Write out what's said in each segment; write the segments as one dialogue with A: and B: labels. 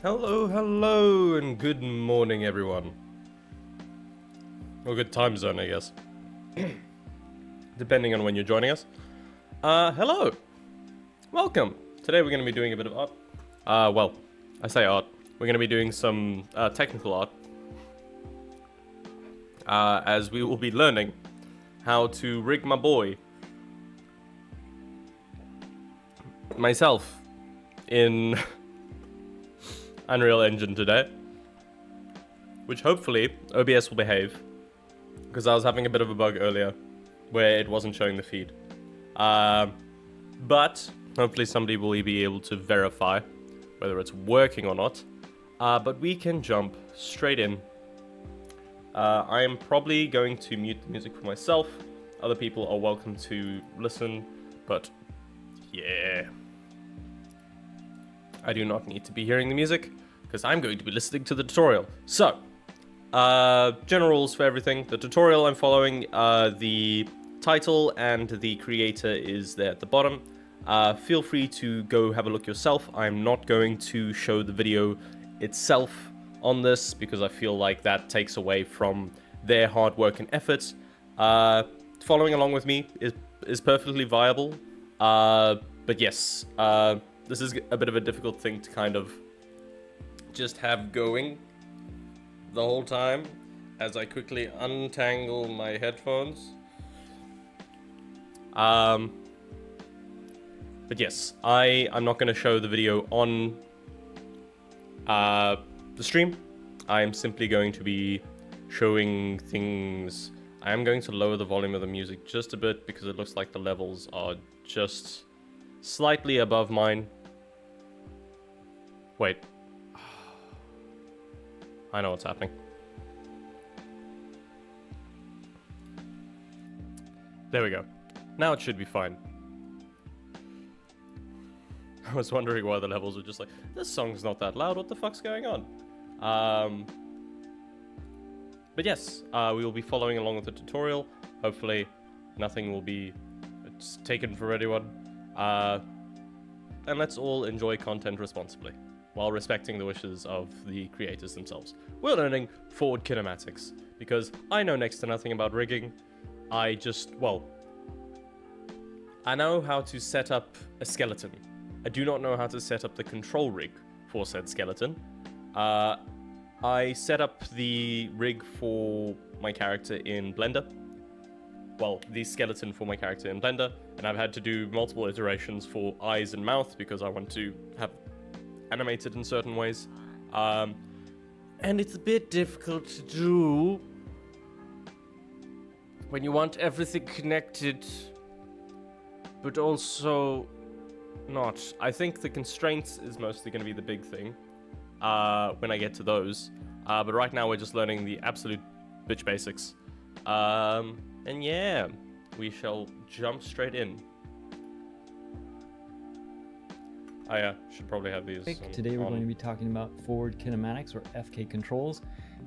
A: Hello, hello, and good morning, everyone. Or good time zone, I guess. Depending on when you're joining us. Hello. Welcome. Today we're going to be doing a bit of art. Well, I say art. We're going to be doing some technical art. As we will be learning how to rig my boy. Myself. In Unreal Engine today. Which hopefully OBS will behave. Because I was having a bit of a bug earlier where it wasn't showing the feed. But hopefully somebody will be able to verify whether it's working or not. But we can jump straight in. I am probably going to mute the music for myself. Other people are welcome to listen, but yeah. I do not need to be hearing the music, because I'm going to be listening to the tutorial. So, general rules for everything. The tutorial I'm following, the title and the creator is there at the bottom. Feel free to go have a look yourself. I'm not going to show the video itself on this, because I feel like that takes away from their hard work and efforts. Following along with me is perfectly viable. But yes, this is a bit of a difficult thing to kind of just have going the whole time as I quickly untangle my headphones. But yes, I'm not going to show the video on the stream. I'm simply going to be showing things. I am going to lower the volume of the music just a bit because it looks like the levels are just slightly above mine. Wait. I know what's happening. There we go. Now it should be fine. I was wondering why the levels were just like, this song's not that loud, what the fuck's going on? But yes, we will be following along with the tutorial. Hopefully nothing will be taken for anyone. And let's all enjoy content responsibly, while respecting the wishes of the creators themselves. We're learning forward kinematics, because I know next to nothing about rigging. I know how to set up a skeleton. I do not know how to set up the control rig for said skeleton. I set up the rig for my character in Blender. Well, the skeleton for my character in Blender, and I've had to do multiple iterations for eyes and mouth because I want to have animated in certain ways. And it's a bit difficult to do when you want everything connected, but also not. I think the constraints is mostly going to be the big thing when I get to those. But right now we're just learning the absolute bitch basics. And yeah, we shall jump straight in. Oh yeah, should probably have these.
B: Today we're going to be talking about forward kinematics, or FK controls.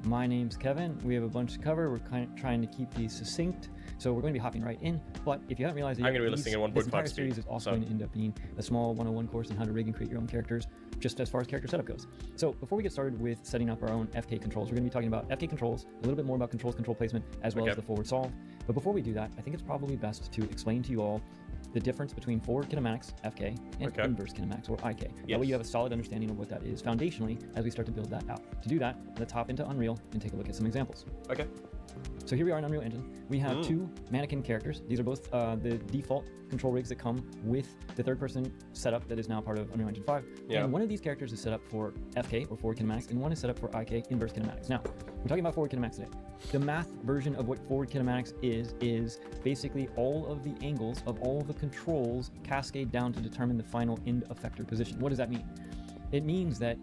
B: My name's Kevin. We have a bunch to cover. We're kind of trying to keep these succinct, so we're going to be hopping right in. But if you haven't realized yet,
A: I'm going to be listening at 1.5
B: this entire
A: speed.
B: series is also going to end up being a small 101 course on how to rig and create your own characters, just as far as character setup goes. So before we get started with setting up our own FK controls, we're going to be talking about FK controls, a little bit more about control placement, as well as the forward solve. But before we do that, I think it's probably best to explain to you all the difference between forward kinematics, FK, and inverse kinematics, or IK. That way you have a solid understanding of what that is foundationally as we start to build that out. To do that, let's hop into Unreal and take a look at some examples.
A: Okay.
B: So here we are in Unreal Engine. We have two mannequin characters. These are both the default control rigs that come with the third-person setup that is now part of Unreal Engine 5. Yeah. And one of these characters is set up for FK, or forward kinematics, and one is set up for IK, inverse kinematics. Now, we're talking about forward kinematics today. The math version of what forward kinematics is basically all of the angles of all of the controls cascade down to determine the final end effector position. What does that mean? It means that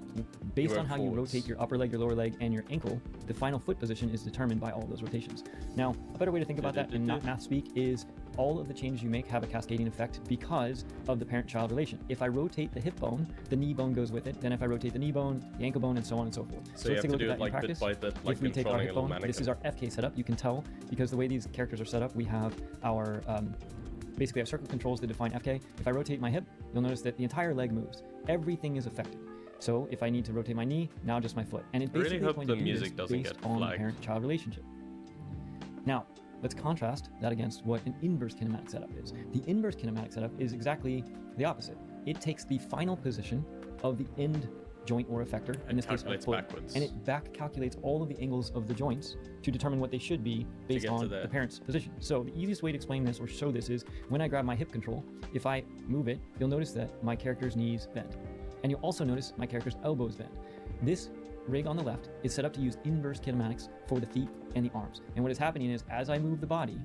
B: based on how you rotate your upper leg, your lower leg, and your ankle, the final foot position is determined by all of those rotations. Now, a better way to think about that in not math speak is all of the changes you make have a cascading effect because of the parent-child relation. If I rotate the hip bone, the knee bone goes with it. Then if I rotate the knee bone, the ankle bone, and so on and so forth.
A: So let's take a look at that in practice.
B: If we take our hip bone, this is our FK setup. You can tell because the way these characters are set up, we have our basically our circle controls that define FK. If I rotate my hip, you'll notice that the entire leg moves. Everything is affected. So if I need to rotate my knee, now just my foot. And it
A: I really
B: basically
A: hope
B: going
A: the
B: to do
A: music
B: this
A: doesn't
B: based
A: get
B: on the
A: flagged.
B: parent-child relationship. Now, let's contrast that against what an inverse kinematic setup is. The inverse kinematic setup is exactly the opposite. It takes the final position of the end joint or effector, in this case a
A: calculates
B: foot,
A: backwards.
B: and it back calculates all of the angles of the joints to determine what they should be based
A: get to
B: on
A: there.
B: the parent's position. So the easiest way to explain this or show this is when I grab my hip control, if I move it, you'll notice that my character's knees bend. And you'll also notice my character's elbows bend. This rig on the left is set up to use inverse kinematics for the feet and the arms. And what is happening is as I move the body,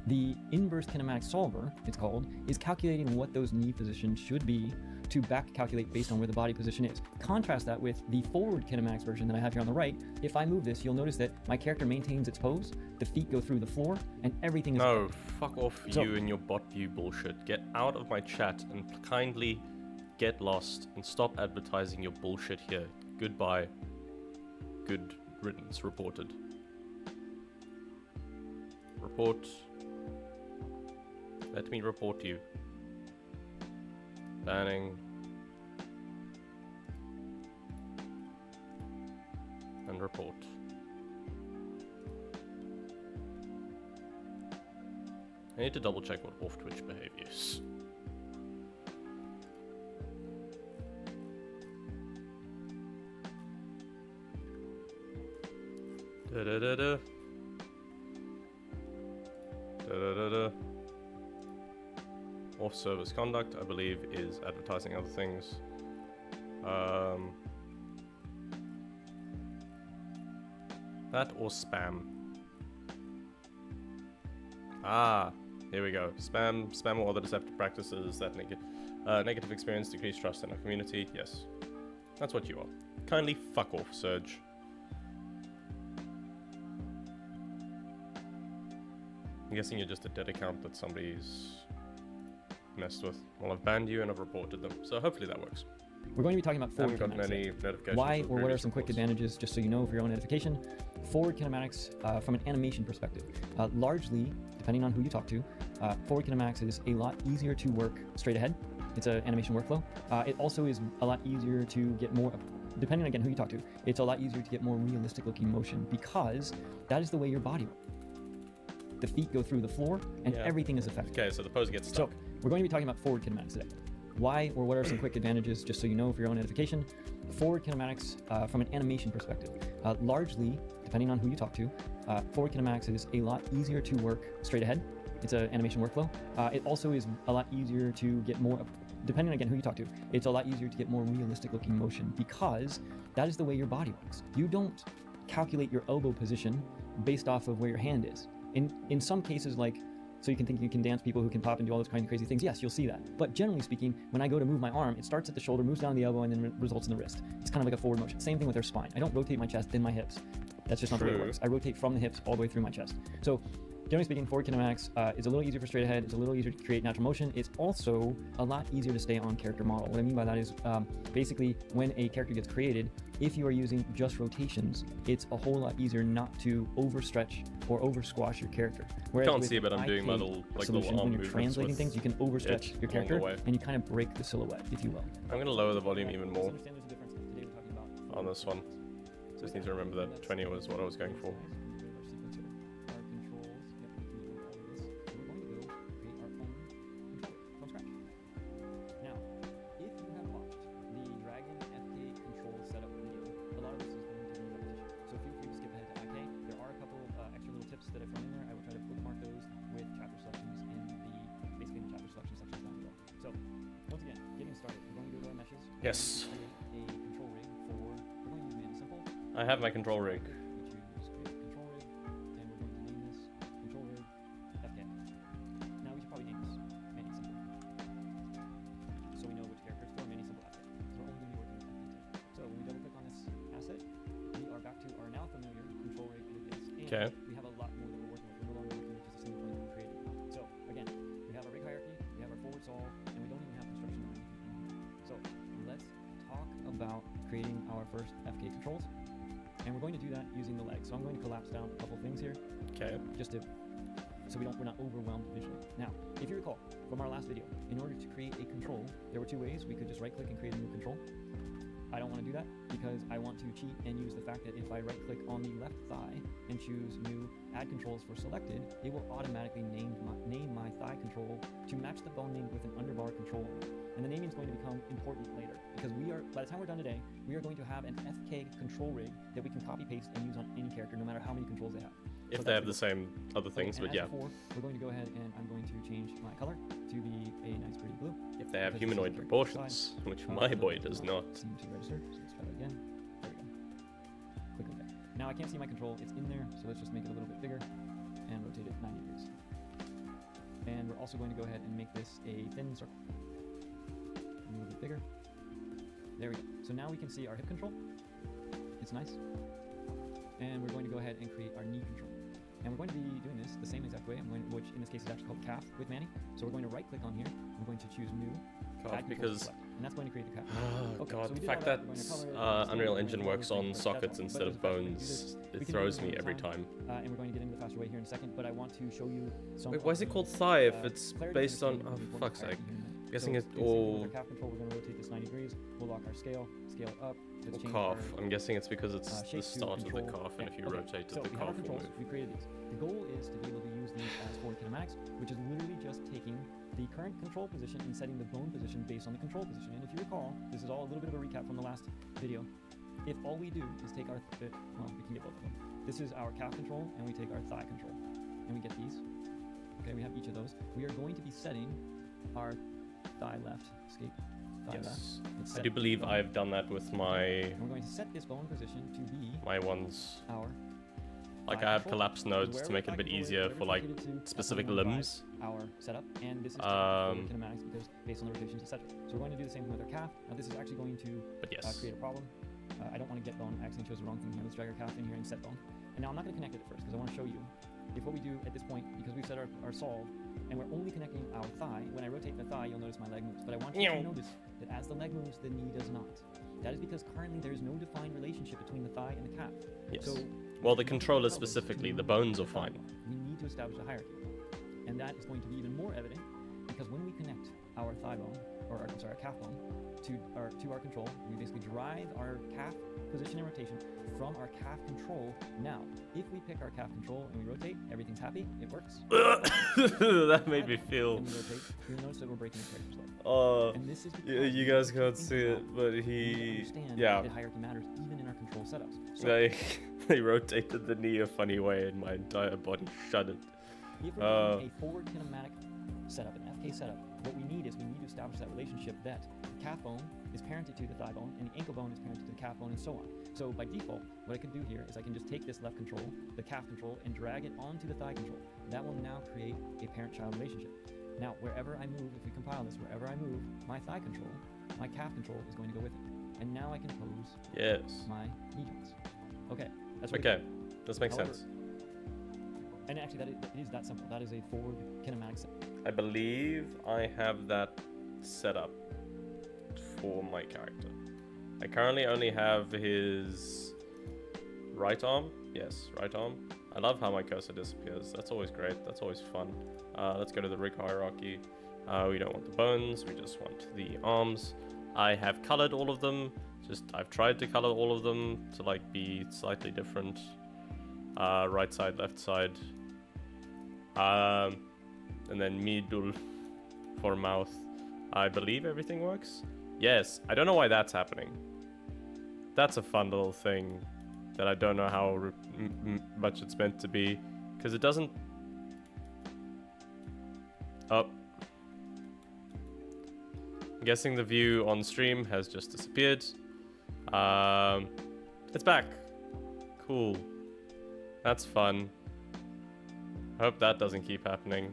B: the inverse kinematic solver, it's called, is calculating what those knee positions should be to back calculate based on where the body position is. Contrast that with the forward kinematics version that I have here on the right. If I move this, you'll notice that my character maintains its pose, the feet go through the floor, and everything is
A: No,
B: affected.
A: fuck off you and your bot view bullshit. Get out of my chat and kindly get lost and stop advertising your bullshit here. Goodbye. Good riddance. Reported. Report. Let me report you. Banning. And report. I need to double check what off Twitch behavior is. Da-da-da-da. Da-da-da-da. Off service conduct, I believe, is advertising other things. That or spam. Ah, here we go. Spam or other deceptive practices that negative experience, decrease trust in our community. Yes, that's what you are. Kindly fuck off, Surge. I'm guessing you're just a dead account that somebody's messed with. Well, I've banned you and I've reported them, so hopefully that works.
B: We're going to be talking about forward
A: Haven't gotten
B: kinematics.
A: any notifications.
B: Why
A: of
B: or what are
A: previous
B: some quick
A: reports.
B: advantages, just so you know for your own edification. Forward kinematics from an animation perspective. Largely, depending on who you talk to, forward kinematics is a lot easier to work straight ahead. It's an animation workflow. It also is a lot easier to get more, depending again who you talk to, it's a lot easier to get more realistic looking motion because that is the way your body works. The feet go through the floor and everything is affected.
A: Okay, so the pose gets stuck.
B: So we're going to be talking about forward kinematics today. Why or what are some quick advantages, just so you know for your own edification. Forward kinematics from an animation perspective. Largely, depending on who you talk to, forward kinematics is a lot easier to work straight ahead. It's an animation workflow. It also is a lot easier to get more, depending again who you talk to, it's a lot easier to get more realistic looking motion because that is the way your body works. You don't calculate your elbow position based off of where your hand is. In some cases, like, so you can think you can dance people who can pop and do all those kind of crazy things. Yes, you'll see that. But generally speaking, when I go to move my arm, it starts at the shoulder, moves down to the elbow, and then results in the wrist. It's kind of like a forward motion. Same thing with their spine. I don't rotate my chest, then my hips. That's just not the way it
A: True.
B: works. I rotate from the hips all the way through my chest. So generally speaking, forward kinematics is a little easier for straight ahead. It's a little easier to create natural motion. It's also a lot easier to stay on character model. What I mean by that is basically when a character gets created, if you are using just rotations, it's a whole lot easier not to overstretch or oversquash your character. Whereas
A: Can't
B: with
A: see it, but I'm doing my
B: IK
A: little
B: solutions,
A: arm
B: when you're
A: movements
B: translating
A: with
B: things, you can overstretch
A: it
B: your
A: along the
B: character
A: way.
B: and you kind of break the silhouette, if you will.
A: I'm going to lower the volume even more
B: Understand there's a difference. Today we're talking about
A: on this one. Just need to remember that 20 was what I was going for. Yes.
B: A control rig for, we're going to use Mana Simple.
A: I have my control rig.
B: We choose create control rig, and we're going to name this control rig FK. Now we should probably name this Mana Simple, so we know which character it's for. Mana Simple FK. We're only going to be working with FK today. So when we double click on this asset, we are back to our now familiar control rig interface. And we have a lot more that we're working with. We're no longer working with just a single point that we created. So again, we have our rig hierarchy, we have our forward solve, and we don't even have construction or anything. So let's talk about creating our first FK controls, and we're going to do that using the legs. So I'm going to collapse down a couple things here,
A: Okay.
B: just to so we're not overwhelmed visually. Now, if you recall from our last video, in order to create a control, there were two ways. We could just right-click and create a new control. I don't want to do that because I want to cheat and use the fact that if I right click on the left thigh and choose new add controls for selected, it will automatically name my thigh control to match the bone name with an underbar control. And the naming is going to become important later because by the time we're done today, we are going to have an FK control rig that we can copy paste and use on any character no matter how many controls they have.
A: If they have the same other things, but yeah.
B: Before, we're going to go ahead and I'm going to change my color to be a nice pretty blue.
A: If they have humanoid proportions, which my boy does not.
B: Seem to register, so let's try that again. There we go. Click OK. Now I can't see my control, it's in there, so let's just make it a little bit bigger and rotate it 90 degrees. And we're also going to go ahead and make this a thin circle. A little bit bigger. There we go. So now we can see our hip control. It's nice. And we're going to go ahead and create our knee control. And we're going to be doing this the same exact way, which in this case is actually called calf with Manny. So we're going to right click on here. We're going to choose new.
A: God, because
B: and that's going to create the calf.
A: Oh
B: okay,
A: god,
B: so
A: the fact that Unreal Engine works on sockets instead of bones, it throws me every time.
B: And we're going to get into the faster way here in a second, but I want to show you some.
A: Wait, why is it called thigh if it's based on? Oh, fuck's sake. I'm guessing it's all.
B: With our calf control, we're going to rotate this 90 degrees. We'll lock our scale it up.
A: Or calf. I'm guessing it's because it's the start of the calf, and if you rotate it, the calf will move.
B: We created these. The goal is to be able to use these as forward kinematics, which is literally just taking the current control position and setting the bone position based on the control position. And if you recall, this is all a little bit of a recap from the last video. If all we do is take our, well, we can get both of them. This is our calf control, and we take our thigh control, and we get these. Okay, we have each of those. We are going to be setting our thigh left, escape, thigh
A: yes.
B: left.
A: I do believe I've done that with my...
B: And we're going to set this bone position to be...
A: my ones.
B: Our
A: like I have collapse nodes to make it a bit easier for like specific limbs.
B: Our setup, and this is kinematics because based on the rotations, etc. So we're going to do the same thing with our calf. Now this is actually going to create a problem. I don't want to get bone. I accidentally chose the wrong thing here. Let's drag our calf in here and set bone. And now I'm not going to connect it at first because I want to show you if what we do at this point, because we've set our solve, and we're only connecting our thigh. When I rotate the thigh, you'll notice my leg moves. But I want you to notice that as the leg moves, the knee does not. That is because currently there is no defined relationship between the thigh and the calf.
A: Yes.
B: So
A: well, the controller specifically, the bones are fine.
B: We need to establish a hierarchy. And that is going to be even more evident because when we connect our thigh bone, or our calf bone, to our control, we basically drive our calf position and rotation from our calf control. Now, if we pick our calf control and we rotate, everything's happy, it works.
A: That made me feel...
B: And we rotate, you'll notice that we're breaking the character's leg. And this is because
A: you guys can't see it, but he...
B: Yeah. That hierarchy matters even in our control setups. So,
A: they rotated the knee a funny way and my entire body shuddered.
B: If we're doing a forward kinematic setup, an FK setup, what we need is we need to establish that relationship that the calf bone is parented to the thigh bone and the ankle bone is parented to the calf bone and so on. So by default, what I can do here is I can just take this left control, the calf control, and drag it onto the thigh control. That will now create a parent-child relationship. Now, wherever I move, if we compile this, wherever I move, my thigh control, my calf control is going to go with it. And now I can pose my knee joints. Okay. That's
A: okay. This makes sense.
B: And actually, it is that simple. That is a forward kinematic set.
A: I believe I have that set up for my character. I currently only have his right arm. Yes, right arm. I love how my cursor disappears. That's always great. That's always fun. Let's go to the rig hierarchy. We don't want the bones. We just want the arms. I have colored all of them. I've tried to color all of them to like be slightly different. Right side, left side. And then middle for mouth. I believe everything works. Yes, I don't know why that's happening. That's a fun little thing that I don't know how much it's meant to be, because it doesn't... Oh. I'm guessing the view on stream has just disappeared. It's back. Cool. That's fun. I hope that doesn't keep happening.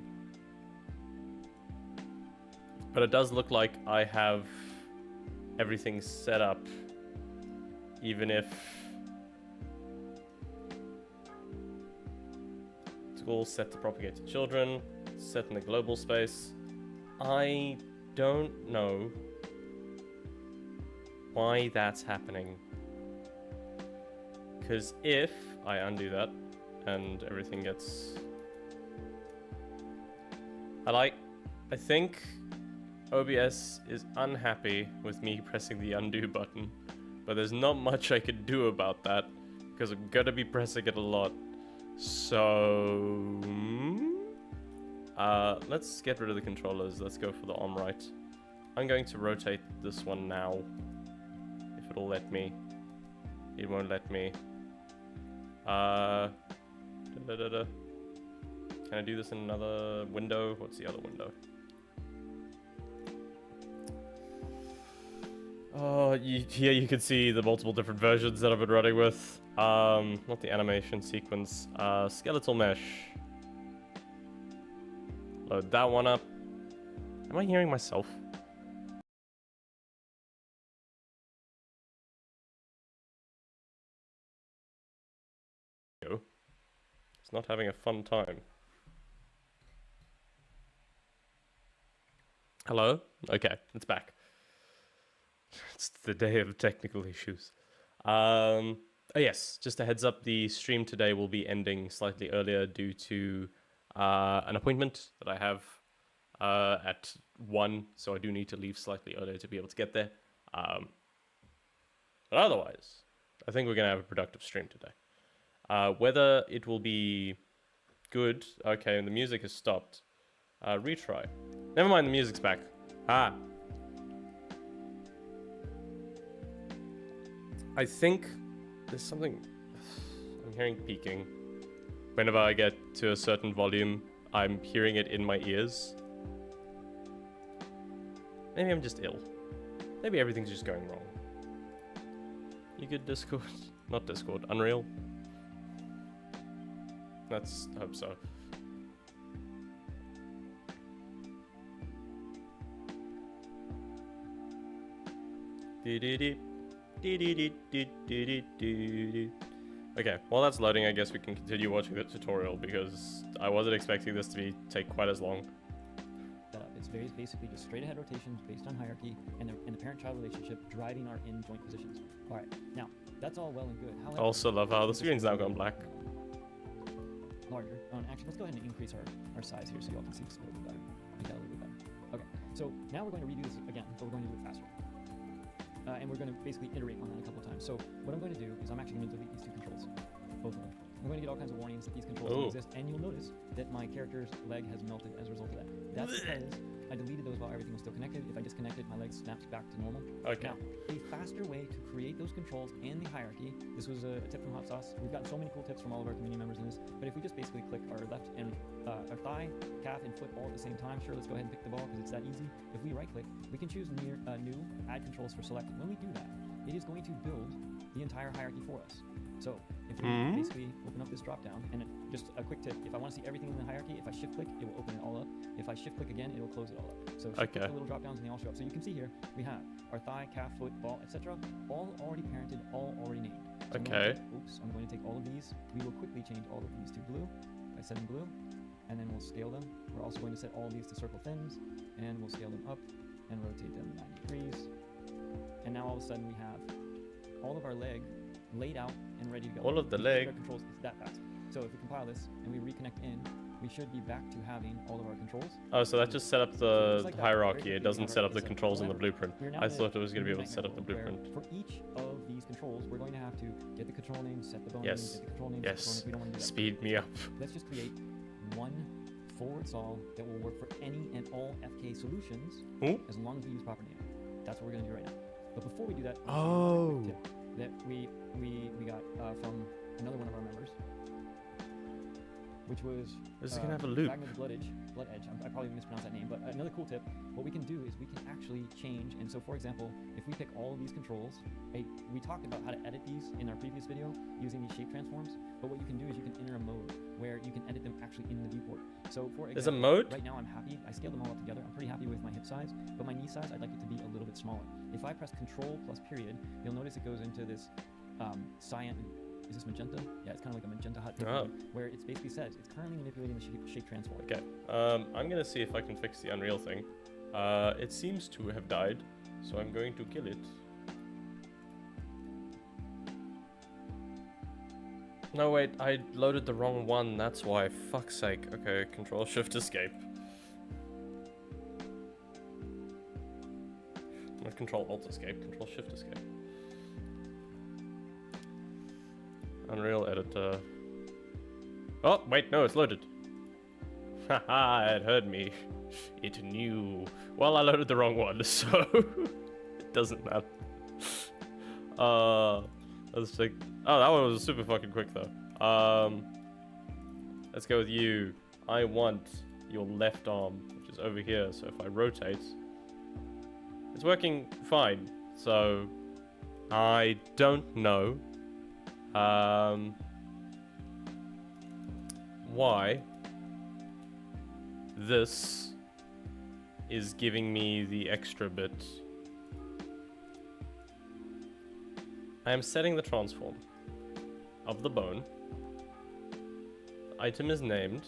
A: But it does look like I have everything set up, even if school set to propagate to children, set in the global space. I don't know why that's happening. Because if I undo that and everything gets... I think OBS is unhappy with me pressing the undo button but there's not much I can do about that because I'm gonna be pressing it a lot. So, let's get rid of the controllers. Let's go for the on right. I'm going to rotate this one now, if it'll let me. It won't let me. Can I do this in another window? What's the other window? Oh, here you can see the multiple different versions that I've been running with. Not the animation sequence. Skeletal mesh. Load that one up. Am I hearing myself? It's not having a fun time. Hello? Okay, it's back. It's the day of technical issues. Oh yes, just a heads up, the stream today will be ending slightly earlier due to an appointment that I have at 1, so I do need to leave slightly earlier to be able to get there. But otherwise, I think we're going to have a productive stream today. Whether it will be good... Okay, and the music has stopped. Retry. Never mind, the music's back. Ah. I think there's something... I'm hearing peaking. Whenever I get to a certain volume, I'm hearing it in my ears. Maybe I'm just ill. Maybe everything's just going wrong. You good, Discord? Not Discord, Unreal? Let's hope so. Okay, while that's loading, I guess we can continue watching the tutorial because I wasn't expecting this to take quite as long.
B: It's basically just straight ahead rotations based on hierarchy and the parent-child relationship driving our in-joint positions. All right, now that's all well and good. However,
A: I also love how the screen's now gone black.
B: Larger. Actually, let's go ahead and increase our size here so y'all can see this a little bit better. Make that a little bit better. Okay, so now we're going to redo this again, but we're going to do it faster. And we're going to basically iterate on that a couple of times. So what I'm going to do is I'm actually going to delete these two controls, both of them. I'm going to get all kinds of warnings that these controls don't exist, and you'll notice that my character's leg has melted as a result of that. That's because I deleted those while everything was still connected. If I disconnect it, my leg snaps back to normal.
A: Okay.
B: Now, a faster way to create those controls and the hierarchy, this was a tip from Hot Sauce. We've gotten so many cool tips from all of our community members in this, but if we just basically click our left and our thigh, calf, and foot all at the same time, sure, let's go ahead and pick the ball because it's that easy. If we right click, we can choose new, add controls for selecting. When we do that, it is going to build the entire hierarchy for us. So if we basically open up this drop down, and just a quick tip, if I want to see everything in the hierarchy, if I shift click, it will open it all up. If I shift click again, it will close it all up. So shift click the little drop downs and they all show up. So you can see here, we have our thigh, calf, foot, ball, etc. all already parented, all already named. So I'm going to take all of these. We will quickly change all of these to blue by setting blue, and then we'll scale them. We're also going to set all of these to circle fins, and we'll scale them up and rotate them 90 degrees. And now all of a sudden we have all of our leg laid out and ready to go.
A: All of the leg.
B: Our controls is that fast. So if we compile this and we reconnect in, we should be back to having all of our controls.
A: Oh, so that just set up the hierarchy. It doesn't set up the controls in the blueprint. I thought it was going to be able to set up the blueprint.
B: For each of these controls, we're going to have to get the control name, set the bone name, get the control name, set the bone name. We don't want to do that.
A: Speed me up.
B: Let's just create one forward solve that will work for any and all FK solutions as long as we use proper name. That's what we're going to do right now. But before we do that, that we got from another one of our members, which was
A: this is gonna have a loop.
B: Blood Edge. I probably mispronounced that name, but another cool tip. What we can do is we can actually change. And so, for example, if we pick all of these controls, we talked about how to edit these in our previous video using these shape transforms. But what you can do is you can enter a mode where you can edit them actually in the viewport. So, for example,
A: there's a mode.
B: Right now, I'm happy. I scaled them all up together. I'm pretty happy with my hip size, but my knee size, I'd like it to be a little bit smaller. If I press Control plus period, you'll notice it goes into this cyan. Is this magenta? Yeah, it's kind of like a magenta hot tip where it basically says it's currently manipulating the shape transform.
A: Okay, I'm gonna see if I can fix the Unreal thing. It seems to have died, so I'm going to kill it. No, wait, I loaded the wrong one, that's why. Fuck's sake. Okay, Control Shift Escape. Not Control Alt Escape, Control Shift Escape. Unreal Editor. Oh, wait, no, it's loaded. Haha, it heard me. It knew. Well, I loaded the wrong one, so it doesn't matter. Let's take. Oh, that one was super fucking quick though. Let's go with you. I want your left arm, which is over here. So if I rotate, it's working fine. So I don't know why this is giving me the extra bit. I am setting the transform of the bone. The item is named.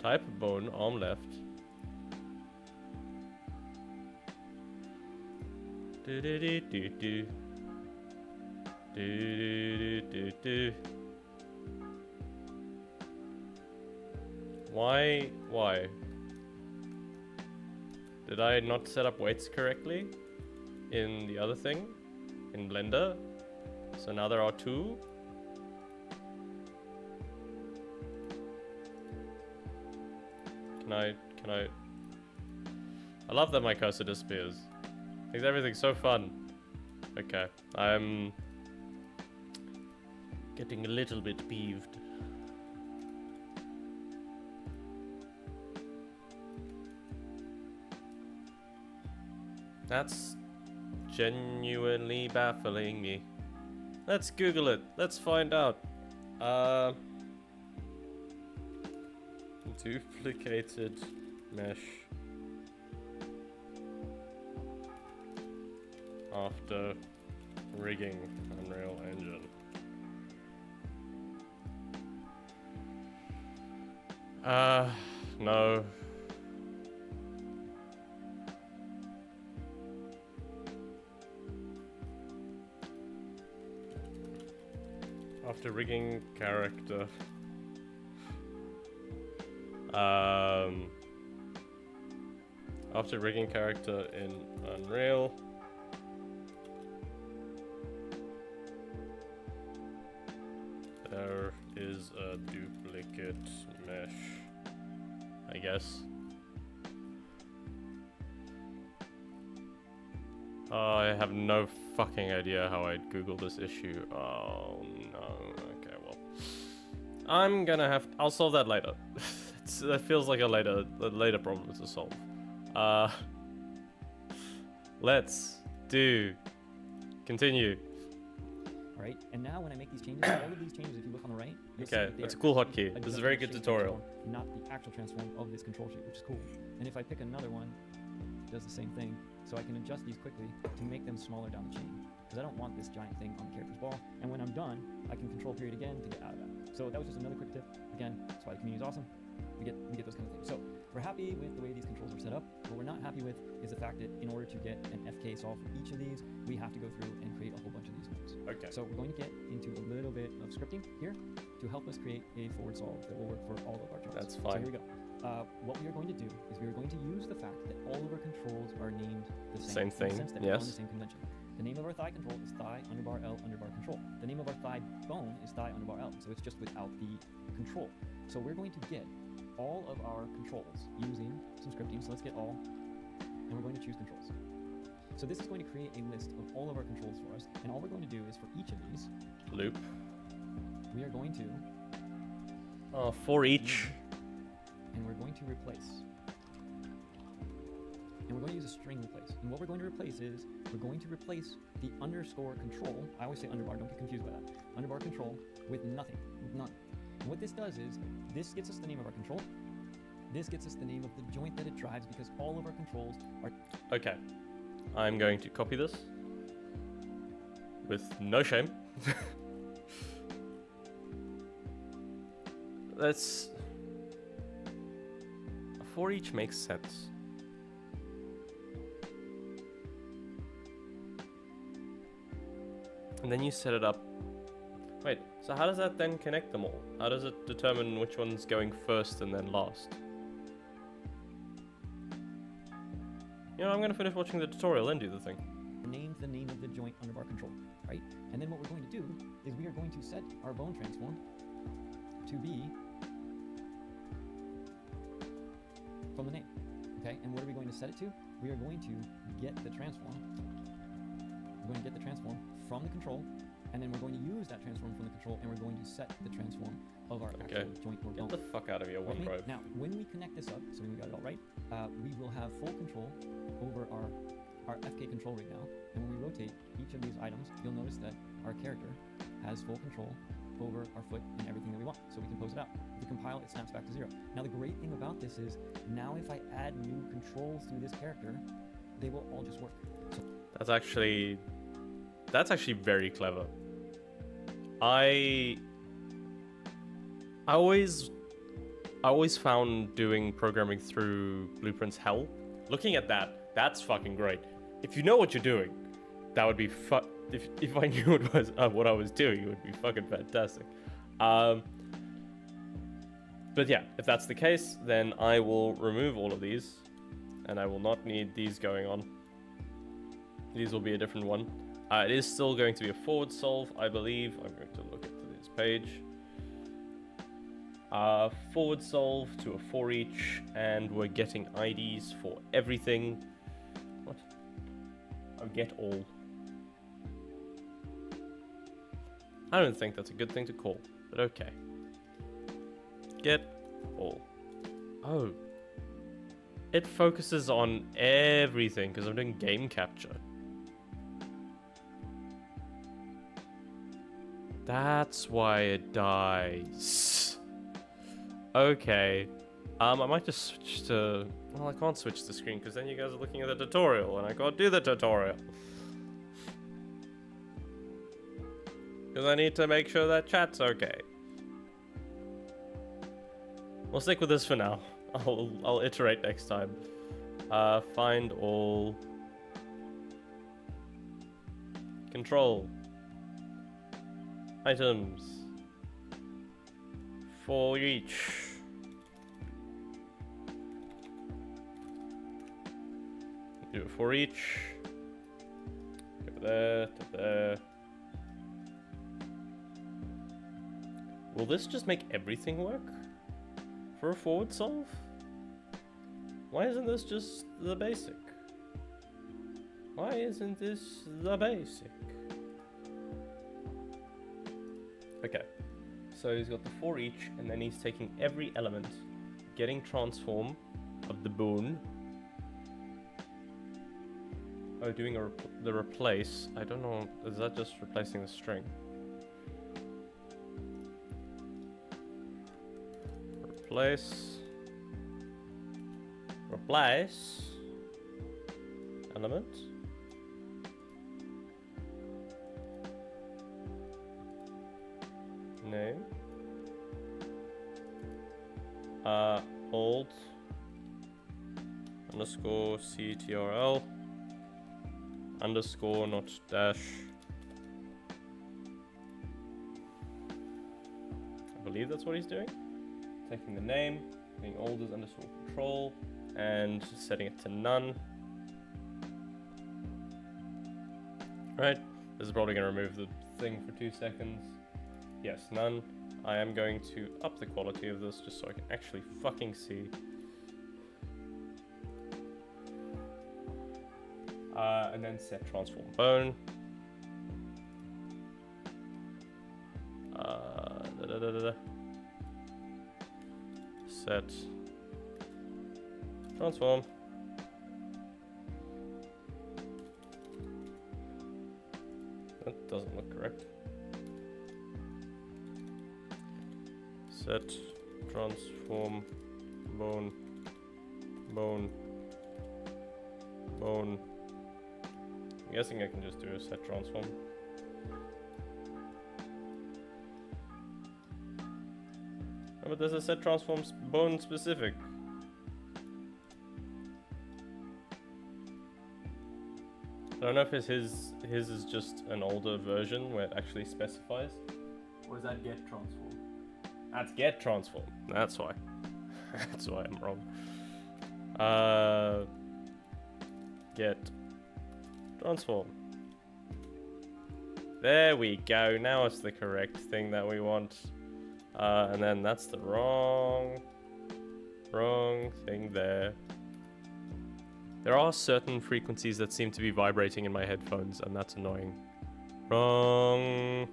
A: Type of bone, arm left. Do do do do do. Do do do do. Why? Did I not set up weights correctly in the other thing? In Blender? So now there are two? Can I... I love that my cursor disappears. Makes everything so fun. Okay, I'm getting a little bit peeved. That's genuinely baffling me. Let's Google it. Let's find out. Duplicated mesh after rigging Unreal Engine. No. After rigging character. After rigging character in Unreal. There is a duplicate mesh, I guess. I have no fucking idea how I'd Google this issue. Oh no. Okay, well, I'm gonna have. I'll solve that later. That feels like a later problem to solve. Let's continue.
B: Alright, and now when I make these changes, all of these changes, if you look on the right, you'll see
A: Okay,
B: that
A: that's a
B: they're
A: cool
B: actually
A: hotkey. This is a very good
B: adjusting the
A: tutorial.
B: shape transform, not the actual transform of this control sheet, which is cool. And if I pick another one, it does the same thing. So I can adjust these quickly to make them smaller down the chain. Because I don't want this giant thing on the character's ball. And when I'm done, I can control period again to get out of that. So that was just another quick tip. Again, that's why the community is awesome. We get those kind of things. So we're happy with the way these controls are set up. What we're not happy with is the fact that in order to get an FK solve for each of these, we have to go through and create a whole bunch of these ones.
A: Okay.
B: So we're going to get into a little bit of scripting here to help us create a forward solve that will work for all of our jobs.
A: That's
B: So
A: fine.
B: here we go. What we are going to do is we are going to use the fact that all of our controls are named the
A: Same
B: same
A: thing,
B: in the sense that we're on the
A: yes.
B: same convention. The name of our thigh control is thigh underbar L underbar control. The name of our thigh bone is thigh underbar L, so it's just without the control. So we're going to get all of our controls using some scripting. So let's get all, and we're going to choose controls. So this is going to create a list of all of our controls for us, and all we're going to do is for each of these,
A: Loop.
B: we are going to
A: For each.
B: and we're going to replace. And we're going to use a string replace. And what we're going to replace is, we're going to replace the underscore control. I always say underbar, don't get confused by that. Underbar control with nothing, with none. And what this does is, this gets us the name of our control. This gets us the name of the joint that it drives, because all of our controls are...
A: Okay. I'm going to copy this. With no shame. Let's... For each makes sense. And then you set it up. Wait, so how does that then connect them all? How does it determine which one's going first and then last? You know, I'm gonna finish watching the tutorial and do the thing.
B: named the name of the joint under our control, right? And then what we're going to do is we are going to set our bone transform to be from the name, okay? And what are we going to set it to? We are going to get the transform. We're going to get the transform from the control, and then we're going to use that transform from the control, and we're going to set the transform of our actual joint or bone.
A: Get the fuck out of here, OneDrive.
B: Now, when we connect this up, so we got it all right, we will have full control over our FK control rig now, and when we rotate each of these items, you'll notice that our character has full control over our foot and everything that we want, so we can pose it out. If we compile, it snaps back to 0. Now, the great thing about this is, now if I add new controls to this character, they will all just work. So
A: That's actually very clever. I always found doing programming through blueprints hell. Looking at that, that's fucking great. If you know what you're doing, that would be if I knew what I was doing, it would be fucking fantastic. But yeah, if that's the case, then I will remove all of these, and I will not need these going on. These will be a different one. It is still going to be a forward solve, I believe. I'm going to look at this page. Forward solve to a for each, and we're getting IDs for everything. What? Oh, get all. I don't think that's a good thing to call, but okay. Get all. Oh. It focuses on everything because I'm doing game capture. That's why it dies. Okay. I might just switch to... Well, I can't switch the screen because then you guys are looking at the tutorial and I can't do the tutorial. Because I need to make sure that chat's okay. We'll stick with this for now. I'll iterate next time. Find all... Control. Items. For each. Do it for each. Go there, to there. Will this just make everything work? For a forward solve? Why isn't this just the basic? Why isn't this the basic? Okay, so he's got the for each, and then he's taking every element, getting transform of the bone. Oh, doing the replace. I don't know, is that just replacing the string? Replace. Replace. Element. Name. Old. Underscore CTRL. Underscore, not dash. I believe that's what he's doing. Taking the name, being old as underscore control, and setting it to none. Right, this is probably going to remove the thing for 2 seconds. Yes, none. I am going to up the quality of this just so I can actually fucking see. And then set transform bone. Set transform. That doesn't look correct. Set transform bone bone bone. I'm guessing I can just do a set transform. Oh, but there's a set transforms bone specific. I don't know if his is just an older version where it actually specifies. Or is that get transform? That's get transform. That's why. That's why I'm wrong. Get transform. There we go. Now it's the correct thing that we want. And then that's the wrong thing there. There are certain frequencies that seem to be vibrating in my headphones, and that's annoying. Wrong.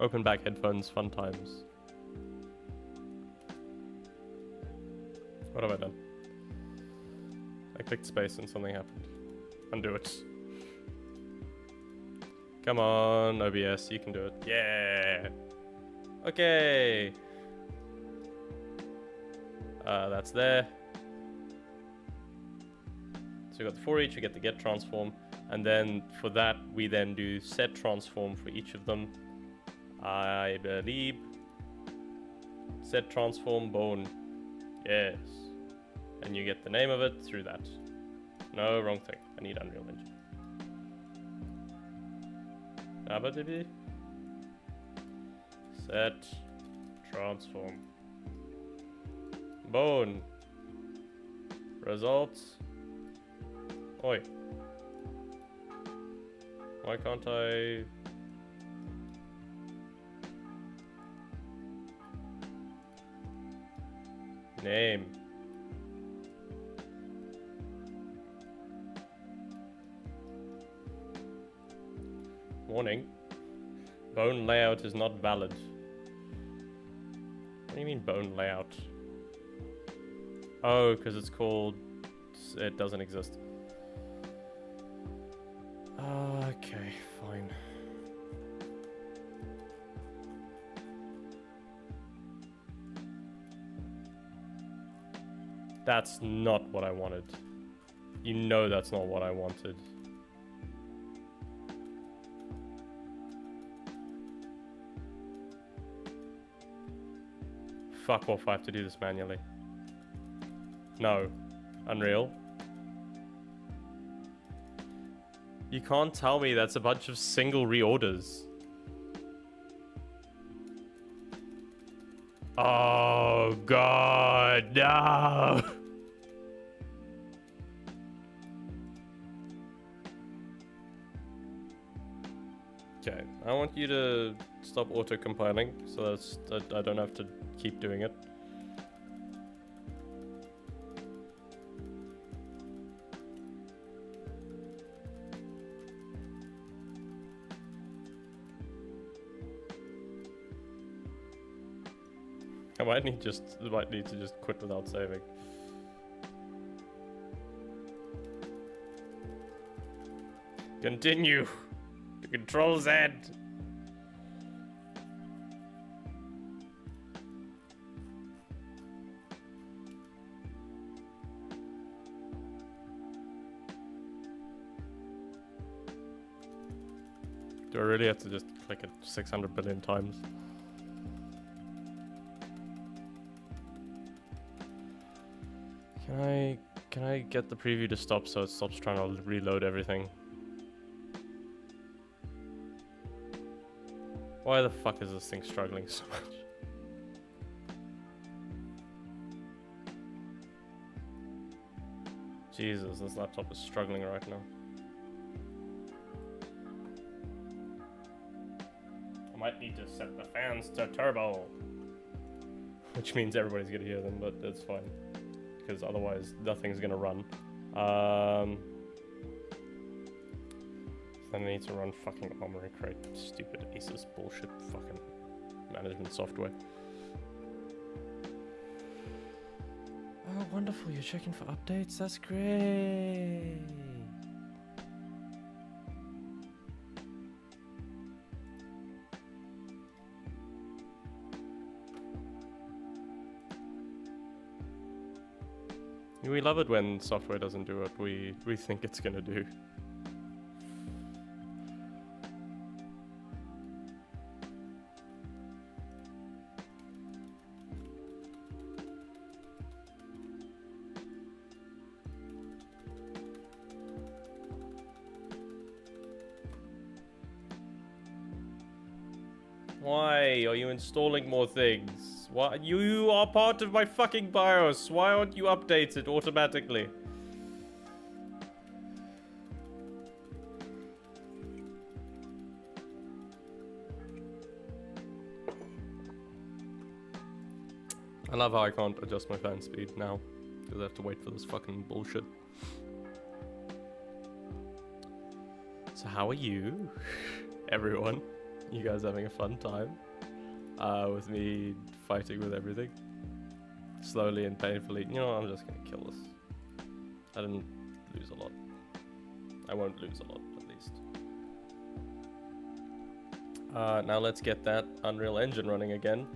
A: Open back headphones, fun times. What have I done? I clicked space and something happened. Undo it. Come on, OBS, you can do it. Yeah! Okay! That's there. So we got the for each, we get the get transform, and then for that we then do set transform for each of them. I believe. Set transform bone. Yes. And you get the name of it through that. No, wrong thing. I need Unreal Engine. Abadibi. Set transform. Bone. Results. Oi. Why can't I... Name. Warning. Bone layout is not valid. What do you mean bone layout? Oh, because it's called... It doesn't exist. Okay, fine. That's not what I wanted. You know that's not what I wanted. Fuck off, I have to do this manually. No. Unreal. You can't tell me that's a bunch of single reorders. Oh god, no! Okay, I want you to stop auto-compiling so that I don't have to keep doing it. I might need to just quit without saving. Continue. Control Z. Do I really have to just click it 600 billion times? Can I get the preview to stop so it stops trying to reload everything? Why the fuck is this thing struggling so much? Jesus, this laptop is struggling right now. I might need to set the fans to turbo. Which means everybody's gonna hear them, but that's fine. Because otherwise nothing's gonna run. Then I need to run fucking Armor and create stupid Asus bullshit fucking management software. Oh, wonderful, you're checking for updates? That's great! We love it when software doesn't do what we think it's gonna do. Why are you installing more things? Why? You are part of my fucking BIOS. Why aren't you updated automatically? I love how I can't adjust my fan speed now, because I have to wait for this fucking bullshit. So how are you, everyone? You guys having a fun time? With me fighting with everything? Slowly and painfully. You know, I'm just gonna kill this. I didn't lose a lot. I won't lose a lot, at least. Now let's get that Unreal Engine running again.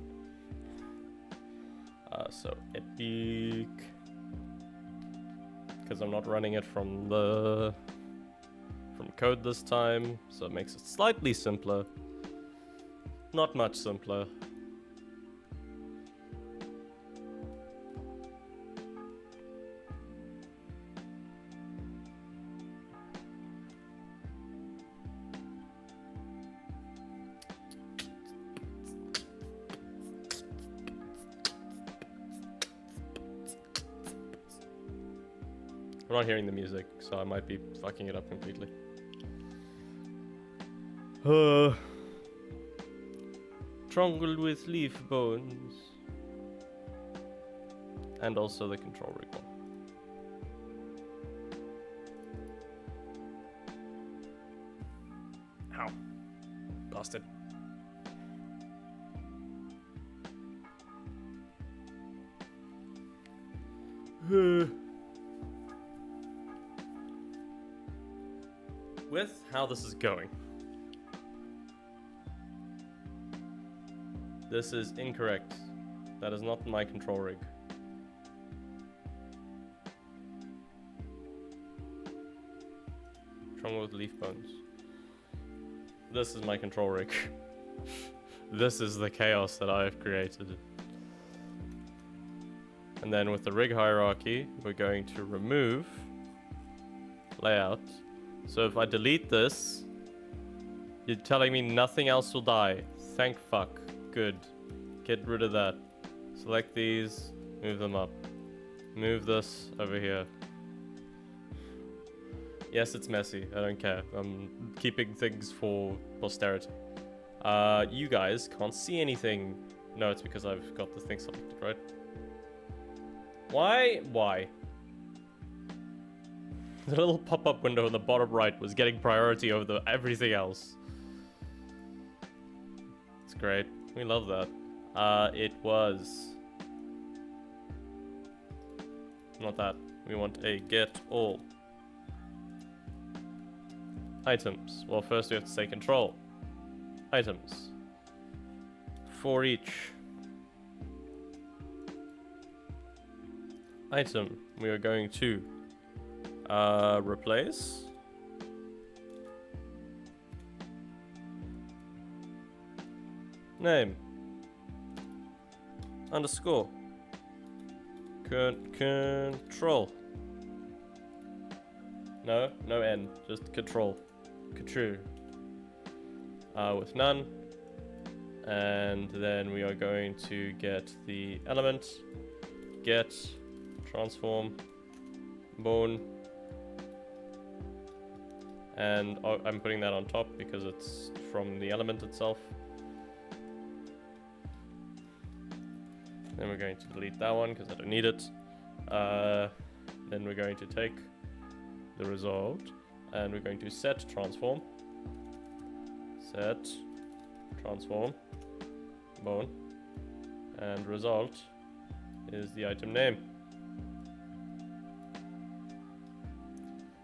A: So Epic, because I'm not running it from code this time, so it makes it slightly simpler. Not much simpler. I'm not hearing the music, so I might be fucking it up completely. Trungled with leaf bones. And also the control rig one. Ow. Bastard. With how this is going. This is incorrect. That is not my control rig. Wrong with leaf bones. This is my control rig. This is the chaos that I have created. And then with the rig hierarchy, we're going to remove layout. So if I delete this, you're telling me nothing else will die. Thank fuck. Good. Get rid of that. Select these, move them up. Move this over here. Yes, it's messy. I don't care. I'm keeping things for posterity. You guys can't see anything. No, it's because I've got the thing selected, right? Why? The little pop-up window in the bottom right was getting priority over everything else. It's great. We love that. It was... Not that. We want a get all. Items. Well, first we have to say control. Items. For each item, we are going to replace name underscore control. No N, just control. Control. With none. And then we are going to get the element, get, transform, bone. And I'm putting that on top because it's from the element itself. Then we're going to delete that one because I don't need it. Then we're going to take the result and we're going to set transform. Set transform bone, and result is the item name.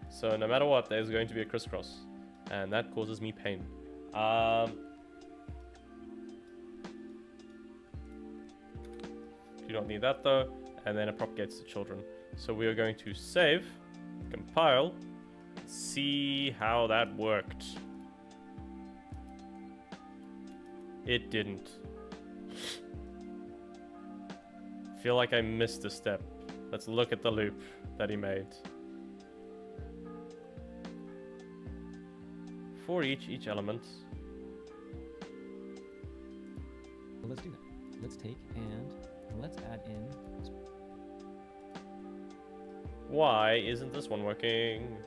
A: So no matter what, there's going to be a crisscross, and that causes me pain. You don't need that though, and then it propagates to children. So we are going to save, compile, see how that worked. It didn't. Feel like I missed a step. Let's look at the loop that he made. For each element.
B: Well, let's do that. Let's take and let's add in.
A: Why isn't this one working?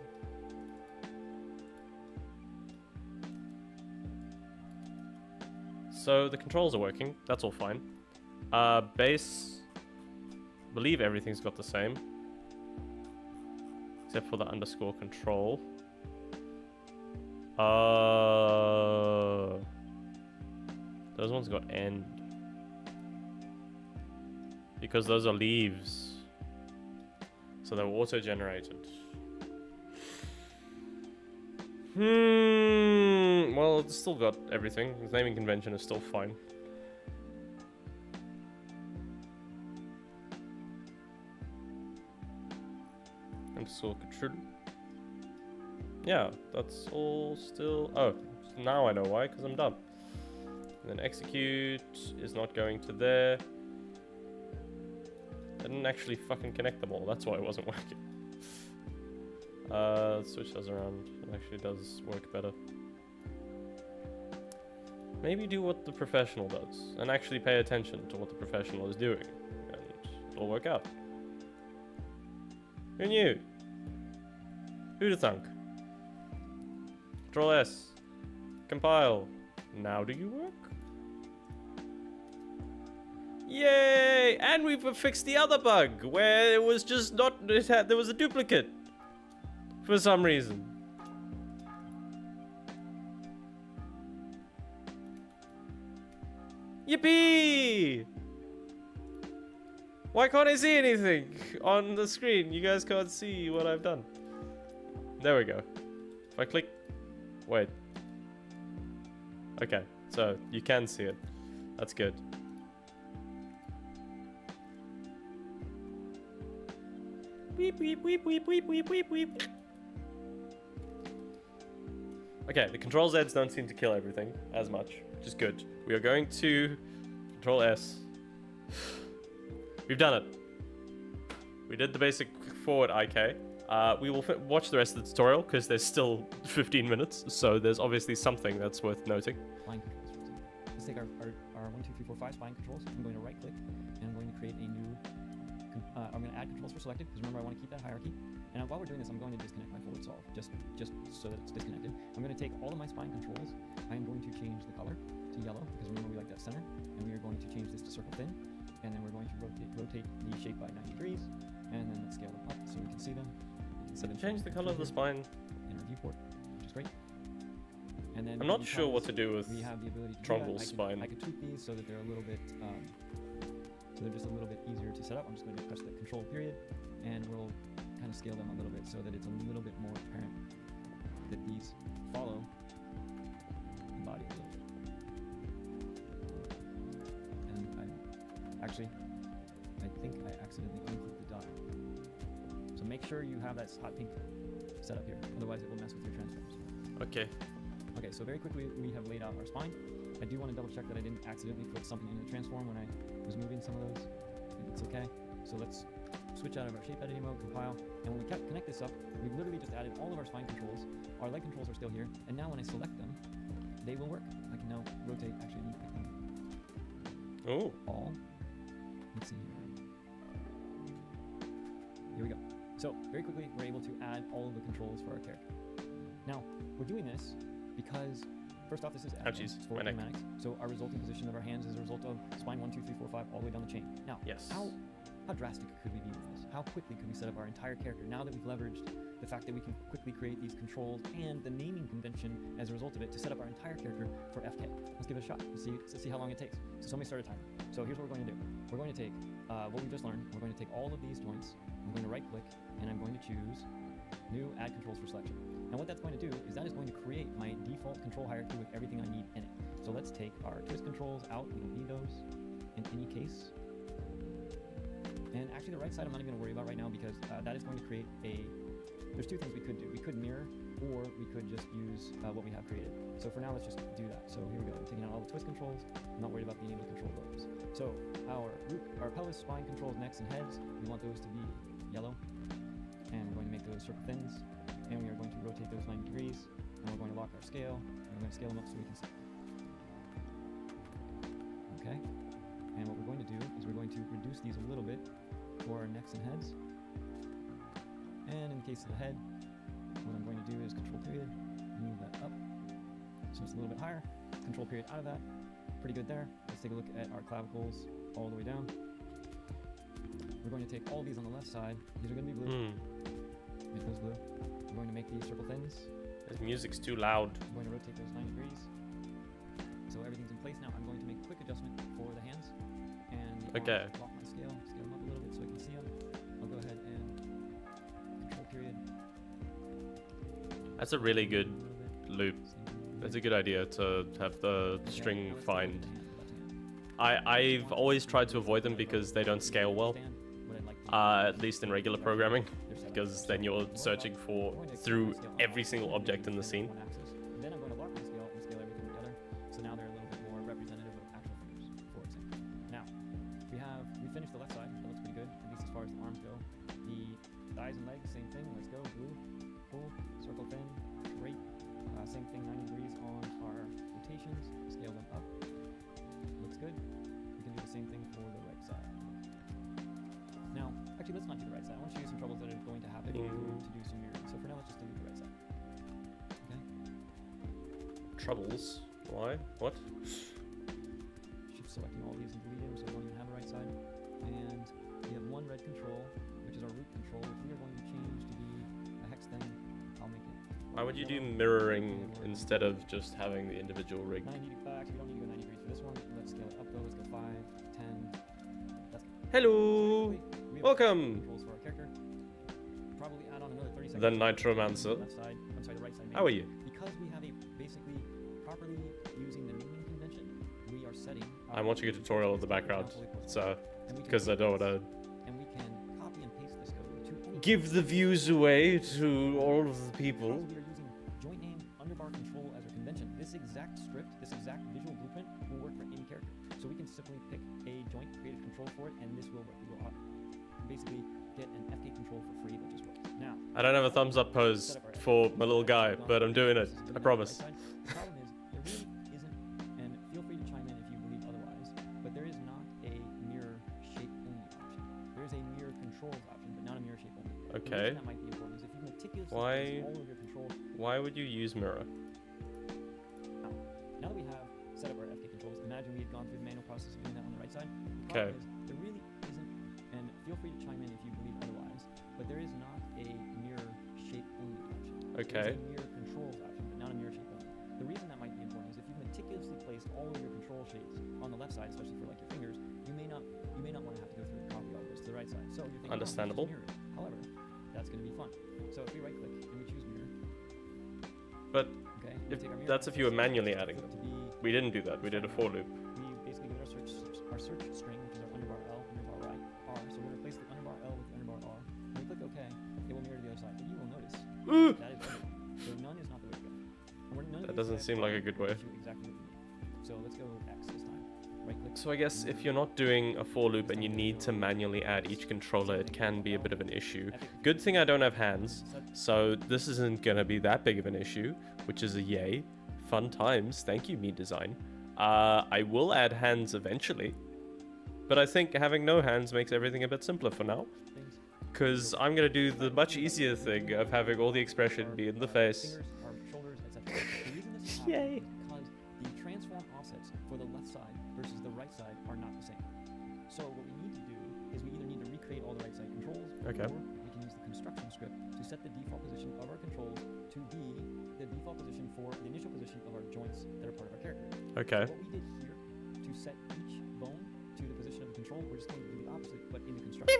A: So the controls are working. That's all fine. Base believe everything's got the same. Except for the underscore control. Those ones got end. Because those are leaves. So they're auto-generated. Well, it's still got everything. The naming convention is still fine. Underscore control. Yeah, that's all still... Oh, now I know why, because I'm done. And then execute is not going to there. I didn't actually fucking connect them all, that's why it wasn't working. Let's switch those around. It actually does work better. Maybe do what the professional does, and actually pay attention to what the professional is doing, and it'll work out. Who knew? Who'da thunk? Control S. Compile. Now do you work? Yay! And we've fixed the other bug where it was just not. There was a duplicate for some reason. Yippee! Why can't I see anything on the screen? You guys can't see what I've done. There we go. If I click... Wait. Okay, so you can see it. That's good. Weep, weep, weep, weep, weep, weep, weep, weep. Okay, the Control Zs don't seem to kill everything as much, which is good. We are going to Control S. We've done it. We did the basic forward IK. We will watch the rest of the tutorial because there's still 15 minutes, so there's obviously something that's worth noting.
B: Spine controls, for example. Let's take our 1, 2, 3, 4, 5 spine controls. I'm going to right click and I'm going to create a new. I'm going to add controls for selected because remember I want to keep that hierarchy. And while we're doing this, I'm going to disconnect my forward solve just so that it's disconnected. I'm going to take all of my spine controls. I am going to change the color to yellow because remember we like that center, and we are going to change this to circle thin, and then we're going to rotate the shape by 90 degrees, and then let's scale them up so we can see them.
A: So change the color of the spine
B: in our viewport, which is great. And then
A: I'm not sure what to do with
B: we have the ability to
A: Trumbull's spine.
B: I could tweak these so that they're a little bit, so they're just a little bit easier to set up. I'm just going to press the control period, and we'll kind of scale them a little bit so that it's a little bit more apparent that these follow the body a little bit. And I think I accidentally unclicked the dot. So make sure you have that hot pink set up here, otherwise it will mess with your transforms.
A: Okay.
B: Okay, so very quickly we have laid out our spine. I do want to double check that I didn't accidentally put something in the transform when I was moving some of those. I think it's okay. So let's switch out of our shape editing mode, compile, and when we connect this up, we literally just added all of our spine controls. Our leg controls are still here, and now when I select them, they will work. I can now rotate, actually let me pick them
A: Oh.
B: all. Let's see here. Here we go. So very quickly, we're able to add all of the controls for our character. Now, we're doing this because first off, this is
A: Ouchies,
B: for
A: my neck.
B: kinematics. So our resulting position of our hands is a result of spine 1, 2, 3, 4, 5, all the way down the chain. Now,
A: Yes.
B: how drastic could we be with this? How quickly could we set up our entire character now that we've leveraged the fact that we can quickly create these controls and the naming convention as a result of it to set up our entire character for FK? Let's give it a shot. Let's see how long it takes. So somebody start a timer. So here's what we're going to do. We're going to take what we just learned. We're going to take all of these joints. I'm going to right click and I'm going to choose new add controls for selection. And what that's going to do is that is going to create my default control hierarchy with everything I need in it. So let's take our twist controls out. We don't need those in any case. And actually the right side I'm not even going to worry about right now because that is going to create there's two things we could do. We could mirror or we could just use what we have created. So for now let's just do that. So here we go. I'm taking out all the twist controls. I'm not worried about being able to control those. So our pelvis, spine controls, necks, and heads, we want those to be yellow. And we're going to make those circle thins. And we are going to rotate those 90 degrees. And we're going to lock our scale. And we're going to scale them up so we can see. Okay. And what we're going to do is we're going to reduce these a little bit for our necks and heads. And in the case of the head, what I'm going to do is control period, move that up. So it's a little bit higher. Control period out of that. Pretty good there. Let's take a look at our clavicles all the way down. We're going to take all these on the left side. These are going to be blue. Make those blue. We're going to make these circle thins.
A: This music's too loud.
B: I'm going to rotate those 90 degrees. So everything's in place now. I'm going to make a quick adjustment for the hands. And
A: Okay.
B: Lock my scale them up a little bit so I can see them. I'll go ahead and control period.
A: That's a really good loop. That's a good idea to have the string find. I've always tried to avoid them because they don't scale well, at least in regular programming, because then you're searching through every single object in the scene.
B: Then I'm going to lock my scale and scale everything together, so now they're a little bit more representative of actual fingers, for example. Now, we finished the left side. That looks pretty good, at least as far as the arms go. The thighs and legs, same thing. Let's go. Blue, pull, circle thin, great. Same thing, 90 degrees on our rotations. Scale them up. Looks good. We can do the same thing for the right side. Now, actually, let's not do the right side. I want to show you some troubles that are going to happen to do some mirroring. So for now, let's just delete the right side. Okay.
A: Troubles? Why? What?
B: Shift selecting all these and deleting them so we don't even have a right side. And we have one red control, which is our root control, which we are going to change to be a hex thing. I'll make it.
A: Why would you do mirroring instead of just having the individual rig?
B: Actually, we don't need to go 90 degrees for this one. Let's scale it up though. Let's go 5, 10. That's
A: Hello!
B: we have
A: Welcome!
B: Controls for our character. Probably add on another 30 seconds.
A: The Nitromancer.
B: Left side. I'm sorry, the right side.
A: How are you?
B: Because we have a basically properly using the naming convention, we are setting.
A: I'm watching a tutorial in the background, so because I don't want to
B: and we can copy and paste this code to any.
A: give the views away to all of the people.
B: Because we are using joint name underbar control as our convention. This exact script, this exact visual blueprint will work for any character. So we can simply pick a joint, create a control for it, and this will work. We will basically get an FK control for free that just works. Now,
A: I don't have a thumbs up pose for my little guy, but I'm doing it. I promise.
B: The problem is, there really isn't, and feel free to chime in if you believe otherwise, but there is not a mirror shape only option. There is a mirror controls option, but not a mirror shape only. The
A: Okay.
B: reason that might be important is if you meticulously
A: Why-
B: place all of your control.
A: Why would you use mirror?
B: Now that we have set up our FK controls, imagine we had gone through the manual process of doing that on the right side. The
A: Okay.
B: problem is, there really isn't, and feel free to chime in if you believe otherwise, but there is not a mirror shape only option.
A: Okay.
B: There's a mirror controls option, but not a mirror shape only. The reason that might be important is if you've meticulously placed all of your control shapes on the left side, especially for like your fingers, you may not want to have to go through and copy all this to the right side. So you're thinking,
A: Understandable.
B: Oh, mirror. However, that's going to be fun. So if we right click and we choose mirror,
A: But
B: okay, we take our mirror
A: that's if you were manually adding
B: to
A: them.
B: be
A: We didn't do that. We did a for loop.
B: we basically give it our search string, which is our underbar L, underbar right, R. So we're going to replace the underbar L with the underbar R. When we click OK, it will mirror to the other side. But you will notice
A: Ooh!
B: that is right. So none is not the way to go. And none of
A: That
B: these
A: doesn't
B: guys
A: seem like a good way.
B: do exactly what we need. So let's go X this time. Right click.
A: So I guess if you're not doing a for loop and you need to manually add each controller, it can be a bit of an issue. Good thing I don't have hands, so this isn't gonna be that big of an issue, which is a yay. Fun times, thank you, Me Design. I will add hands eventually, but I think having no hands makes everything a bit simpler for now,
B: Things.
A: because I'm gonna do the much easier thing of having all the expression be in the face.
B: Fingers, our shoulders, etc. The reason this is happening
A: Yay.
B: is because the transform offsets for the left side versus the right side are not the same. So what we need to do is we either need to recreate all the right side controls,
A: Okay.
B: or we can use the construction script to set the default position of our controls to be the default position for the initial position of our joints that are part of our character.
A: Okay.
B: So what we did here to set each bone to the position of the control, we're just going to do the opposite, but in the construction.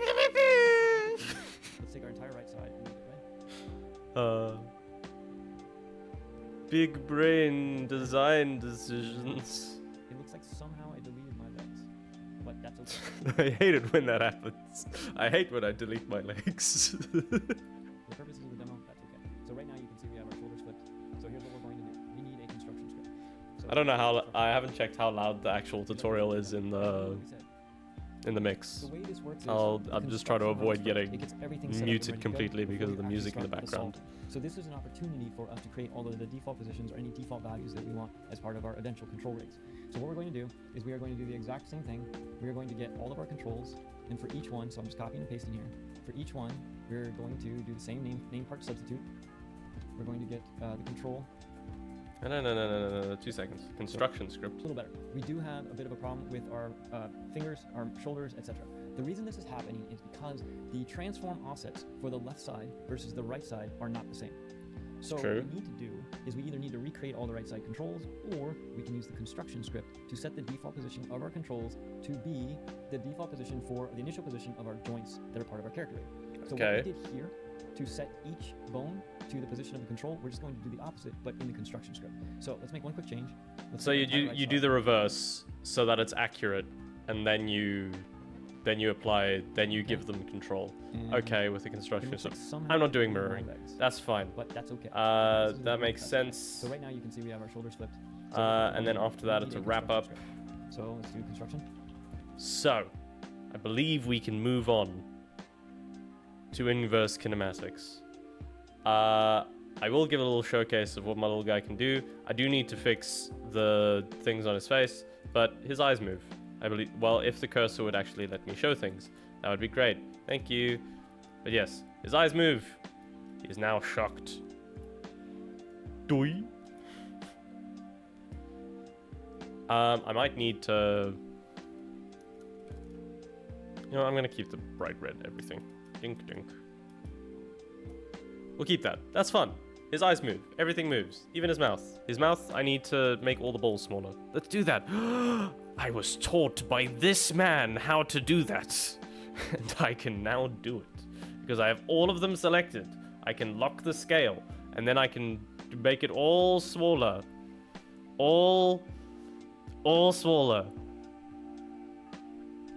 B: Let's take our entire right side and make it red.
A: Big brain design decisions.
B: It looks like somehow I deleted my legs, but that's okay.
A: I hate it when that happens. I hate when I delete my legs.
B: For the purposes of the demo, that's okay. So right now you can see we have our shoulders flipped. So here's what we're going to do. We need a construction script. So
A: I don't know how. I haven't checked how loud the actual tutorial is in the
B: like we said,
A: mix.
B: the way this works is
A: I'm just trying to avoid getting
B: it gets everything set up and
A: muted
B: ready to go
A: completely because of the
B: before we
A: music in the
B: actually start
A: background.
B: solving. So this is an opportunity for us to create all of the default positions or any default values that we want as part of our eventual control rigs. So what we're going to do is we are going to do the exact same thing. We are going to get all of our controls, and for each one, so I'm just copying and pasting here. For each one, we're going to do the same name part substitute. We're going to get the control.
A: No, 2 seconds. Construction script.
B: A little better. We do have a bit of a problem with our fingers, our shoulders, etc. The reason this is happening is because the transform offsets for the left side versus the right side are not the same. So what we need to do is we either need to recreate all the right side controls, or we can use the construction script to set the default position of our controls to be the default position for the initial position of our joints that are part of our character rig. So what we did here, to set each bone to the position of the control, we're just going to do the opposite, but in the construction script. So let's make one quick change.
A: So you do the reverse so that it's accurate, and then you give them control. Okay, with the construction script. I'm not doing mirroring. That's fine.
B: But that's okay.
A: That makes sense.
B: So right now you can see we have our shoulders flipped.
A: So and then after that it's a wrap up.
B: So let's do construction.
A: So, I believe we can move on to inverse kinematics. I will give a little showcase of what my little guy can do. I do need to fix the things on his face, but his eyes move. I believe, well, if the cursor would actually let me show things, that would be great. Thank you. But yes, his eyes move. He is now shocked. Doi. I might need to... You know, I'm gonna keep the bright red everything. Dink, dink. We'll keep that. That's fun. His eyes move. Everything moves. Even his mouth. His mouth, I need to make all the balls smaller. Let's do that. I was taught by this man how to do that. And I can now do it. Because I have all of them selected. I can lock the scale. And then I can make it all smaller. All smaller.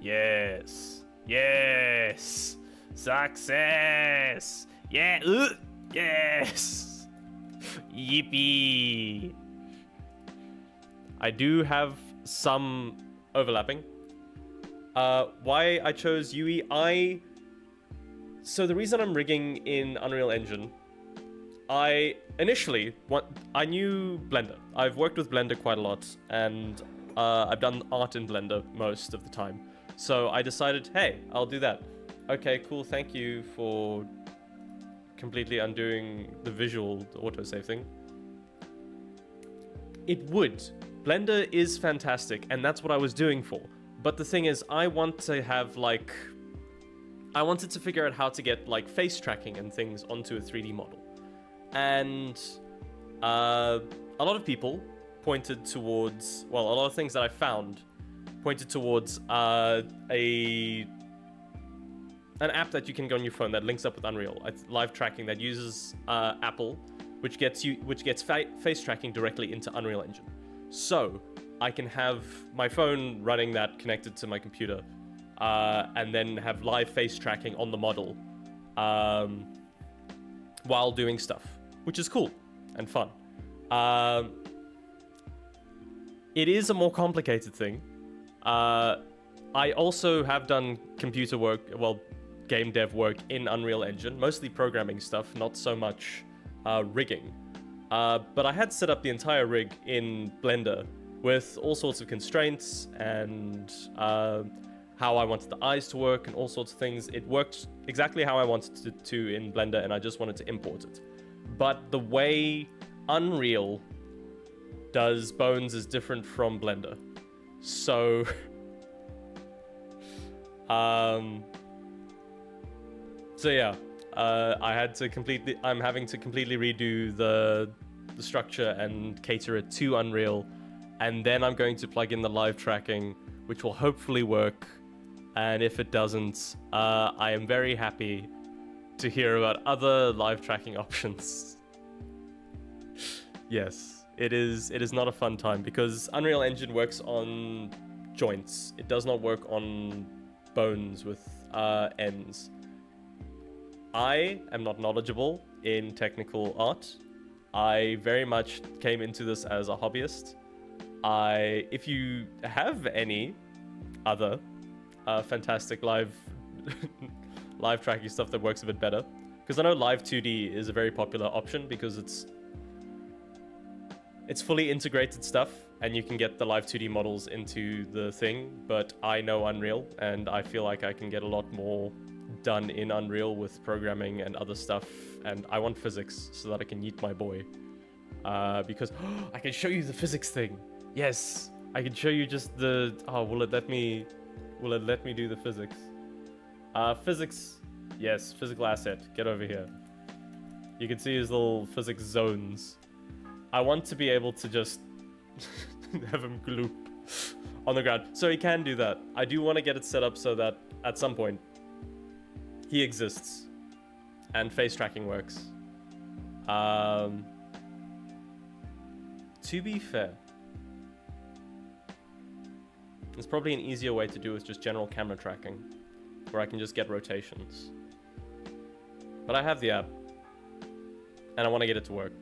A: Yes. Yes. Success. Yeah. Yes. Yippee. I do have some overlapping. Why I chose UE, so the reason I'm rigging in Unreal Engine, I knew Blender. I've worked with Blender quite a lot, and I've done art in Blender most of the time. So I decided, hey, I'll do that. Okay, cool, thank you for completely undoing the visual autosave thing. It would. Blender is fantastic, and that's what I was doing for. But the thing is, I wanted to figure out how to get like face tracking and things onto a 3D model. And a lot of people pointed towards, well, a lot of things that I found pointed towards an app that you can go on your phone that links up with Unreal. It's live tracking that uses Apple, which gets face tracking directly into Unreal Engine. So I can have my phone running that connected to my computer, and then have live face tracking on the model while doing stuff, which is cool and fun. It is a more complicated thing. I also have done computer work, well, game dev work in Unreal Engine, mostly programming stuff, not so much rigging. But I had set up the entire rig in Blender with all sorts of constraints and how I wanted the eyes to work and all sorts of things. It worked exactly how I wanted it to in Blender, and I just wanted to import it. But the way Unreal does bones is different from Blender. So so yeah, I'm having to completely redo the structure and cater it to Unreal, and then I'm going to plug in the live tracking, which will hopefully work. And if it doesn't, I am very happy to hear about other live tracking options. Yes, it is not a fun time because Unreal Engine works on joints. It does not work on bones with ends. I am not knowledgeable in technical art. I very much came into this as a hobbyist. If you have any other fantastic live tracking stuff that works a bit better, because I know Live 2D is a very popular option because it's fully integrated stuff and you can get the Live 2D models into the thing, but I know Unreal and I feel like I can get a lot more done in Unreal with programming and other stuff, and I want physics so that I can yeet my boy. because I can show you the physics thing. Yes, I can show you just the. Oh, will it let me do the physics? Physics. Yes, physical asset. Get over here. You can see his little physics zones. I want to be able to just have him gloop on the ground. So he can do that. I do want to get it set up so that at some point he exists and face tracking works. To be fair, there's probably an easier way to do with just general camera tracking, where I can just get rotations. But I have the app, and I want to get it to work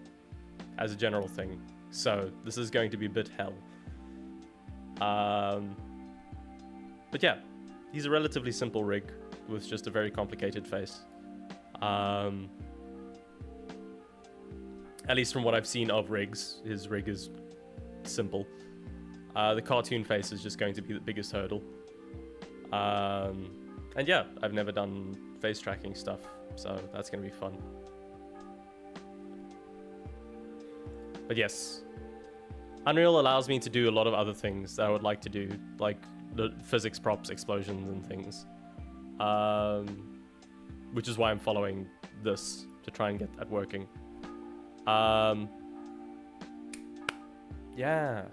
A: as a general thing. So this is going to be a bit hell. But yeah, he's a relatively simple rig with just a very complicated face. At least from what I've seen of rigs, his rig is simple. The cartoon face is just going to be the biggest hurdle. And yeah, I've never done face tracking stuff, so that's going to be fun. But yes, Unreal allows me to do a lot of other things that I would like to do, like the physics props, explosions, and things. Which is why I'm following this, to try and get that working. Yeah.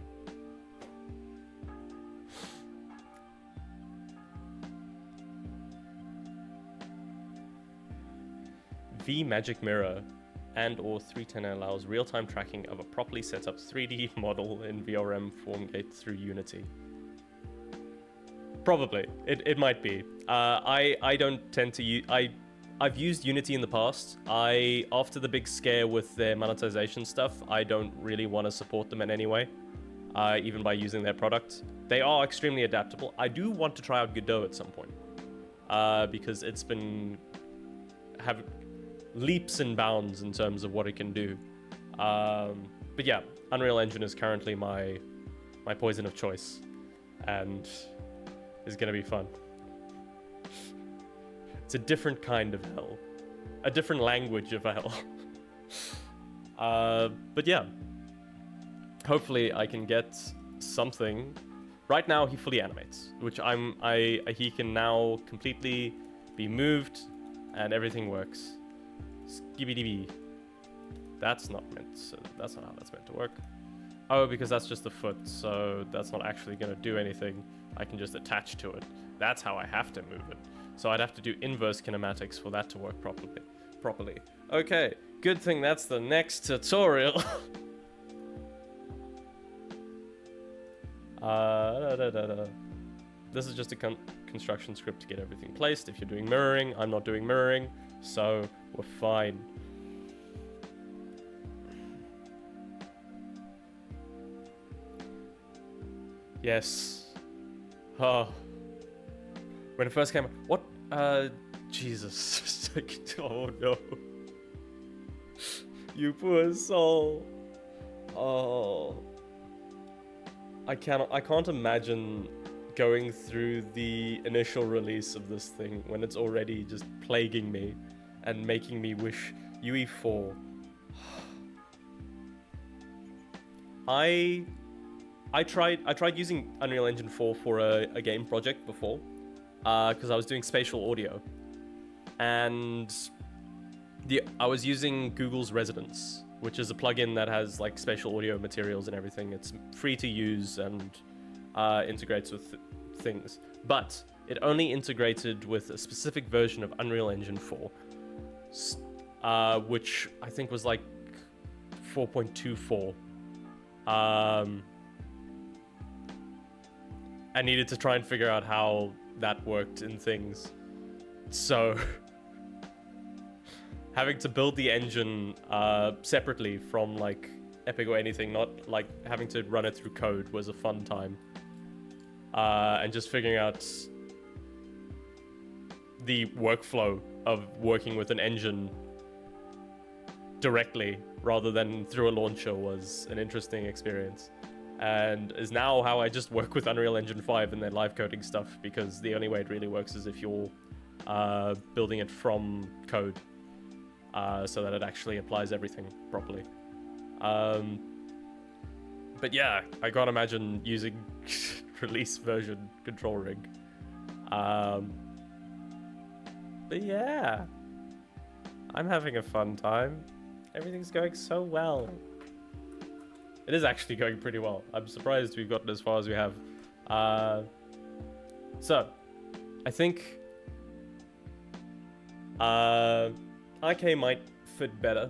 A: V Magic Mirror and or 310 allows real-time tracking of a properly set up 3D model in VRM FormGate through Unity. Probably. It might be. I don't tend to use... I've used Unity in the past. After the big scare with their monetization stuff, I don't really want to support them in any way, even by using their product. They are extremely adaptable. I do want to try out Godot at some point, because it's been have leaps and bounds in terms of what it can do. But yeah, Unreal Engine is currently my poison of choice, and is gonna be fun. It's a different kind of hell. A different language of hell. But yeah. Hopefully I can get something. Right now he fully animates, which he can now completely be moved and everything works. Skibidi. That's not how that's meant to work. Oh, because that's just the foot, so that's not actually gonna do anything. I can just attach to it. That's how I have to move it. So I'd have to do inverse kinematics for that to work properly. Okay, good thing that's the next tutorial. This is just a construction script to get everything placed. If you're doing mirroring, I'm not doing mirroring, so we're fine. Yes. Oh. When it first came out, what? Jesus. Oh no. You poor soul. Oh. I can't imagine going through the initial release of this thing when it's already just plaguing me and making me wish UE4. I tried using Unreal Engine 4 for a game project before, because I was doing spatial audio, and I was using Google's Residence, which is a plugin that has like spatial audio materials and everything. It's free to use and integrates with things, but it only integrated with a specific version of Unreal Engine 4, which I think was like 4.24. I needed to try and figure out how that worked in things. So having to build the engine separately from like Epic or anything, not like having to run it through code, was a fun time. And just figuring out the workflow of working with an engine directly rather than through a launcher was an interesting experience. And is now how I just work with Unreal Engine 5 and their live coding stuff, because the only way it really works is if you're building it from code, so that it actually applies everything properly. But yeah, I can't imagine using release version control rig. But yeah, I'm having a fun time. Everything's going so well. It is actually going pretty well. I'm surprised we've gotten as far as we have. So, I think IK might fit better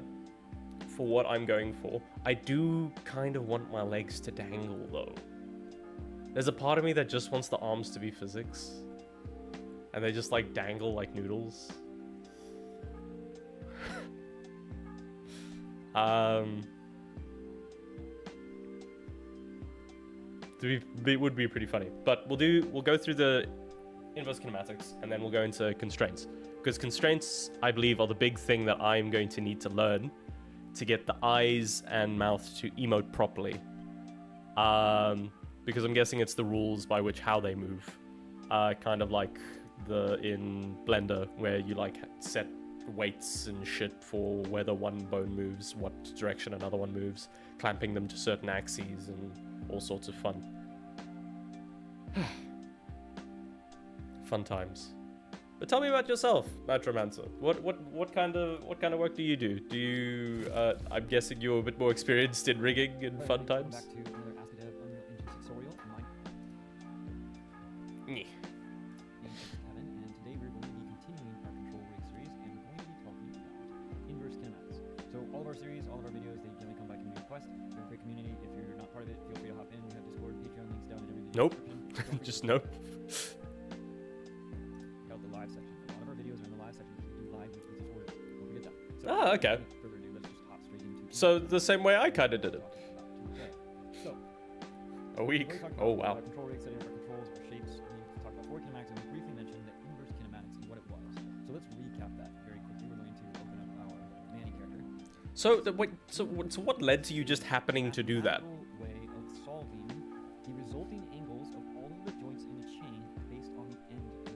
A: for what I'm going for. I do kind of want my legs to dangle though. There's a part of me that just wants the arms to be physics. And they just like dangle like noodles. It would be pretty funny. But we'll go through the inverse kinematics and then we'll go into constraints. Because constraints, I believe, are the big thing that I'm going to need to learn to get the eyes and mouth to emote properly. Because I'm guessing it's the rules by which how they move. Kind of like in Blender, where you like set weights and shit for whether one bone moves, what direction another one moves, clamping them to certain axes, and all sorts of fun. Fun times. But tell me about yourself, Matromancer. What kind of work do you do? Do you? I'm guessing you're a bit more experienced in rigging and fun times.
B: Back to another Ask a Dev Unreal Engine tutorial.
A: Nyeh.
B: Kevin, and today we're going to be continuing our control rig series, and we're going to be talking about inverse kinematics. So all of our series, all of our videos, they generally come by community request. We have a great community. If you're not part of it, feel free to hop in. We have Discord, Patreon links down in every video
A: Nope.
B: description.
A: Just nope.
B: Check out the live section. A lot of our videos are in the live section because we do live weekly tutorials. Don't forget that. So,
A: Okay.
B: without further ado, let's just hop straight into
A: So the same way I kind of did it.
B: So,
A: A week.
B: we talked
A: Oh
B: about,
A: wow.
B: control rig, setting up our controls, our shapes. We talked about forward kinematics, and we briefly mentioned that inverse kinematics and what it was. So let's recap that very quickly. We're going to open up our Manny character.
A: So what led to you just happening to do that?
B: Natural way of solving the resulting angles of all of the joints in the chain based on the end position.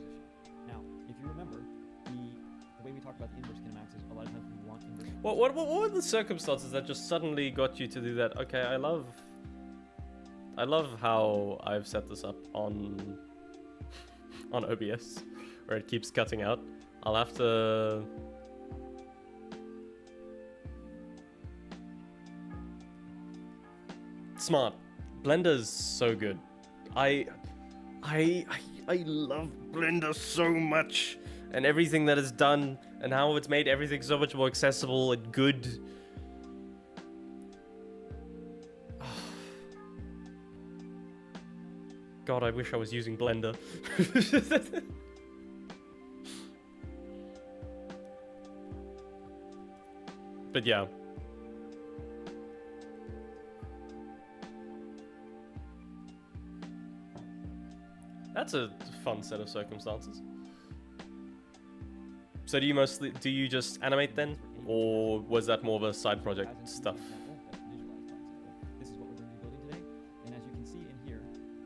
B: Now, if you remember, the way we talked about the inverse kinematics is a lot of times we want inverse.
A: What were the circumstances that just suddenly got you to do that? Okay, I love how I've set this up on OBS, where it keeps cutting out. I'll have to. Smart. Blender's so good. I love Blender so much, and everything that it's done, and how it's made everything so much more accessible and good. God, I wish I was using Blender. But yeah. That's a fun set of circumstances. So do you just animate then? Or was that more of a side project stuff?
B: This is what we're going to be building today. And as you can see in here,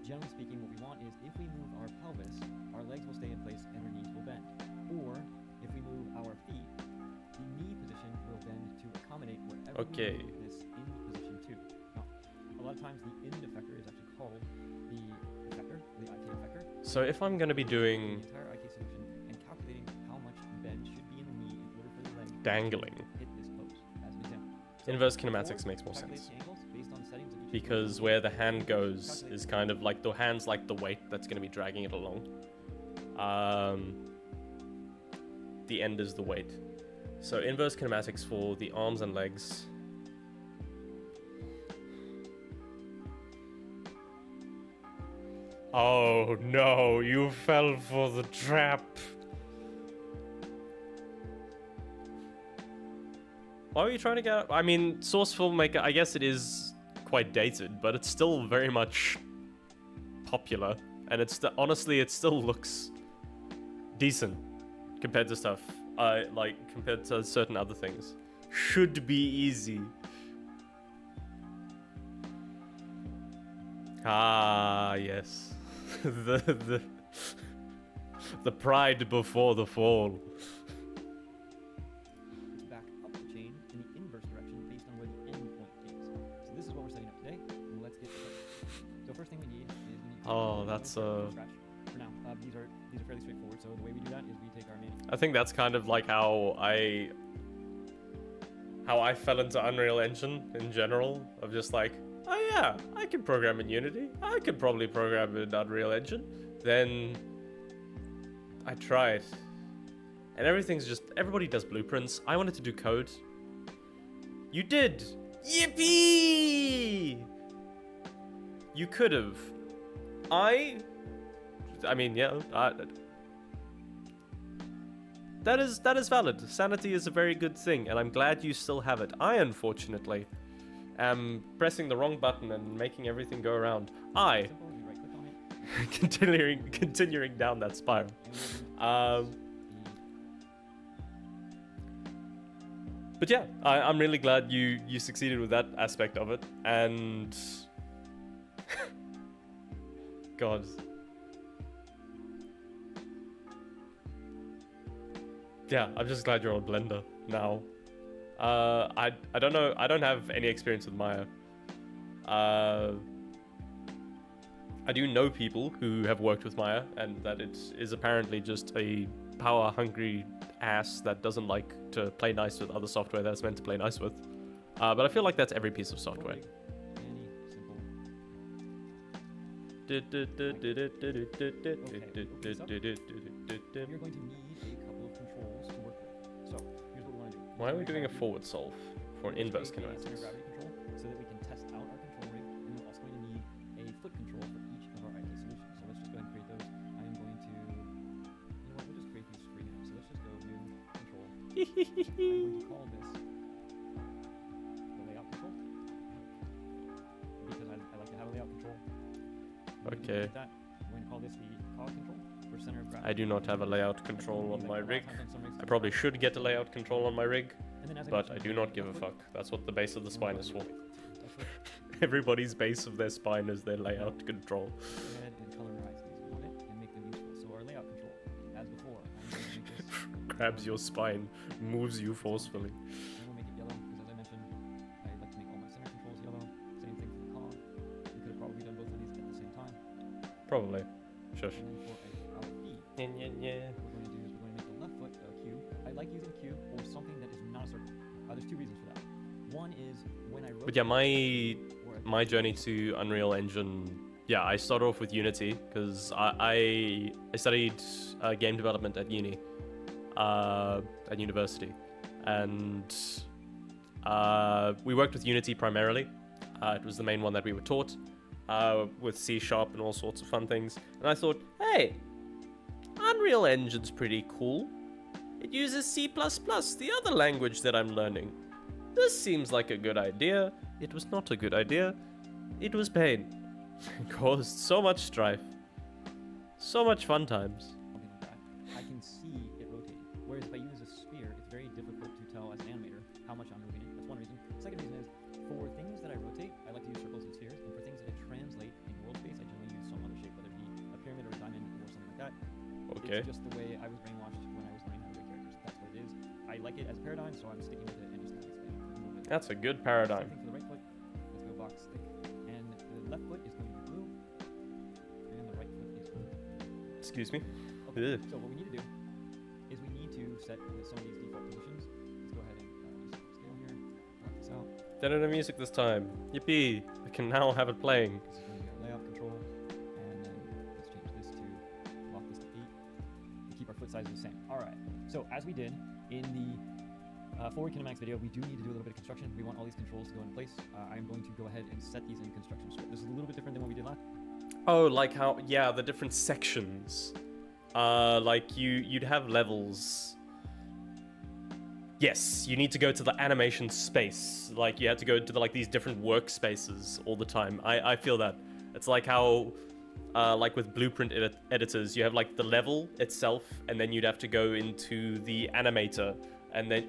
B: generally speaking, what we want is if we move our pelvis, our legs will stay in place and our knees will bend. Or if we move our feet, the knee position will bend to accommodate wherever we move this in position too. Now, a lot of times the end effector is actually called the effector, the IK effector.
A: So if I'm going to be doing
B: the entire IK solution and calculating how much bend should be in the knee in order for the leg
A: dangling,
B: to hit this pose, as an example. So
A: inverse kinematics makes more sense. Because where the hand goes is kind of like the hand's like the weight that's going to be dragging it along. The end is the weight. So inverse kinematics for the arms and legs. Oh no, you fell for the trap. Why are you trying to get... I mean, Source Filmmaker, I guess it is quite dated, but it's still very much popular. And honestly, it still looks decent compared to stuff. Compared to certain other things. Should be easy. Ah, yes. the pride before the fall.
B: Back up the chain in the inverse direction based on where the end point is.
A: Oh, that's
B: from scratch for now. These are fairly straightforward. So the way we do that is we take our main.
A: I think that's kind of like how I fell into Unreal Engine in general, of just like, oh yeah, I can program in Unity. I could probably program in Unreal Engine. Then I tried. And everybody does blueprints. I wanted to do code. You did! Yippee! You could have. I mean, yeah, that is valid. Sanity is a very good thing, and I'm glad you still have it. I, unfortunately, am pressing the wrong button and making everything go around. Continuing down that spiral. But yeah, I'm really glad you succeeded with that aspect of it, and God. Yeah, I'm just glad you're on Blender now. I don't know. I don't have any experience with Maya. I do know people who have worked with Maya, and that it is apparently just a power-hungry ass that doesn't like to play nice with other software that's meant to play nice with. But I feel like that's every piece of software.
B: You're going to need a couple of controls to work with. So here's what we want to do.
A: Why are we doing a forward solve for inverse kinematics?
B: Center gravity control, so that we can test out our control rig, and we're also going to need a foot control for each of our IK solutions. So let's just go ahead and create those. I am going to, you know what, we'll just create these free now. So let's just go new control. I'm going to call this the layout control, because I like to have a layout control.
A: Okay.
B: That. We're going to call this the cog control for center of gravity.
A: I do not have a layout control on my rig. I probably should get a layout control on my rig, but I do not give a fuck. That's what the base of the spine is for. Everybody's base of their spine is their layout control.
B: Go ahead and colorize these a little bit and make them useful. So our layout control, as before, I'm going to make this
A: grabs your spine, moves you forcefully.
B: and we'll make it yellow, because as I mentioned, I like to make all my center controls yellow. Same thing for the cog. We could have probably done both of these at the same time.
A: Probably. Shush.
B: And then for our feet,
A: Yeah.
B: what we're going to do is we're going to make the left foot a cube. I like using cube or something that is not a circle. There's two reasons for that. One is when I rotate.
A: But yeah, my journey to Unreal Engine, yeah, I started off with Unity because I studied game development at university, and we worked with Unity primarily. It was the main one that we were taught, with C# and all sorts of fun things. And I thought, hey, Unreal Engine's pretty cool. It uses C++, the other language that I'm learning. This seems like a good idea. It was not a good idea. It was pain. It caused so much strife. So much fun times.
B: Something like that, I can see it rotating. Whereas if I use a sphere, it's very difficult to tell as an animator how much I'm moving it. That's one reason. The second reason is, for things that I rotate, I like to use circles and spheres, and for things that I translate in world space, I generally use some other shape, whether it be a pyramid or a diamond or something like that.
A: Okay.
B: It's just the way I was brainwashed when I was learning how to make characters. That's what it is. I like it as a paradigm, so I'm sticking with it and just kind of expanding a little bit.
A: That's a good
B: Same
A: paradigm.
B: thing for the right foot. Let's go box stick. And the left foot is going to be blue, and the right foot is blue.
A: Excuse me.
B: Okay,
A: Ugh.
B: so what we need to do is we need to set some of these default positions. Let's go ahead and use some scale here, block this out.
A: Da-da-da music this time. Yippee! I can now have it playing.
B: This is going to be our layout control, and then let's change this to lock this to 8 to keep our foot sizes the same. All right, so as we did in the forward kinematics video, we do need to do a little bit of construction. We want all these controls to go into place. I'm going to go ahead and set these in construction script. This is a little bit different than what we did last.
A: Oh, like how, yeah, the different sections. Like you'd have levels. Yes, you need to go to the animation space. Like you had to go to these different workspaces all the time. I feel that. It's like how, like with blueprint editors, you have like the level itself, and then you'd have to go into the animator, and then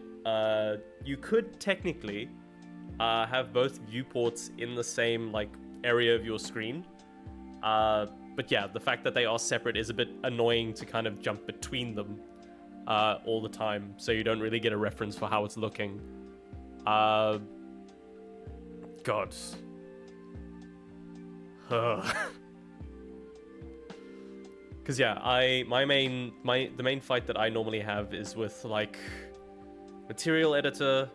A: you could technically have both viewports in the same like area of your screen. But yeah, the fact that they are separate is a bit annoying to kind of jump between them all the time, so you don't really get a reference for how it's looking. God. Because yeah, the main fight that I normally have is with like material editor,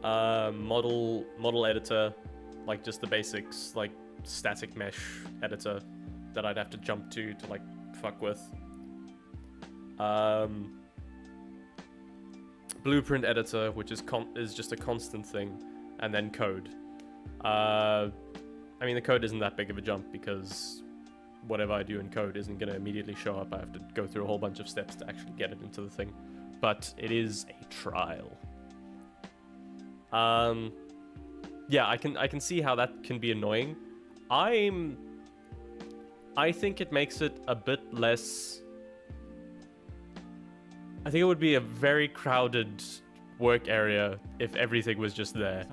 A: model editor, like just the basics, like static mesh editor that I'd have to jump to like fuck with. Blueprint editor, which is just a constant thing, and then code. I mean, the code isn't that big of a jump because whatever I do in code isn't going to immediately show up. I have to go through a whole bunch of steps to actually get it into the thing. But it is a trial. Yeah, I can see how that can be annoying. I think it makes it a bit less... I think it would be a very crowded work area if everything was just there.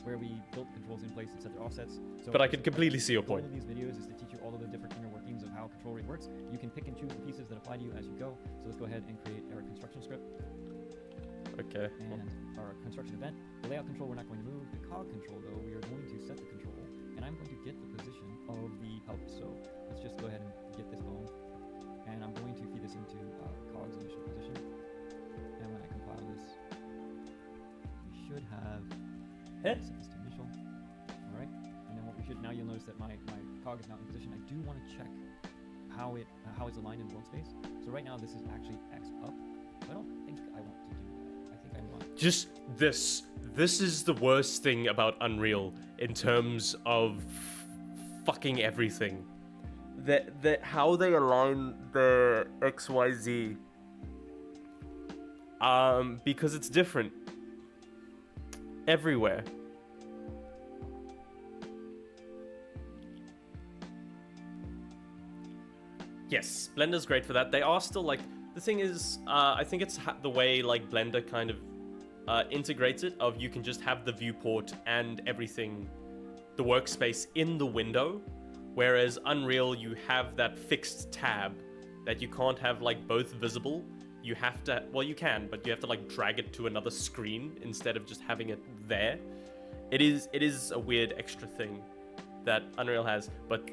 B: Where we built the controls in place and set their offsets. So
A: but I can completely see your point.
B: One of these videos is to teach you all of the different inner workings of how control rig works. You can pick and choose the pieces that apply to you as you go. So let's go ahead and create our construction script.
A: Okay.
B: And our construction event. The layout control we're not going to move. The cog control though, we are going to set the control. And I'm going to get the position of the hub. So let's just go ahead and get this going. And I'm going to feed this into cog's initial position. And when I compile this, we should have set this to initial. Alright. And then what we should now, you'll notice that my cog is now in position. I do want to check how it's aligned in world space. So right now this is actually X up. So I don't think I want to do that. I think I want
A: just this. This is the worst thing about Unreal in terms of fucking everything. That how they align the XYZ. Because it's different everywhere. Yes, Blender's great for that. They are still like, the thing is, I think it's the way like Blender kind of integrates it, of you can just have the viewport and everything, the workspace in the window, whereas Unreal, you have that fixed tab that you can't have like both visible. You have to, well you can, but you have to like drag it to another screen instead of just having it there. It is a weird extra thing that Unreal has, but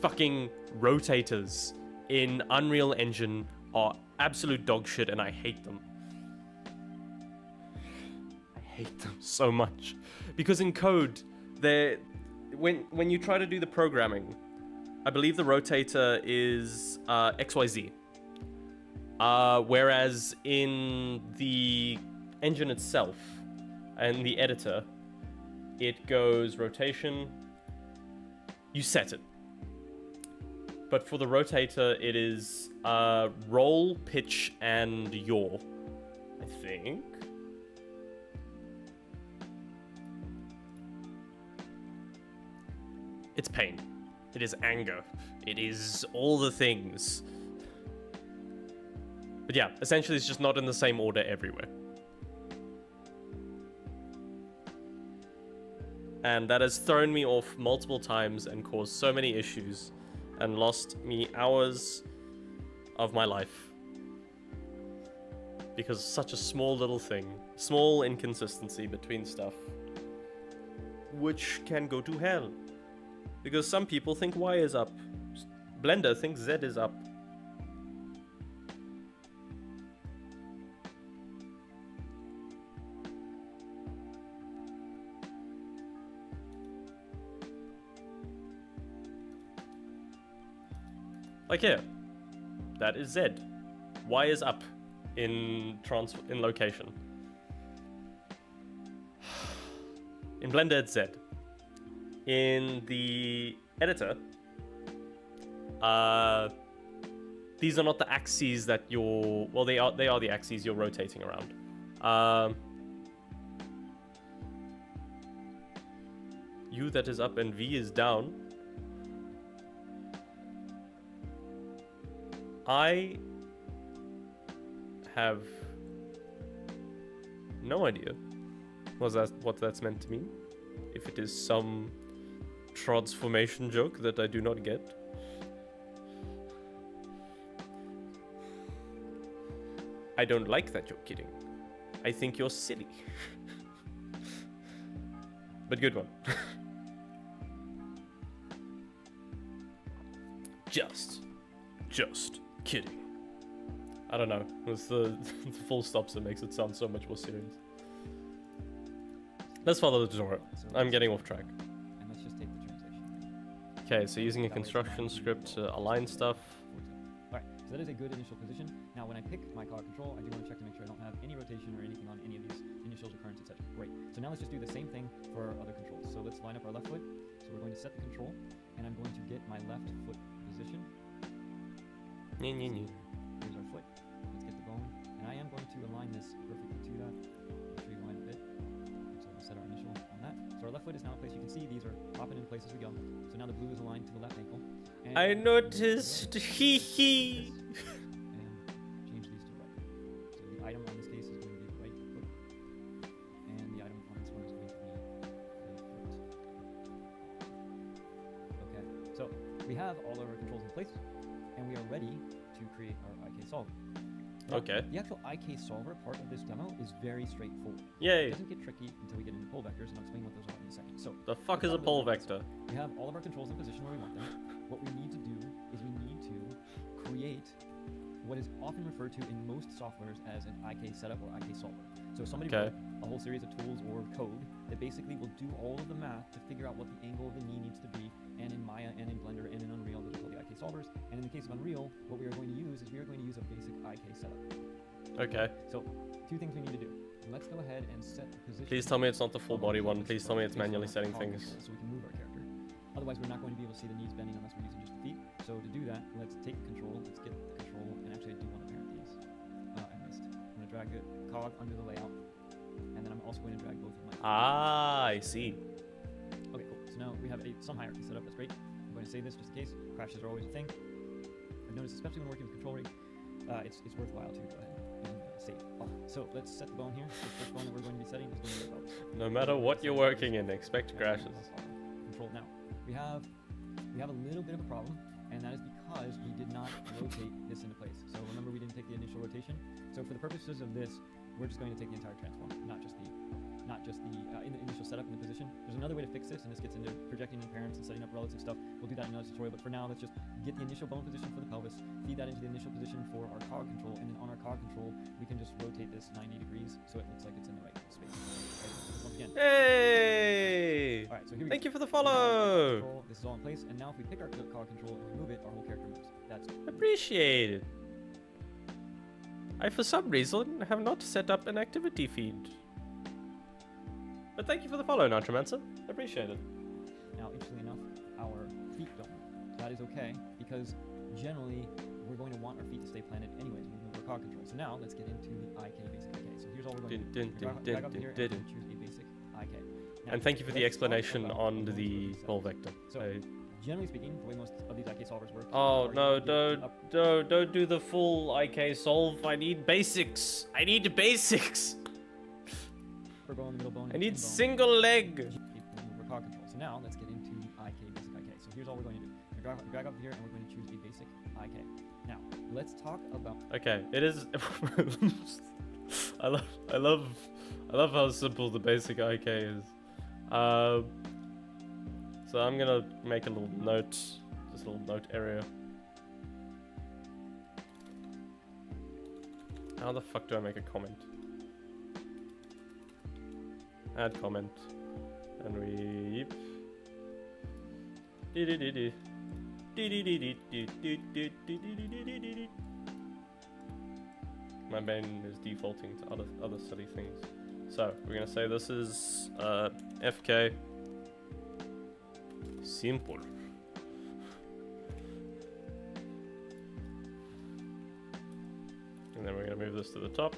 A: fucking rotators in Unreal Engine are absolute dog shit and I hate them. I hate them so much. Because in code, when you try to do the programming, I believe the rotator is XYZ. Whereas in the engine itself and the editor, it goes rotation, you set it. But for the rotator, it is roll, pitch, and yaw, I think. It's pain. It is anger. It is all the things. But yeah, essentially it's just not in the same order everywhere. And that has thrown me off multiple times and caused so many issues and lost me hours of my life. Because such a small little thing, small inconsistency between stuff, which can go to hell. Because some people think Y is up. Blender thinks Z is up. Like here, that is Z. Y is up in location. In Blender, it's Z. In the editor, these are not the axes that you're. Well, they are the axes you're rotating around. U that is up and V is down. I have no idea what that's meant to mean. If it is some transformation joke that I do not get. I don't like that you're kidding. I think you're silly. But good one. Just kidding. I don't know. It's the full stops that makes it sound so much more serious. Let's follow the tutorial. I'm getting off track.
B: And let's just take the translation.
A: Okay, so using a construction script to align stuff.
B: Alright, so that is a good initial position. Now when I pick my cog control, I do want to check to make sure I don't have any rotation or anything on any of these initials or currents, etc. Great. So now let's just do the same thing for our other controls. So let's line up our left foot. So we're going to set the control, and I'm going to get my left foot position. Here's our foot. Let's get the bone. And I am going to align this perfectly to that. Make sure you align a bit. So we'll set our initial on that. So our left foot is now in place. You can see these are popping into place as we go. So now the blue is aligned to the left ankle. And
A: I noticed. Hee hee.
B: And change these to right. So the item on this case is going to be the right foot. And the item on this one is going to be the foot. Okay. So we have all of our controls in place. And we are ready to create our IK solver. Now,
A: Okay.
B: The actual IK solver part of this demo is very straightforward.
A: Yay.
B: It doesn't get tricky until we get into pole vectors, and I'll explain what those are in a second. So
A: The fuck is a pole vector?
B: we have all of our controls in position where we want them. What we need to do is we need to create what is often referred to in most softwares as an IK setup or IK solver. So somebody
A: Okay.
B: wrote a whole series of tools or code that basically will do all of the math to figure out what the angle of the knee needs to be, and in Maya and in Blender and in Unreal, those are called the IK solvers. And in the case of Unreal, what we are going to use is we are going to use a basic IK setup.
A: Okay.
B: So, two things we need to do. Let's go ahead and set the position.
A: Please tell me it's not the full
B: of
A: body
B: our
A: one.
B: pelvis
A: Please tell me it's
B: based on
A: manually
B: our
A: setting
B: cog
A: things.
B: control, so we can move our character. Otherwise, we're not going to be able to see the knees bending unless we're using just the feet. So to do that, let's take control. Let's get the control, and actually I do want to parent these. I missed. I'm going to drag the cog under the layout, and then I'm also going to drag both of my.
A: I see.
B: Okay, cool. So now we have some hierarchy set up. That's great. I'm going to save this just in case. Crashes are always a thing. I've noticed, especially when working with control rig, it's worthwhile to go ahead and save. Oh, so let's set the bone here. The first bone that we're going to be setting is going to be the pelvis.
A: No matter what you're working in, expect crashes.
B: Control now. We have a little bit of a problem, and that is because we did not rotate this into place. So remember, we didn't take the initial rotation. So for the purposes of this, we're just going to take the entire transform, not just the in the initial setup in the position. There's another way to fix this, and this gets into projecting in parents and setting up relative stuff. We'll do that in another tutorial, but for now, let's just get the initial bone position for the pelvis, feed that into the initial position for our cog control, and then on our cog control, we can just rotate this 90 degrees so it looks like it's in the right space. Okay, so once again.
A: Hey!
B: All right, so here we
A: Thank
B: go.
A: you for the follow.
B: Control, this is all in place, and now if we pick our cog control and we move it, our whole character moves. That's
A: Appreciate it. I, for some reason, have not set up an activity feed. But thank you for the follow, Nitromancer. Appreciate it.
B: now, interestingly enough, our feet don't move. That is okay, because generally, we're going to want our feet to stay planted anyways when we move our cog control. So now, let's get into the IK basic IK. So here's all we're going to do. Drag up here and choose a basic IK. Now,
A: And thank you for the
B: let's talk
A: explanation
B: about
A: on
B: the
A: the
B: setup.
A: pole vector.
B: So, generally speaking, the way most of these IK solvers work.
A: Oh
B: are
A: no,
B: you get
A: don't do the full IK solve. I need basics. I need basics.
B: upper bone, middle bone,
A: I
B: and
A: need
B: thin bone.
A: single leg.
B: Move our cog control. So now let's get into the IK basic IK. So here's all we're going to do. We're drag up here and we're going to choose a basic IK. Now let's talk about.
A: Okay, it is. I love how simple the basic IK is. So I'm gonna make a little note, just a little note area. How the fuck do I make a comment? Add comment, and we. My brain is defaulting to other silly things. So we're gonna say this is FK. Simple. And then we're gonna move this to the top.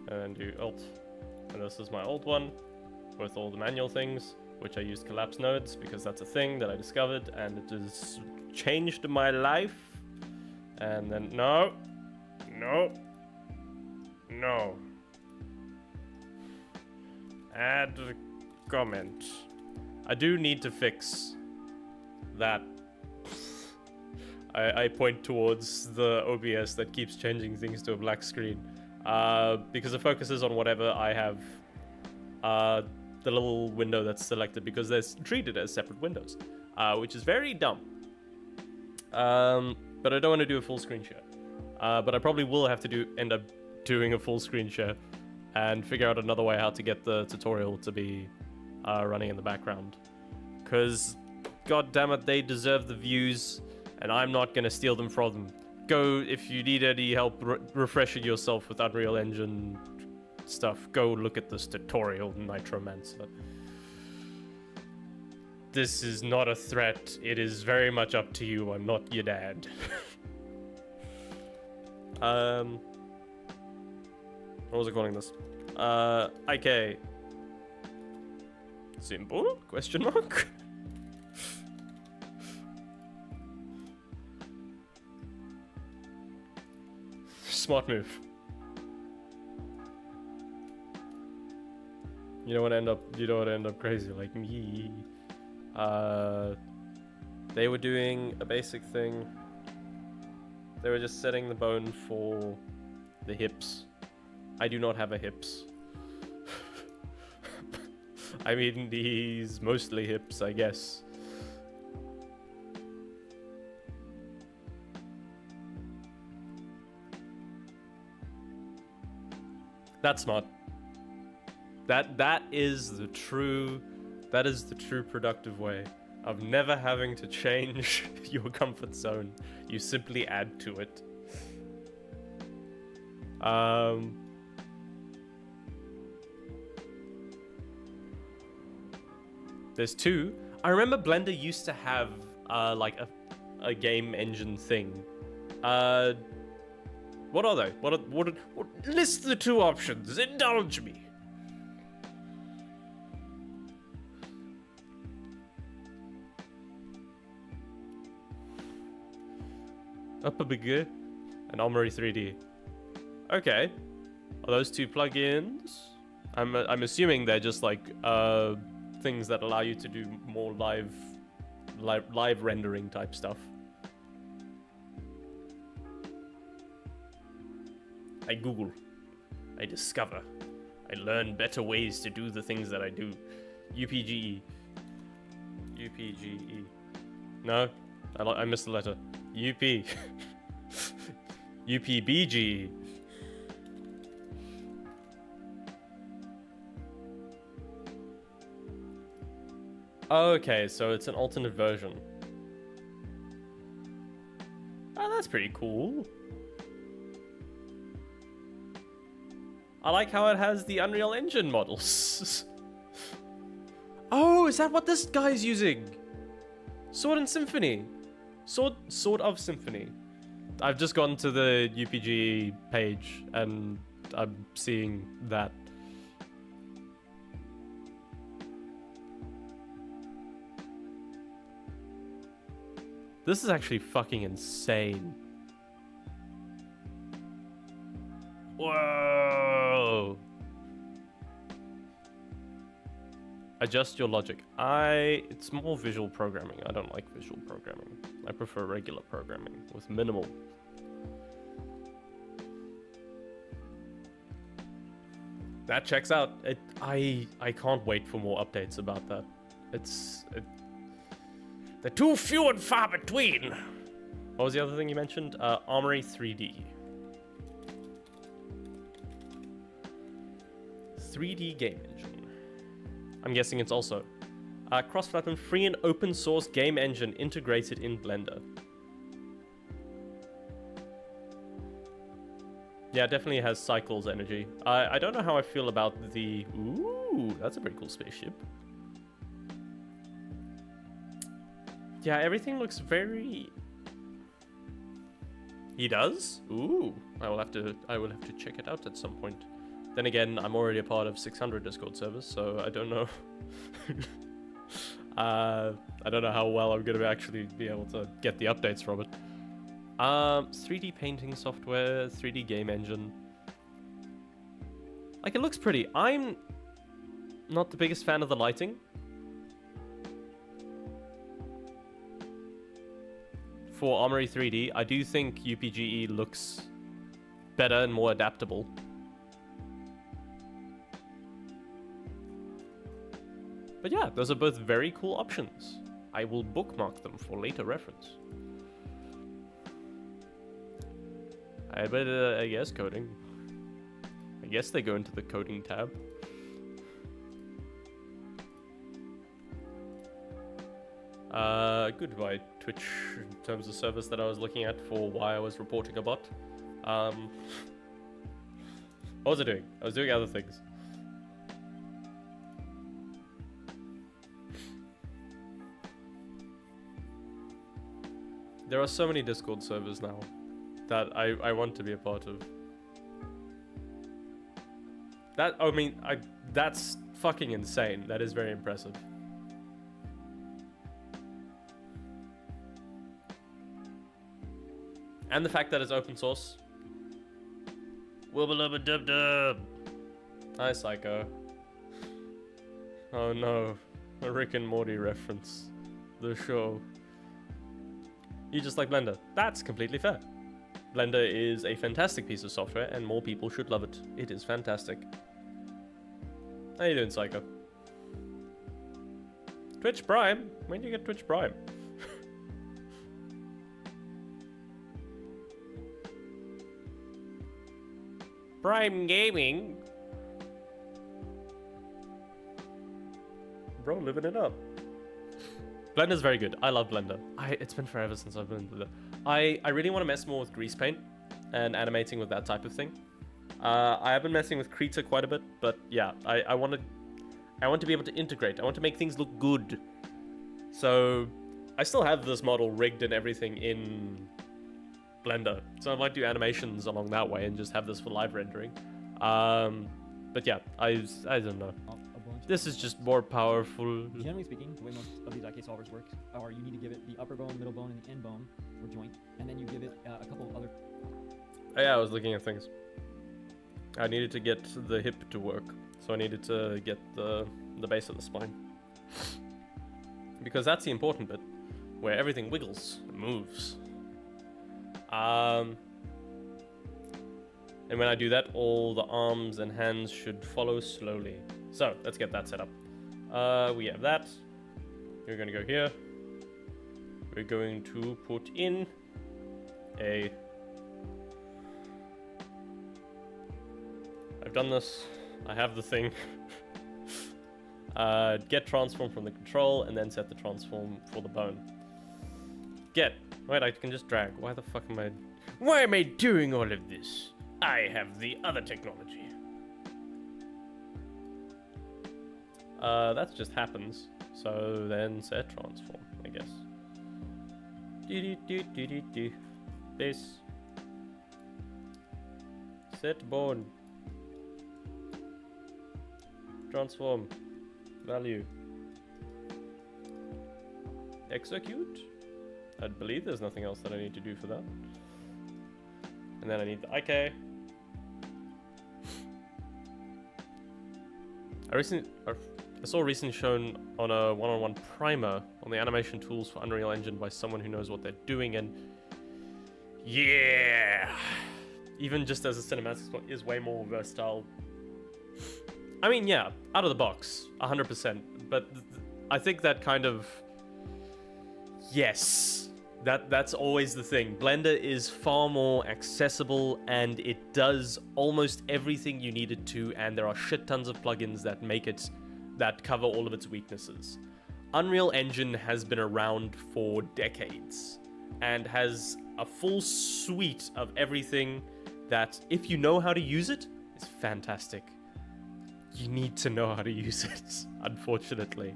A: And then do Alt. And this is my old one with all the manual things, which I used collapse nodes because that's a thing that I discovered and it has changed my life. And then no. Add comment. I do need to fix that. I point towards the OBS that keeps changing things to a black screen. Because it focuses on whatever I have the little window that's selected because they're treated as separate windows, which is very dumb. But I don't want to do a full screen share. But I probably will have to end up doing a full screen share and figure out another way how to get the tutorial to be running in the background. Because, god damn it, they deserve the views, and I'm not going to steal them from them. Go, if you need any help refreshing yourself with Unreal Engine stuff, go look at this tutorial, Nitromancer. This is not a threat. It is very much up to you. I'm not your dad. What was I calling this? IK. Symbol? Question mark? Smart move. You don't want to end up crazy like me. They were doing a basic thing. They were just setting the bone for the hips. I do not have a hips. I mean, these mostly hips, I guess. That's smart. That is the true productive way of never having to change your comfort zone. You simply add to it. There's two. I remember Blender used to have like a game engine thing. What are they? What list the two options. Indulge me. Upper Bigger and Armory 3D. Okay. Are those two plugins? I'm assuming they're just like things that allow you to do more live rendering type stuff. I Google. I discover. I learn better ways to do the things that I do. UPGE. UPGE. No, I missed the letter. UP. UPBG. Okay, so it's an alternate version. Oh, that's pretty cool. I like how it has the Unreal Engine models. Oh, is that what this guy's using? Sword and Symphony. Sword of Symphony. I've just gone to the UPG page and I'm seeing that. This is actually fucking insane. Whoa! Adjust your logic. It's more visual programming. I don't like visual programming. I prefer regular programming with minimal. That checks out. I can't wait for more updates about that. They're too few and far between. What was the other thing you mentioned? Armory 3D. 3D game engine. I'm guessing it's also cross-platform free and open source game engine integrated in Blender. Yeah, it definitely has Cycles energy. I don't know how I feel about the... Ooh, that's a pretty cool spaceship. Yeah, everything looks very... He does? Ooh, I will have to check it out at some point. Then again, I'm already a part of 600 Discord servers, so I don't know. I don't know how well I'm going to actually be able to get the updates from it. 3D painting software, 3D game engine. Like, it looks pretty. I'm not the biggest fan of the lighting. For Armory 3D, I do think UPGE looks better and more adaptable. But yeah, those are both very cool options. I will bookmark them for later reference. I guess coding. I guess they go into the coding tab. Goodbye, Twitch, in terms of service that I was looking at for why I was reporting a bot. What was I doing? I was doing other things. There are so many Discord servers now that I want to be a part of. That's fucking insane. That is very impressive. And the fact that it's open source. Wubba dub dub. Hi, Psycho. Oh no, a Rick and Morty reference. The show. You just like Blender. That's completely fair. Blender is a fantastic piece of software and more people should love it. It is fantastic. How you doing, Psycho? Twitch Prime? When do you get Twitch Prime? Prime Gaming? Bro, living it up. Blender's very good. I love Blender. It's been forever since I've been in Blender. I really want to mess more with grease paint and animating with that type of thing. I have been messing with Krita quite a bit, but yeah, I want to be able to integrate. I want to make things look good. So I still have this model rigged and everything in Blender, so I might do animations along that way and just have this for live rendering. But yeah, I don't know. This is just more powerful.
B: Generally speaking, the way most of these IK solvers work are you need to give it the upper bone, middle bone, and the end bone, or joint, and then you give it a couple of other...
A: Oh yeah, I was looking at things. I needed to get the hip to work, so I needed to get the base of the spine. Because that's the important bit, where everything wiggles and moves. And when I do that, all the arms and hands should follow slowly. So, let's get that set up. We have that. We're gonna go here. We're going to put in a... I've done this. I have the thing. Get transform from the control, and then set the transform for the bone. Get. Wait, I can just drag. Why the fuck am I... Why am I doing all of this? I have the other technology. That just happens. So then set transform, I guess. This. Set bone. Transform. Value. Execute? I believe there's nothing else that I need to do for that. And then I need the IK. I saw recently shown on a one-on-one primer on the animation tools for Unreal Engine by someone who knows what they're doing, and yeah, even just as a cinematic spot is way more versatile. I mean, yeah, out of the box, 100%. But I think that kind of, yes. That's always the thing. Blender is far more accessible and it does almost everything you need it to, and there are shit tons of plugins that make it, that cover all of its weaknesses. Unreal Engine has been around for decades and has a full suite of everything that, if you know how to use it, is fantastic. You need to know how to use it, unfortunately.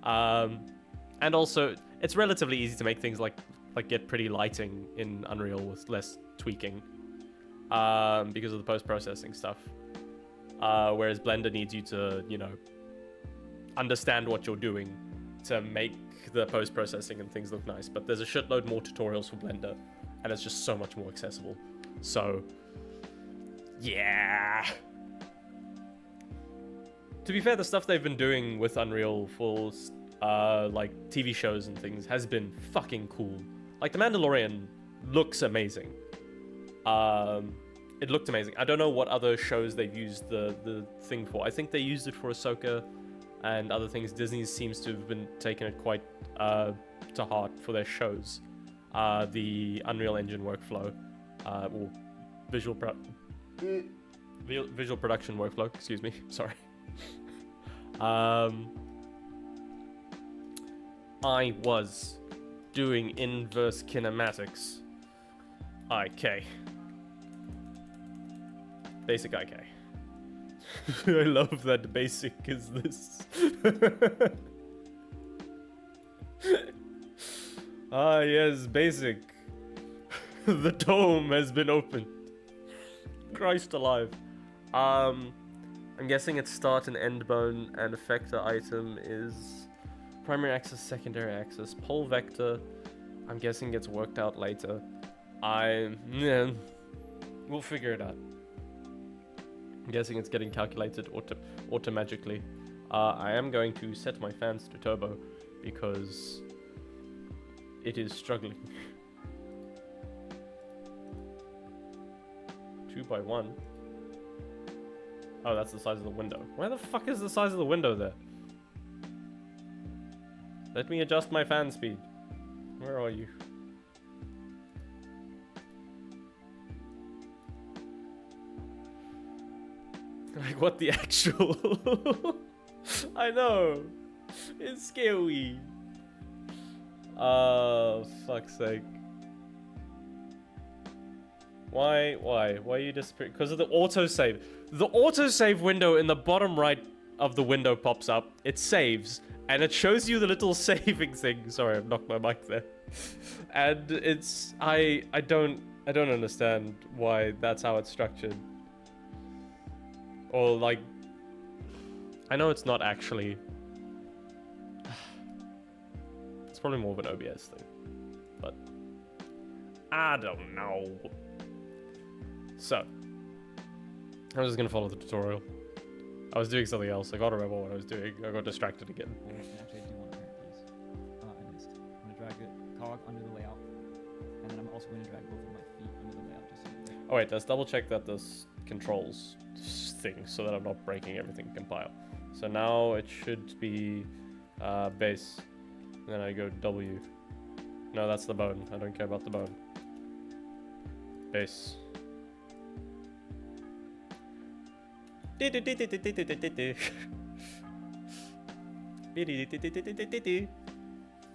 A: And also, it's relatively easy to make things like get pretty lighting in Unreal with less tweaking, because of the post-processing stuff. Whereas Blender needs you to, you know, understand what you're doing to make the post-processing and things look nice. But there's a shitload more tutorials for Blender, and it's just so much more accessible. So, yeah. To be fair, the stuff they've been doing with Unreal for like TV shows and things has been fucking cool. Like The Mandalorian looks amazing. It looked amazing. I don't know what other shows they've used the thing for. I think they used it for Ahsoka and other things. Disney seems to have been taking it quite to heart for their shows. The Unreal Engine workflow, or visual production workflow. Excuse me. Sorry. I was doing inverse kinematics. IK. Basic IK. I love that basic is this. Ah, yes, basic. The dome has been opened. Christ alive. I'm guessing its start and end bone and effector item is primary axis, secondary axis, pole vector. I'm guessing gets worked out later. We'll figure it out. I'm guessing it's getting calculated automagically. I am going to set my fans to turbo because it is struggling. 2x1. Oh, that's the size of the window. Where the fuck is the size of the window there? Let me adjust my fan speed. Where are you? Like, what the actual... I know! It's scary. Oh, fuck's sake. Why are you disappearing? Because of the autosave. The autosave window in the bottom right of the window pops up. It saves, and it shows you the little saving thing. Sorry, I've knocked my mic there. And it's... I don't understand why that's how it's structured. Or, like... I know it's not actually... It's probably more of an OBS thing. But... I don't know. So... I'm just gonna follow the tutorial. I was doing something else. I gotta remember what I was doing. I got distracted again.
B: Actually, I do want to parent these. I missed. I'm gonna drag the cog under the layout. And then I'm also going to drag both of my feet under the layout just so you know.
A: Oh wait, let's double check that this controls things so that I'm not breaking everything compile. So now it should be base. And then I go W. No, that's the bone. I don't care about the bone. Base.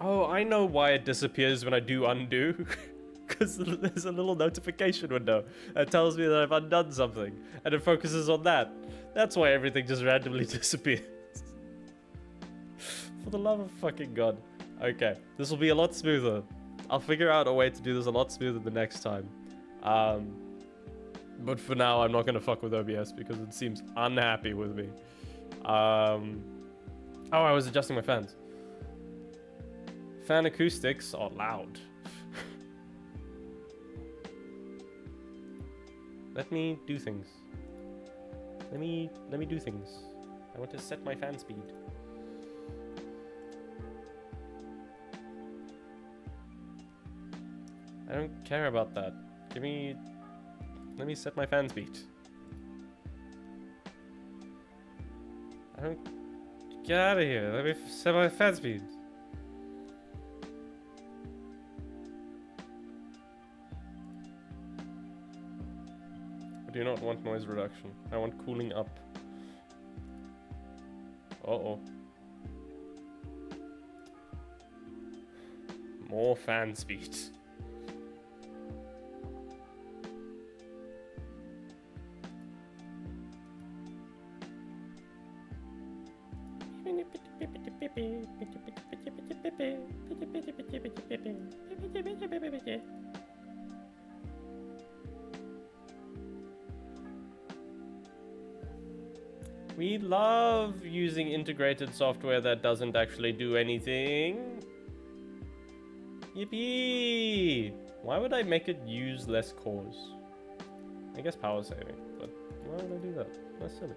A: Oh, I know why it disappears when I do undo. Because there's a little notification window that tells me that I've undone something, and it focuses on that. That's why everything just randomly disappears. For the love of fucking God. Okay, this will be a lot smoother. I'll figure out a way to do this a lot smoother the next time. But for now, I'm not going to fuck with OBS because it seems unhappy with me. Oh, I was adjusting my fans. Fan acoustics are loud. Let me do things. Let me do things. I want to set my fan speed. I don't care about that. Let me set my fan speed. I don't... Get out of here. Let me set my fan speed. I do not want noise reduction. I want cooling up. Uh-oh. More fan speed. We love using integrated software that doesn't actually do anything. Yippee! Why would I make it use less cores? I guess power saving, but why would I do that? That's silly.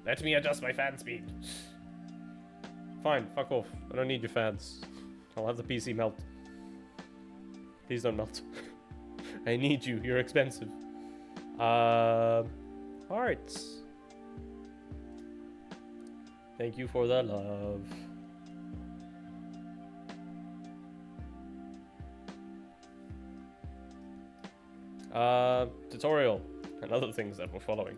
A: Let me adjust my fan speed. Fine, fuck off. I don't need your fans. I'll have the PC melt. Please don't melt. I need you. You're expensive. Hearts. Thank you for the love. Tutorial and other things that we're following.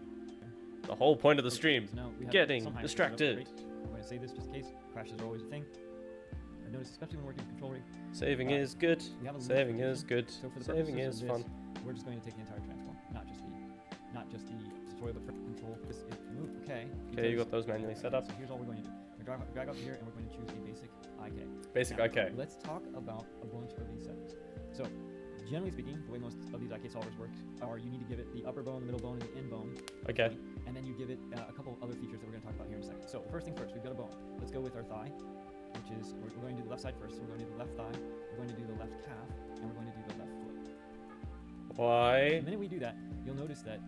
A: The whole point of the stream.
B: So now we have
A: Getting
B: some hierarchy
A: distracted.
B: set up. Great. I'm going to save this just in case. Crashes are always a thing. I've noticed, especially when working with control rig.
A: Saving is good.
B: We have a
A: Saving
B: loop
A: is good.
B: So for the
A: Saving
B: purposes
A: is
B: of this,
A: fun.
B: we're just going to take the entire transform, not just the tutorial, but for control. This is move. Okay.
A: Okay, you got those manually set up.
B: So here's all we're going to do. We're going to drag up here, and we're going to choose a basic IK.
A: Basic
B: Now,
A: IK.
B: Let's talk about a bunch of these settings. So, generally speaking, the way most of these IK solvers work are you need to give it the upper bone, the middle bone, and the end bone.
A: Okay.
B: And then you give it a couple other features that we're going to talk about here in a second. So, first thing first, we've got a bone. Let's go with our thigh, which is, we're going to do the left side first. So we're going to do the left thigh, we're going to do the left calf, and we're going to do the left foot.
A: Why?
B: The minute we do that, you'll notice that.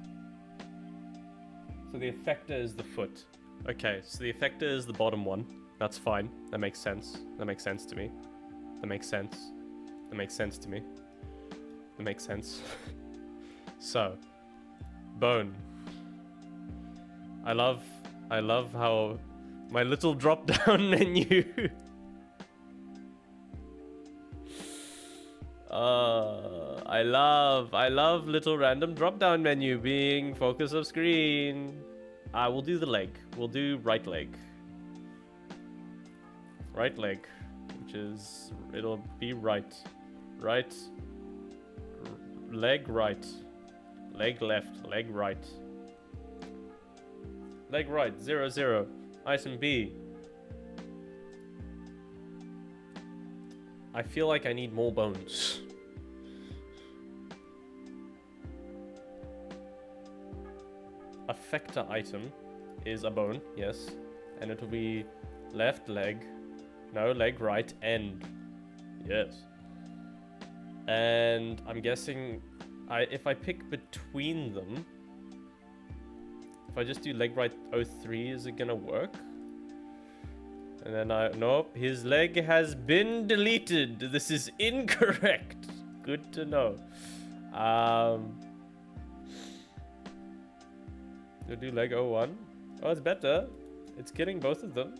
A: So the effector is the foot. Okay, so the effector is the bottom one. That's fine. That makes sense. That makes sense to me. That makes sense. That makes sense to me. That makes sense. So, bone. I love how my little drop-down menu. I love little random drop-down menu being focus of screen. We'll do the leg. We'll do right leg. Right leg, which is, it'll be right. Right. Leg right. Leg left. Leg right. Leg right. 0, 0. Item B. I feel like I need more bones. Effector item is a bone, yes. And it will be left leg. No, leg right, end. Yes. And I'm guessing if I pick between them, if I just do leg right 03, is it gonna work? And then nope, his leg has been deleted. This is incorrect. Good to know. We'll do leg 01. Oh, it's better. It's getting both of them.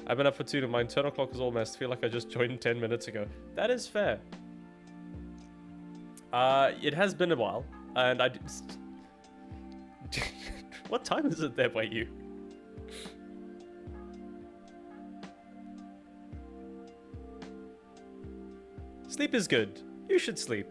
A: I've been up for 2 and my internal clock is all messed. Feel like I just joined 10 minutes ago. That is fair. It has been a while, and I did... What time is it there by you? Sleep is good. You should sleep.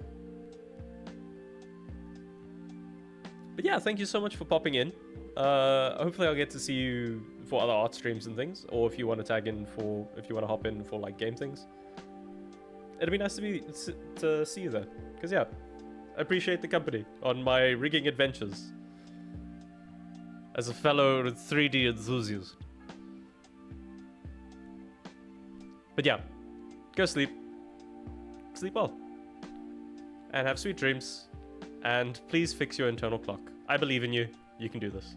A: But yeah, thank you so much for popping in. Hopefully I'll get to see you for other art streams and things, or if you want to tag in for, if you want to hop in for like game things. It'd be nice to see you there, because yeah, I appreciate the company on my rigging adventures as a fellow 3D enthusiast. But yeah, go sleep well, and have sweet dreams, and please fix your internal clock. I believe in you. You can do this.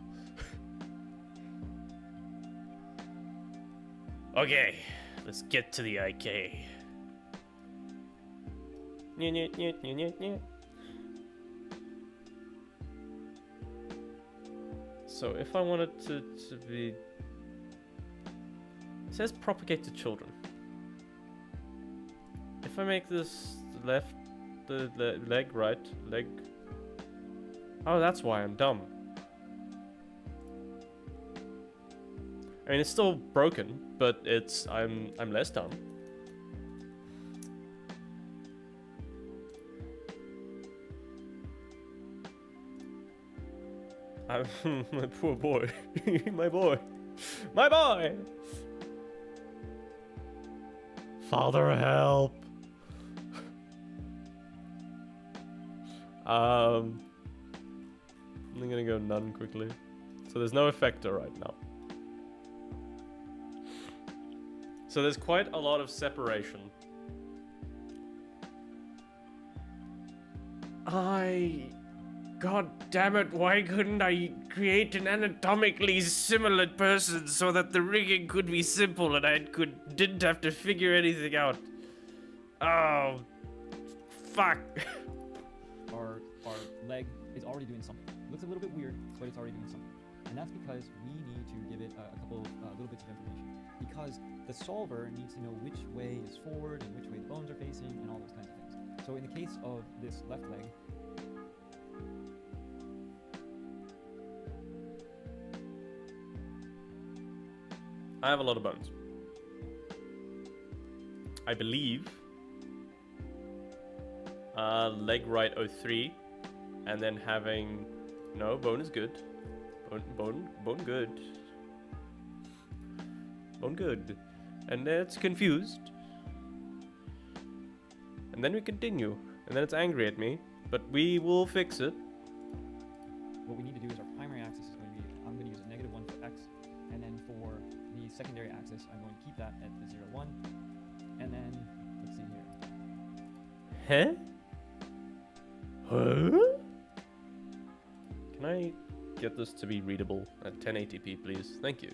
A: Okay, let's get to the IK. So if I wanted to be... It says propagate to children. If I make this left, the leg right, leg... Oh, that's why I'm dumb. I mean, it's still broken, but it's I'm less dumb. My poor boy. My boy. My boy! Father, help! I'm gonna go none quickly. So there's no effector right now. So there's quite a lot of separation. God damn it, why couldn't I create an anatomically similar person so that the rigging could be simple and I didn't have to figure anything out? Oh, fuck.
B: Our leg is already doing something. It looks a little bit weird, but it's already doing something. And that's because we need to give it a couple of little bits of information. Because the solver needs to know which way is forward and which way the bones are facing and all those kinds of things. So in the case of this left leg,
A: I have a lot of bones. I believe leg right 03, and then having no bone is good. Bone good. Bone good. And then it's confused. And then we continue. And then it's angry at me. But we will fix it.
B: what we need to do is our primary axis is going to be, I'm going to use a -1 for x, and then for the secondary axis, I'm going to keep that at the 0, 1, and then, let's see here.
A: Huh? Can I get this to be readable at 1080p, please? Thank you.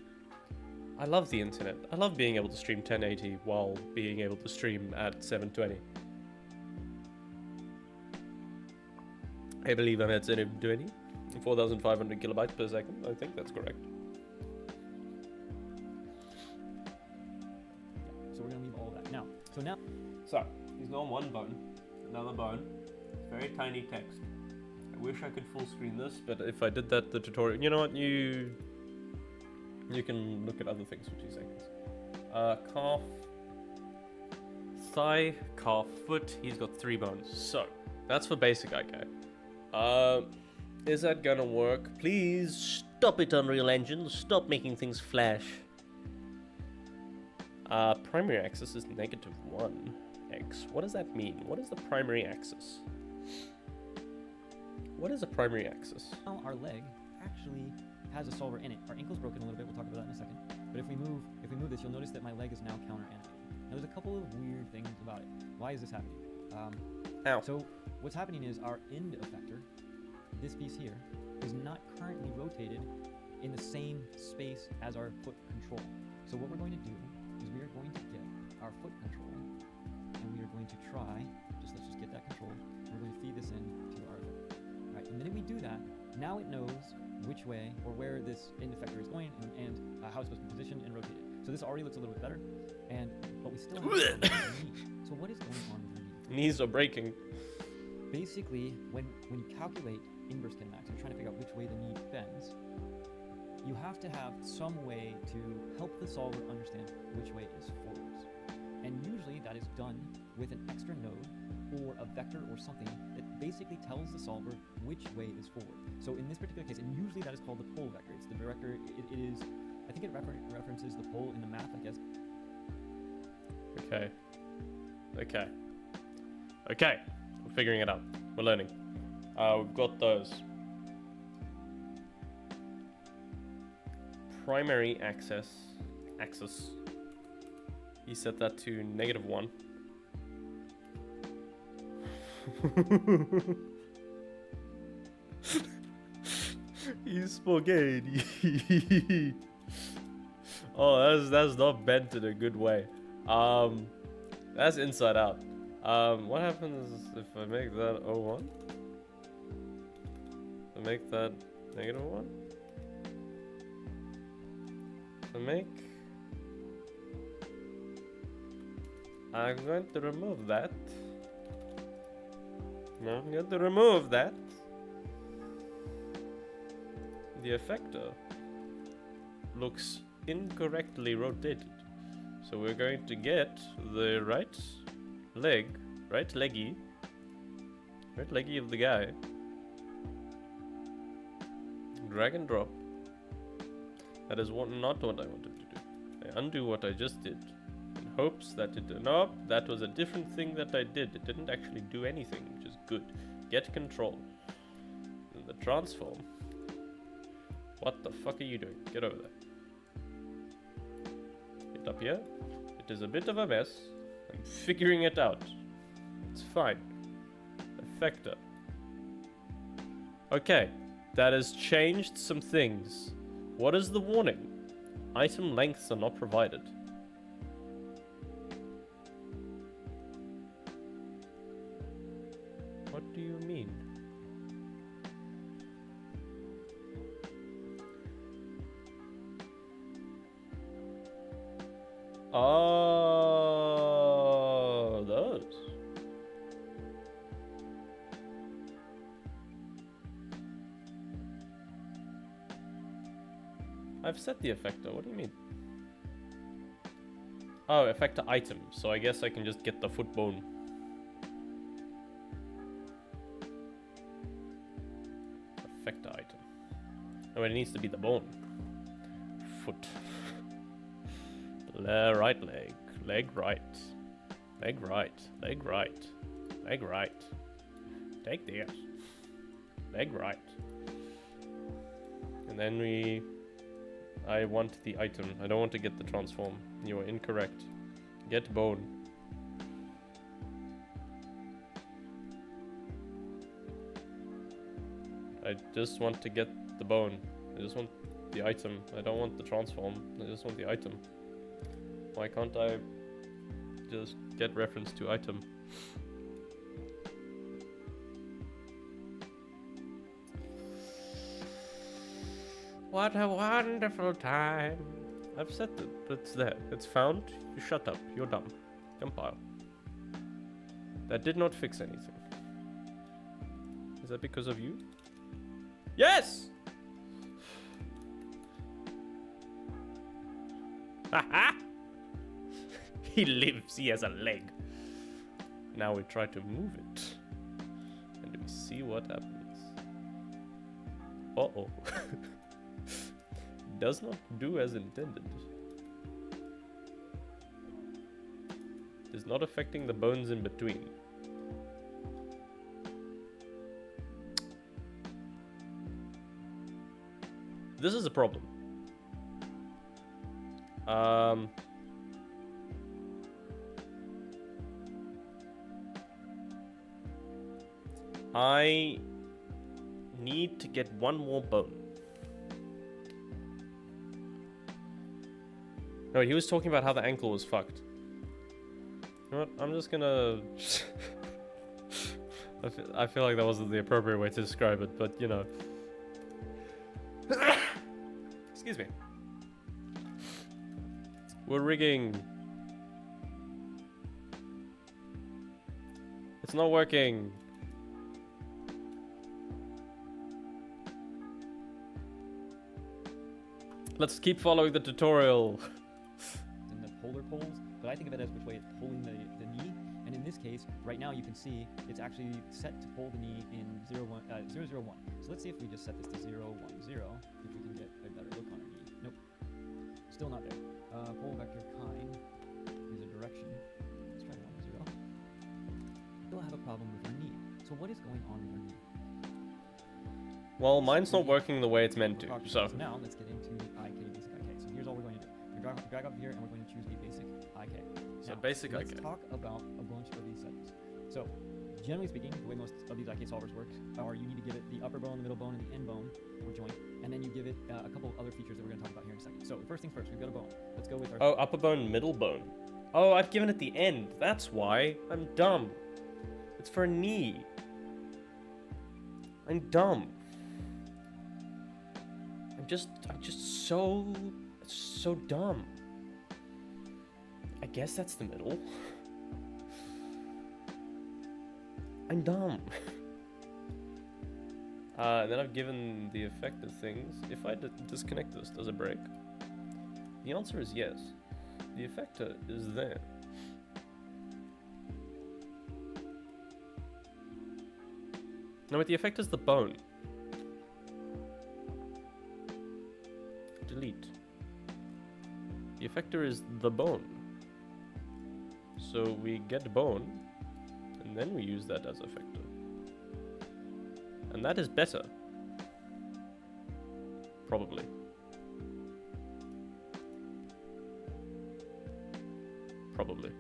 A: I love the internet. I love being able to stream 1080 while being able to stream at 720. I believe I'm at 720, 4,500 kilobytes per second. I think that's correct.
B: So we're going to leave all of that.
A: So, he's on one bone, another bone, very tiny text. I wish I could full screen this, but if I did that, the tutorial... You know what, you can look at other things for 2 seconds. Calf, thigh, calf, foot, he's got 3 bones. So, that's for basic IK. Is that gonna work? Please stop it, Unreal Engine. Stop making things flash. Primary axis is -1x. What does that mean? What is the primary axis? What is a primary axis?
B: Now our leg actually has a solver in it. Our ankle's broken a little bit. We'll talk about that in a second. But if we move this, you'll notice that my leg is now counter-animated. Now there's a couple of weird things about it. Why is this happening?
A: Ow.
B: So what's happening is our end effector, this piece here, is not currently rotated in the same space as our foot control. So what we're going to do is we are going to get our foot control, and we are going to try, let's just get that control, we're going to feed this in to our effector. Right, and the minute we do that, now it knows which way or where this end effector is going and how it's supposed to be positioned and rotated. So this already looks a little bit better, but we still have the knee. So what is going on with the knee?
A: Knees are breaking.
B: Basically, when you calculate inverse kinematics, you're trying to figure out which way the knee bends, you have to have some way to help the solver understand which way is forwards. And usually that is done with an extra node or a vector or something that basically tells the solver which way is forward. So in this particular case, and usually that is called the pole vector. It's the vector, it is, I think it references the pole in the math, I guess.
A: Okay. We're figuring it out. We're learning. We've got those. Primary axis. He set that to -1. He's spaghetti. Oh, that's not bent in a good way. That's inside out. What happens if I make that 01? If I make that -1? I'm going to remove that. No, I'm going to remove that. The effector looks incorrectly rotated. So we're going to get the right leggy of the guy. Drag and drop. That is not what I wanted to do. I undo what I just did in hopes that it... Nope, that was a different thing that I did. It didn't actually do anything, which is good. Get control. And the transform. What the fuck are you doing? Get over there. Get up here. It is a bit of a mess. I'm figuring it out. It's fine. Effector. Okay, that has changed some things. What is the warning? Item lengths are not provided. What do you mean? Oh, those. I've set the effector. What do you mean? Oh, effector item. So I guess I can just get the foot bone. Effector item. Oh, it needs to be the bone. Foot. Right leg. Leg right. Leg right. Leg right. Leg right. Take this. Leg right. And then I want the item. I don't want to get the transform. You are incorrect. Get bone. I just want to get the bone. I just want the item. I don't want the transform. I just want the item. Why can't I just get reference to item? What a wonderful time. I've said it. It's there. It's found. You shut up. You're dumb. Compile. That did not fix anything. Is that because of you? Yes! Haha! He lives. He has a leg. Now we try to move it. And we see what happens. Uh-oh. Does not do as intended. Is not affecting the bones in between. This is a problem. I need to get one more bone. No, he was talking about how the ankle was fucked. You know what? I'm just gonna... I feel like that wasn't the appropriate way to describe it, but you know. Excuse me. We're rigging. It's not working. Let's keep following the tutorial.
B: In the polar poles, but I think of it as which way it's pulling the knee. And in this case, right now you can see it's actually set to pull the knee in 0, 1. So let's see if we just set this to 0, 1, 0, if we can get a better look on our knee. Nope. Still not there. Pole vector kind is a direction. Let's try 1, 0. Still have a problem with our knee. So what is going on with our knee?
A: Well, mine's not working the way it's meant to, so...
B: Now, let's get into IK, basic IK. So here's all we're going to do. We drag up here, and we're going to choose a basic IK.
A: So
B: now,
A: basic
B: let's
A: IK.
B: talk about a bunch of these settings. So, generally speaking, the way most of these IK solvers work are you need to give it the upper bone, the middle bone, and the end bone, or joint, and then you give it a couple other features that we're going to talk about here in a second. So, first thing first, we've got a bone. Let's go with our...
A: Oh, upper bone, middle bone. Oh, I've given it the end. That's why. I'm dumb. It's for a knee. I'm dumb. I'm just so dumb. I guess that's the middle. I'm dumb. And then I've given the effective things. If I disconnect this, does it break? The answer is yes. The effector is there. No, but the effector is the bone. Delete. The effector is the bone. So we get bone, and then we use that as effector. And that is better. Probably. Probably.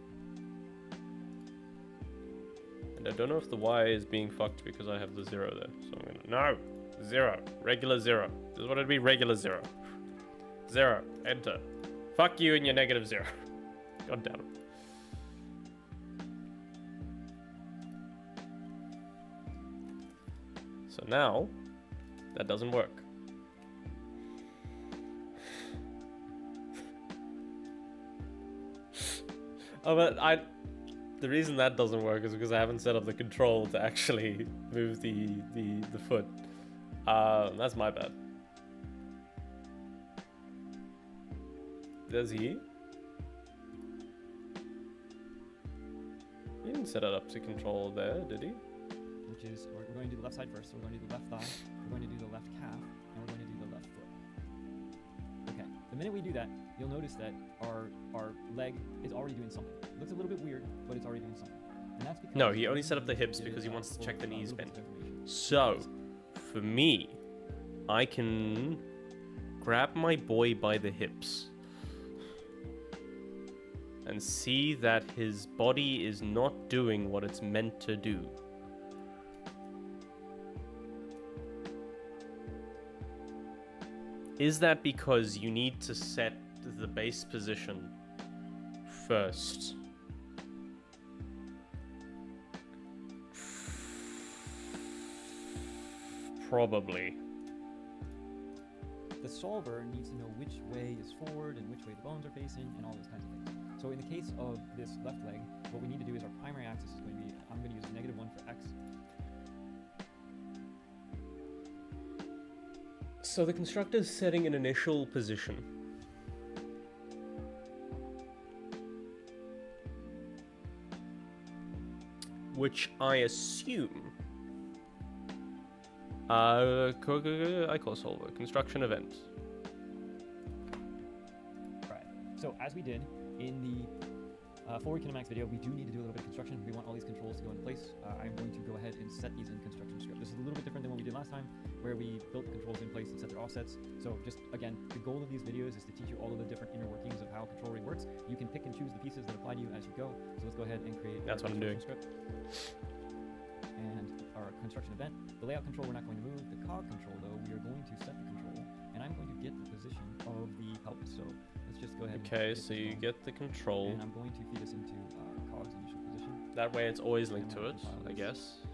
A: And I don't know if the Y is being fucked because I have the 0 there. So I'm gonna... No! 0. Regular 0. Just want it to be regular 0. 0. Enter. Fuck you and your negative 0. God damn it. So now, that doesn't work. Oh, but the reason that doesn't work is because I haven't set up the control to actually move the foot. That's my bad. Does he? He didn't set it up to control there, did he?
B: Which is, we're going to do the left side first. So we're going to do the left thigh, we're going to do the left calf, and we're going to do the left foot. Okay, the minute we do that, you'll notice that our leg is already doing something. It looks a little bit weird, but it's already doing something. And that's because
A: No, he only set up the hips because he wants to check the knees bend. So, for me, I can grab my boy by the hips and see that his body is not doing what it's meant to do. Is that because you need to set the base position first? Probably.
B: The solver needs to know which way is forward and which way the bones are facing and all those kinds of things. So in the case of this left leg, what we need to do is our primary axis is going to be, I'm going to use -1 for X.
A: So the constructor is setting an initial position. Which I assume... I call solver. Construction event.
B: Right. So as we did in the 4-week kinematics video, we do need to do a little bit of construction. We want all these controls to go into place. I'm going to go ahead and set these in construction script. This is a little bit different than what we did last time, where we built the controls in place and set their offsets. So just, again, the goal of these videos is to teach you all of the different inner workings of how control rig works. You can pick and choose the pieces that apply to you as you go. So let's go ahead and create
A: That's what I'm doing.
B: Script. And our construction event. The layout control we're not going to move. The cog control, though, we are going to set the control. And I'm going to get the position of the pelvis. So let's just go ahead
A: Okay,
B: and
A: so you get the control.
B: And I'm going to feed this into cog's initial position.
A: That way it's always linked to it, I guess.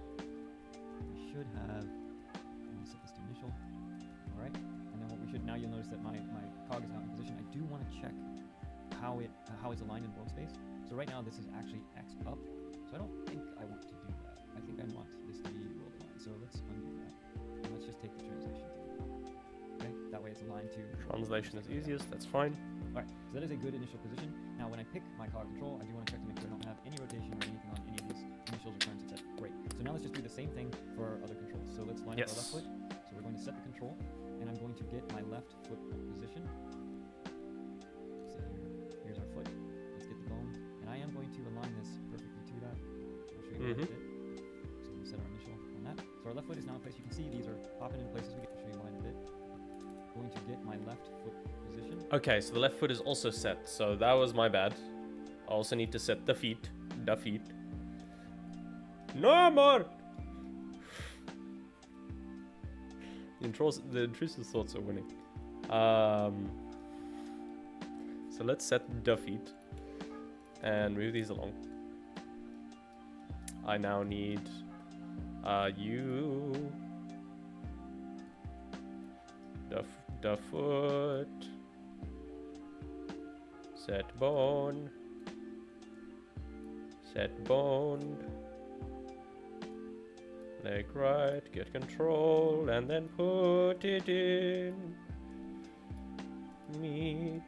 B: We should have, let me set this to initial. Alright, and then what we should, now you'll notice that my cog is not in position. I do want to check how it's aligned in workspace. So right now this is actually X up. So I don't think I want to do that. I think I want this to be world aligned. So let's undo that. And let's just take the translation. Okay, that way it's aligned to...
A: Translation is easiest, that's fine.
B: Alright, so that is a good initial position. Now when I pick my cog control, I do want to check to make sure I don't have any rotation or anything on any of these initials or currents, etc. Great. So now let's just do the same thing for our other controls. So let's line up our left foot. So we're going to set the control, and I'm going to get my left foot position. So here's our foot. Let's get the bone. And I am going to align this perfectly to that. I'll show you what I did. So we'll set our initial on that. So our left foot is now in place. You can see these are popping in place as we get. I'll show you why in a bit. Going to get my left foot position.
A: Okay, so the left foot is also set, so that was my bad. I also need to set the feet. The feet. No more! The intrusive thoughts are winning. So let's set the feet and move these along. I now need you. The foot. Set bone. Set bone. Leg right, get control, and then put it in. Me.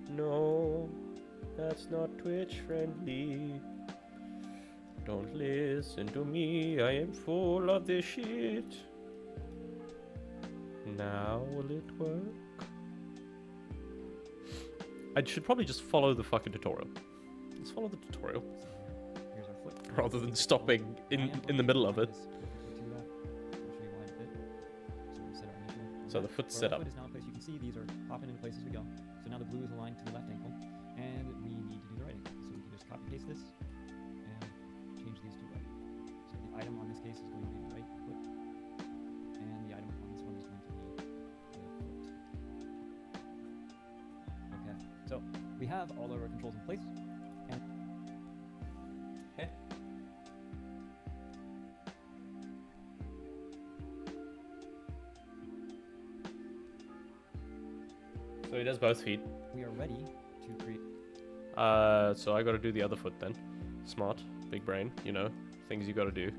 A: No, that's not Twitch friendly. Don't listen to me, I am full of this shit. Now will it work? I should probably just follow the fucking tutorial. Let's follow the tutorial.
B: Here's our foot.
A: Rather than stopping in the middle of it. So the foot's set up.
B: Foot is now in place. You can see these are popping into place as we go. So now the blue is aligned to the left ankle, and we need to do the right ankle. So we can just copy paste this and change these to right. So the item on this case is going to be the right foot, and the item on this one is going to be the foot. Okay. So we have all of our controls in place. And
A: so he does both feet.
B: we are ready to create.
A: So I gotta do the other foot then. Smart, big brain, you know, things you gotta do.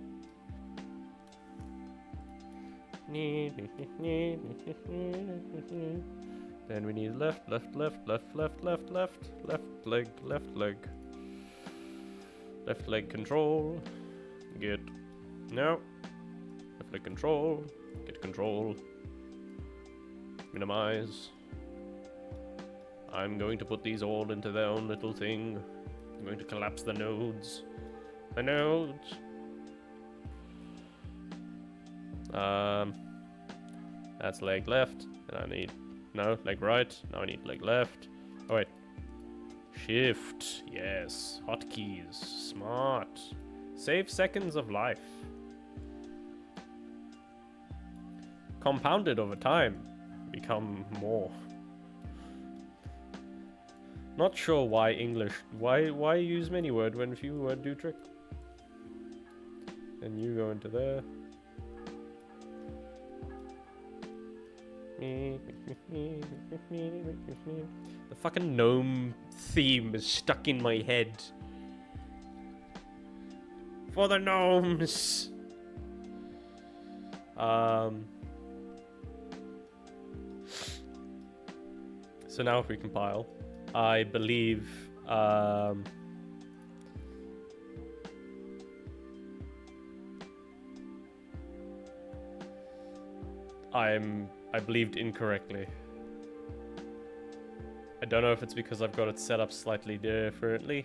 A: Then we need left leg. Left leg control. Get. No. Left leg control. Get control. Minimize. I'm going to put these all into their own little thing. I'm going to collapse the nodes. The nodes. That's leg left. And I need... No, leg right. Now I need leg left. Oh, wait. Shift. Yes. Hotkeys. Smart. Save seconds of life. Compounded over time. Become more. Not sure why English. Why use many word when few word do trick? And you go into there. The fucking gnome theme is stuck in my head. For the gnomes. So now if we compile, I believe I believed incorrectly. I don't know if it's because I've got it set up slightly differently.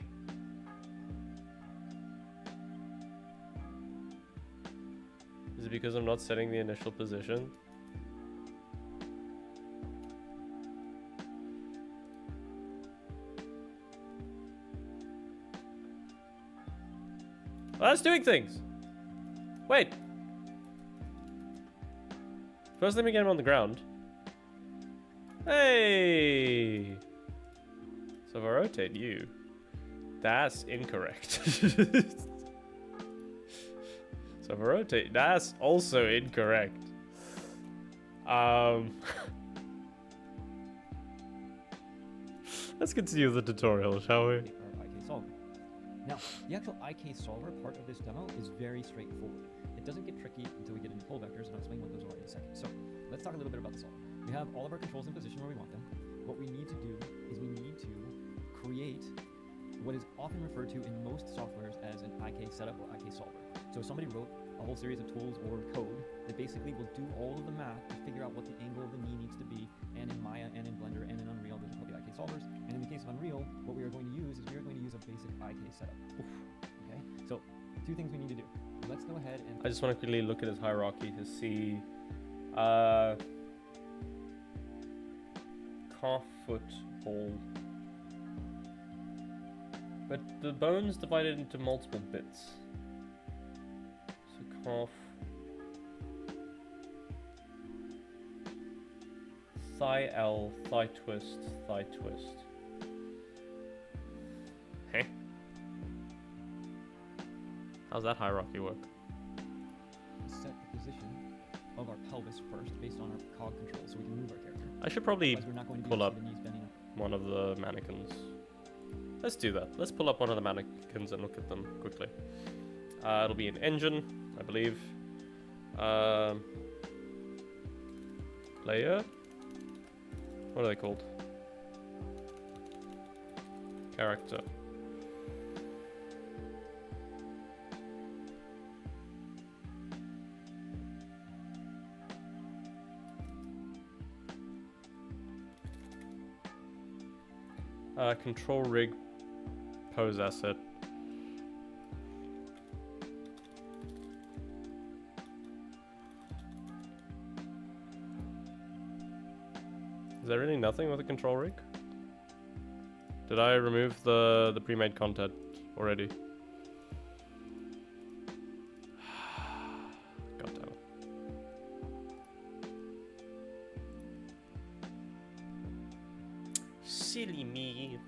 A: Is it because I'm not setting the initial position? Oh, that's doing things! Wait! First, let me get him on the ground. Hey! So if I rotate you, that's incorrect. So if I rotate, that's also incorrect. Let's continue the tutorial, shall we?
B: Our IK solver. Now, the actual IK solver part of this demo is very straightforward. It doesn't get tricky until we get into pole vectors, and I'll explain what those are in a second. So, let's talk a little bit about the solver. We have all of our controls in position where we want them. What we need to do is we need to create what is often referred to in most softwares as an IK setup or IK solver. So somebody wrote a whole series of tools or code that basically will do all of the math to figure out what the angle of the knee needs to be, and in Maya and in Blender and in Unreal, those are called the IK solvers. And in the case of Unreal, what we are going to use is we are going to use a basic IK setup. Okay, so two things we need to do. Let's go ahead and...
A: I just want to quickly look at his hierarchy to see... calf, foot, ball. But the bone's divided into multiple bits. So calf... Thigh L, thigh twist, thigh twist. Hey. How's that hierarchy work?
B: Set the position of our pelvis first based on our cog control so we can move our character.
A: I should probably
B: We're not going to
A: pull up
B: the knees bending up.
A: one of the mannequins. Let's do that. Let's pull up one of the mannequins and look at them quickly. It'll be an engine, I believe. Player? What are they called? Character. Control rig pose asset. Is there really nothing with the control rig? Did I remove the pre-made content already? God damn it. Silly me.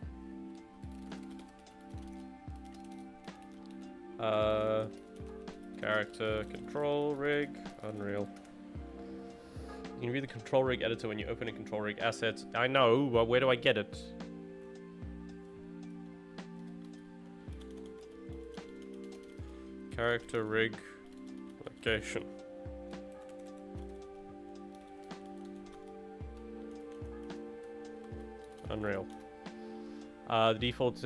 A: Character, control rig, Unreal. You can view the control rig editor when you open a control rig assets. I know, but where do I get it? Character rig location. Unreal. The default.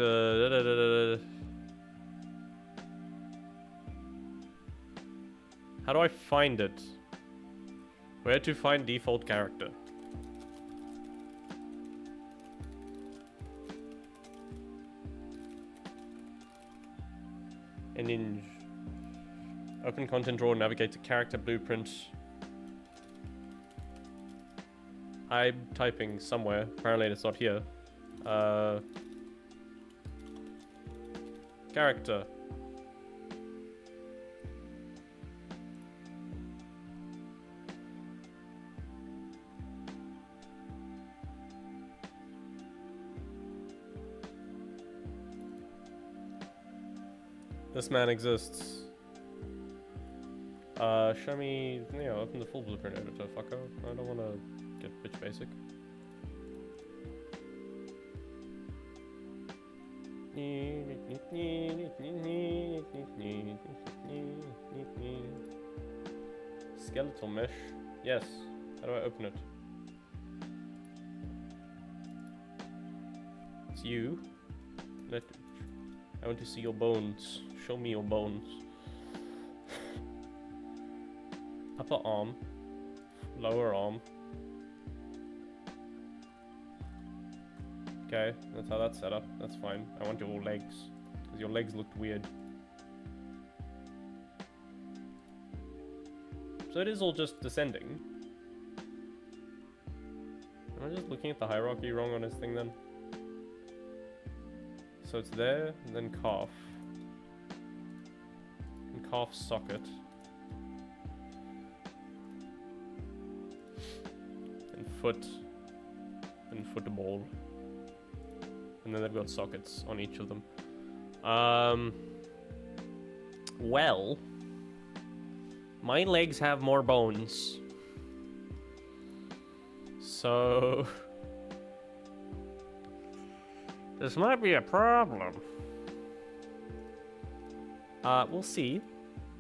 A: How do I find it? Where to find default character? And in open content drawer, navigate to character blueprint. I'm typing somewhere. Apparently it's not here. Character. This man exists. Show me, open the full blueprint editor, fucker. I don't wanna get bitch basic. Skeletal mesh. Yes. How do I open it? It's you. I want to see your bones. Show me your bones. Upper arm. Lower arm. Okay, that's how that's set up. That's fine. I want your legs. Because your legs looked weird. So it is all just descending. Am I just looking at the hierarchy wrong on this thing then? So it's there, and then calf. And calf socket. And foot. And football. And then they've got sockets on each of them. Well, my legs have more bones. So this might be a problem. We'll see.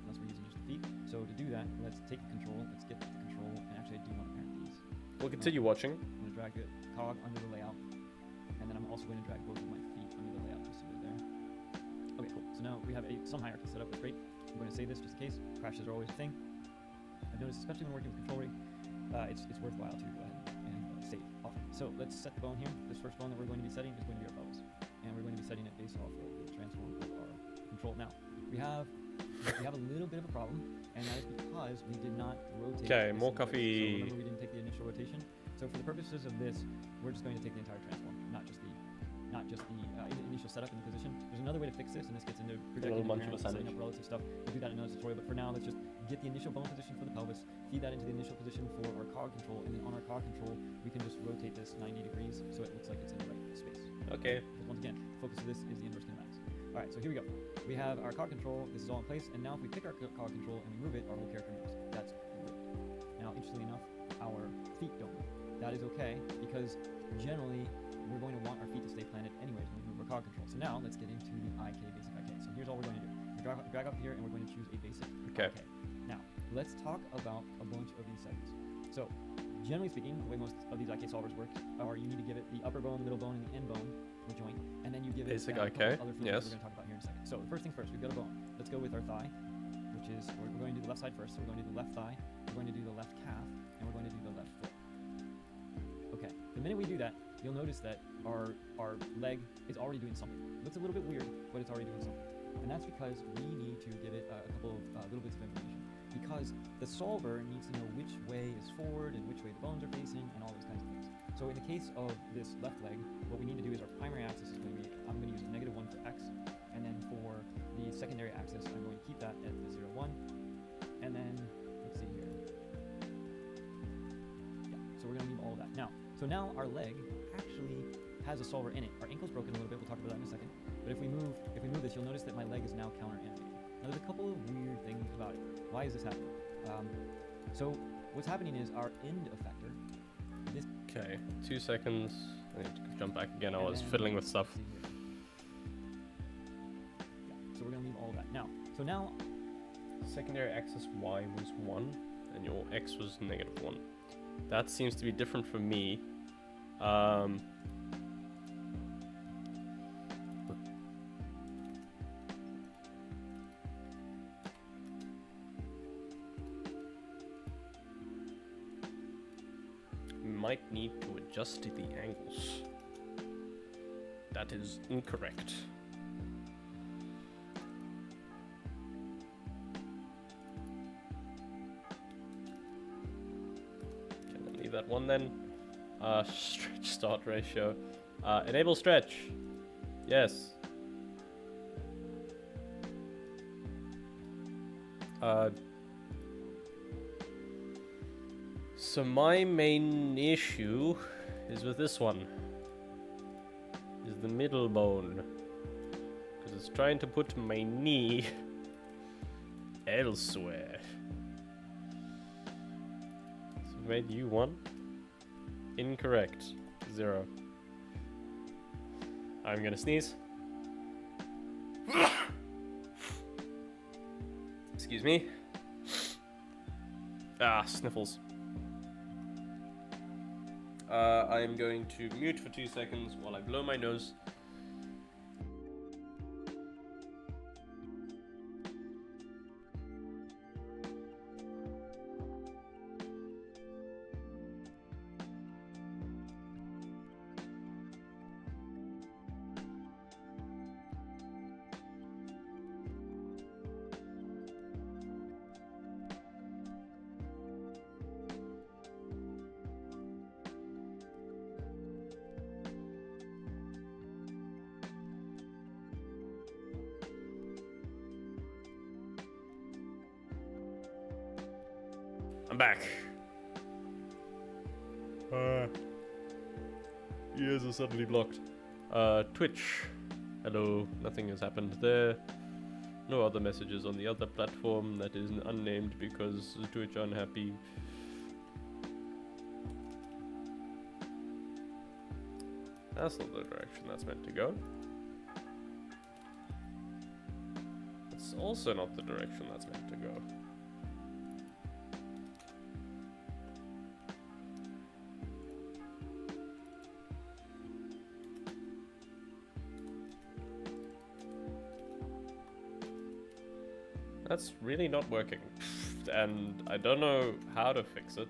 B: Unless we're using just the feet. So to do that, let's take control. Let's get the control. And actually, I do want to parent these.
A: We'll continue watching.
B: I'm going to drag the cog under the layout. And then I'm also going to drag both of my feet under the layout just so they're there. Okay, cool. So now we have some hierarchy set up. That's great. I'm going to save this just in case. Crashes are always a thing. I've noticed, especially when working with control rig, it's worthwhile to go ahead and save off. So let's set the bone here. This first bone that we're going to be setting is going to be our pelvis. And we're going to be setting it based off of the transform of our control. Now, we have a little bit of a problem, and that is because we did not rotate.
A: Okay, more coffee.
B: So remember we didn't take the initial rotation. So for the purposes of this, we're just going to take the entire transform, not just the initial setup in the position. There's another way to fix this, and this gets into projecting and setting up relative stuff. We'll do that in another tutorial, but for now, let's just get the initial bone position for the pelvis, feed that into the initial position for our cog control, and then on our cog control, we can just rotate this 90 degrees so it looks like it's in the right space.
A: Okay.
B: Because once again, the focus of this is the inverse kinematics. All right, so here we go. We have our cog control. This is all in place, and now if we pick our cog control and we move it, our whole character moves. That's great. Now, interestingly enough, our feet don't move. That is okay, because generally, we're going to want our feet to stay planted anyways when we move our cog control. So now, let's get into the IK, basic IK. So here's all we're going to do. We drag up here, and we're going to choose a basic IK. Now, let's talk about a bunch of these settings. So, generally speaking, the way most of these IK solvers work are you need to give it the upper bone, middle bone, and the end bone, or joint, and then you give it
A: basic
B: other
A: IK.
B: fluids
A: Yes.
B: we're going to talk about here in a second. So, the first thing first, we've got a bone. Let's go with our thigh, which is, we're going to do the left side first. So we're going to do the left thigh, we're going to do the left calf, and we're going to do the left foot. Okay, the minute we do that, you'll notice that our leg is already doing something. It looks a little bit weird, but it's already doing something. And that's because we need to give it a couple of little bits of information. Because the solver needs to know which way is forward and which way the bones are facing and all those kinds of things. So in the case of this left leg, what we need to do is our primary axis is going to be, I'm going to use -1 for x, and then for the secondary axis, I'm going to keep that at the 0, 1, and then, let's see here. Yeah, so we're going to leave all of that. So now our leg actually has a solver in it. Our ankle's broken a little bit, we'll talk about that in a second. But if we move this, you'll notice that my leg is now counter-animated. Now there's a couple of weird things about it. Why is this happening? So what's happening is our end effector.
A: Okay, 2 seconds. I need to jump back again. I was fiddling with stuff.
B: Yeah, so we're gonna leave all of that. So now,
A: secondary axis Y was 1, and your X was -1. That seems to be different for me. might need to adjust the angles. That is incorrect. Can I leave that one then? Stretch start ratio. Enable stretch. Yes. So my main issue is with this one. Is the middle bone. Because it's trying to put my knee elsewhere. So made you 1. Incorrect. 0. I'm gonna sneeze. Excuse me. Ah, sniffles. I am going to mute for 2 seconds while I blow my nose. I'm back. Ears are suddenly blocked. Twitch. Hello. Nothing has happened there. No other messages on the other platform that is unnamed because Twitch unhappy. That's not the direction that's meant to go. It's also not the direction that's meant to go. That's really not working, and I don't know how to fix it.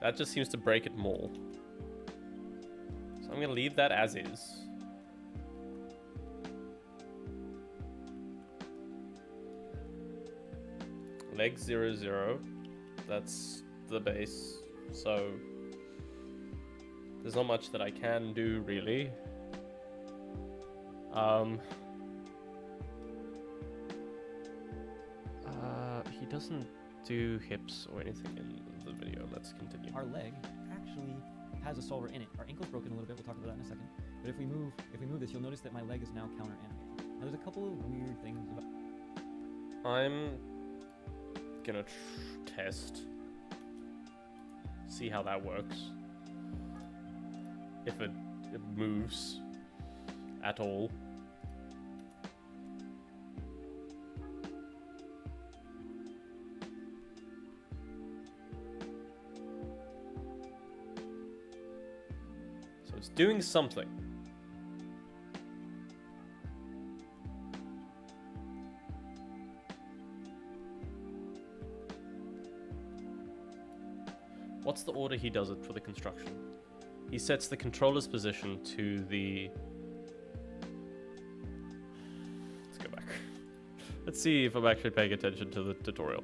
A: That just seems to break it more. So I'm gonna leave that as is. Leg 0, 0. That's the base, so there's not much that I can do really. He doesn't do hips or anything in the video. Let's continue.
B: Our leg actually has a solver in it. Our ankle's broken a little bit. We'll talk about that in a second. But if we move this, you'll notice that my leg is now counter animated. Now there's a couple of weird things about.
A: I'm gonna test, see how that works. If it moves at all. So it's doing something. What's the order he does it for the construction? He sets the controller's position to the... Let's go back. Let's see if I'm actually paying attention to the tutorial.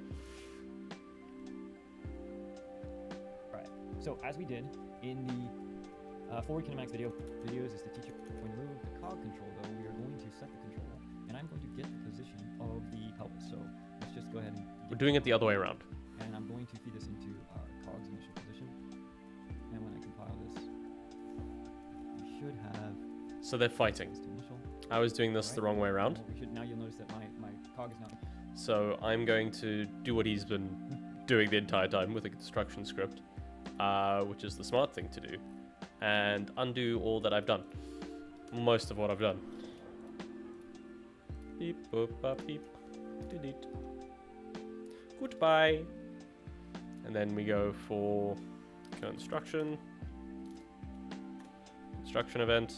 B: Right. So as we did in the forward kinematics videos is to teach you when you move the cog control, though, we are going to set the controller, and I'm going to get the position of the pelvis. So let's just go ahead and...
A: We're doing it the other way around.
B: And I'm going to feed this into our cog's initial position. And when I compile this, we should have...
A: So they're fighting. I was doing this the wrong way around.
B: Now you'll notice that my cog is now...
A: So I'm going to do what he's been doing the entire time with a construction script, which is the smart thing to do, and undo all that I've done. Most of what I've done. Beep, boop, bop, beep. Delete. Goodbye. And then we go for construction event,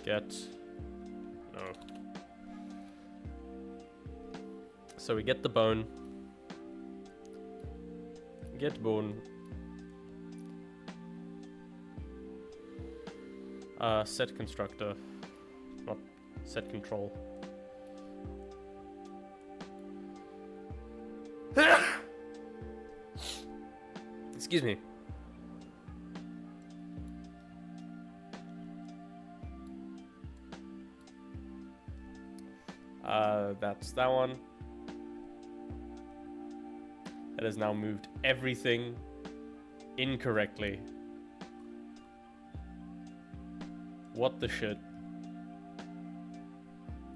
A: get, no. So we get the bone, Get bone. Set constructor. Not set control. Excuse me. That's that one. That has now moved everything incorrectly. What the shit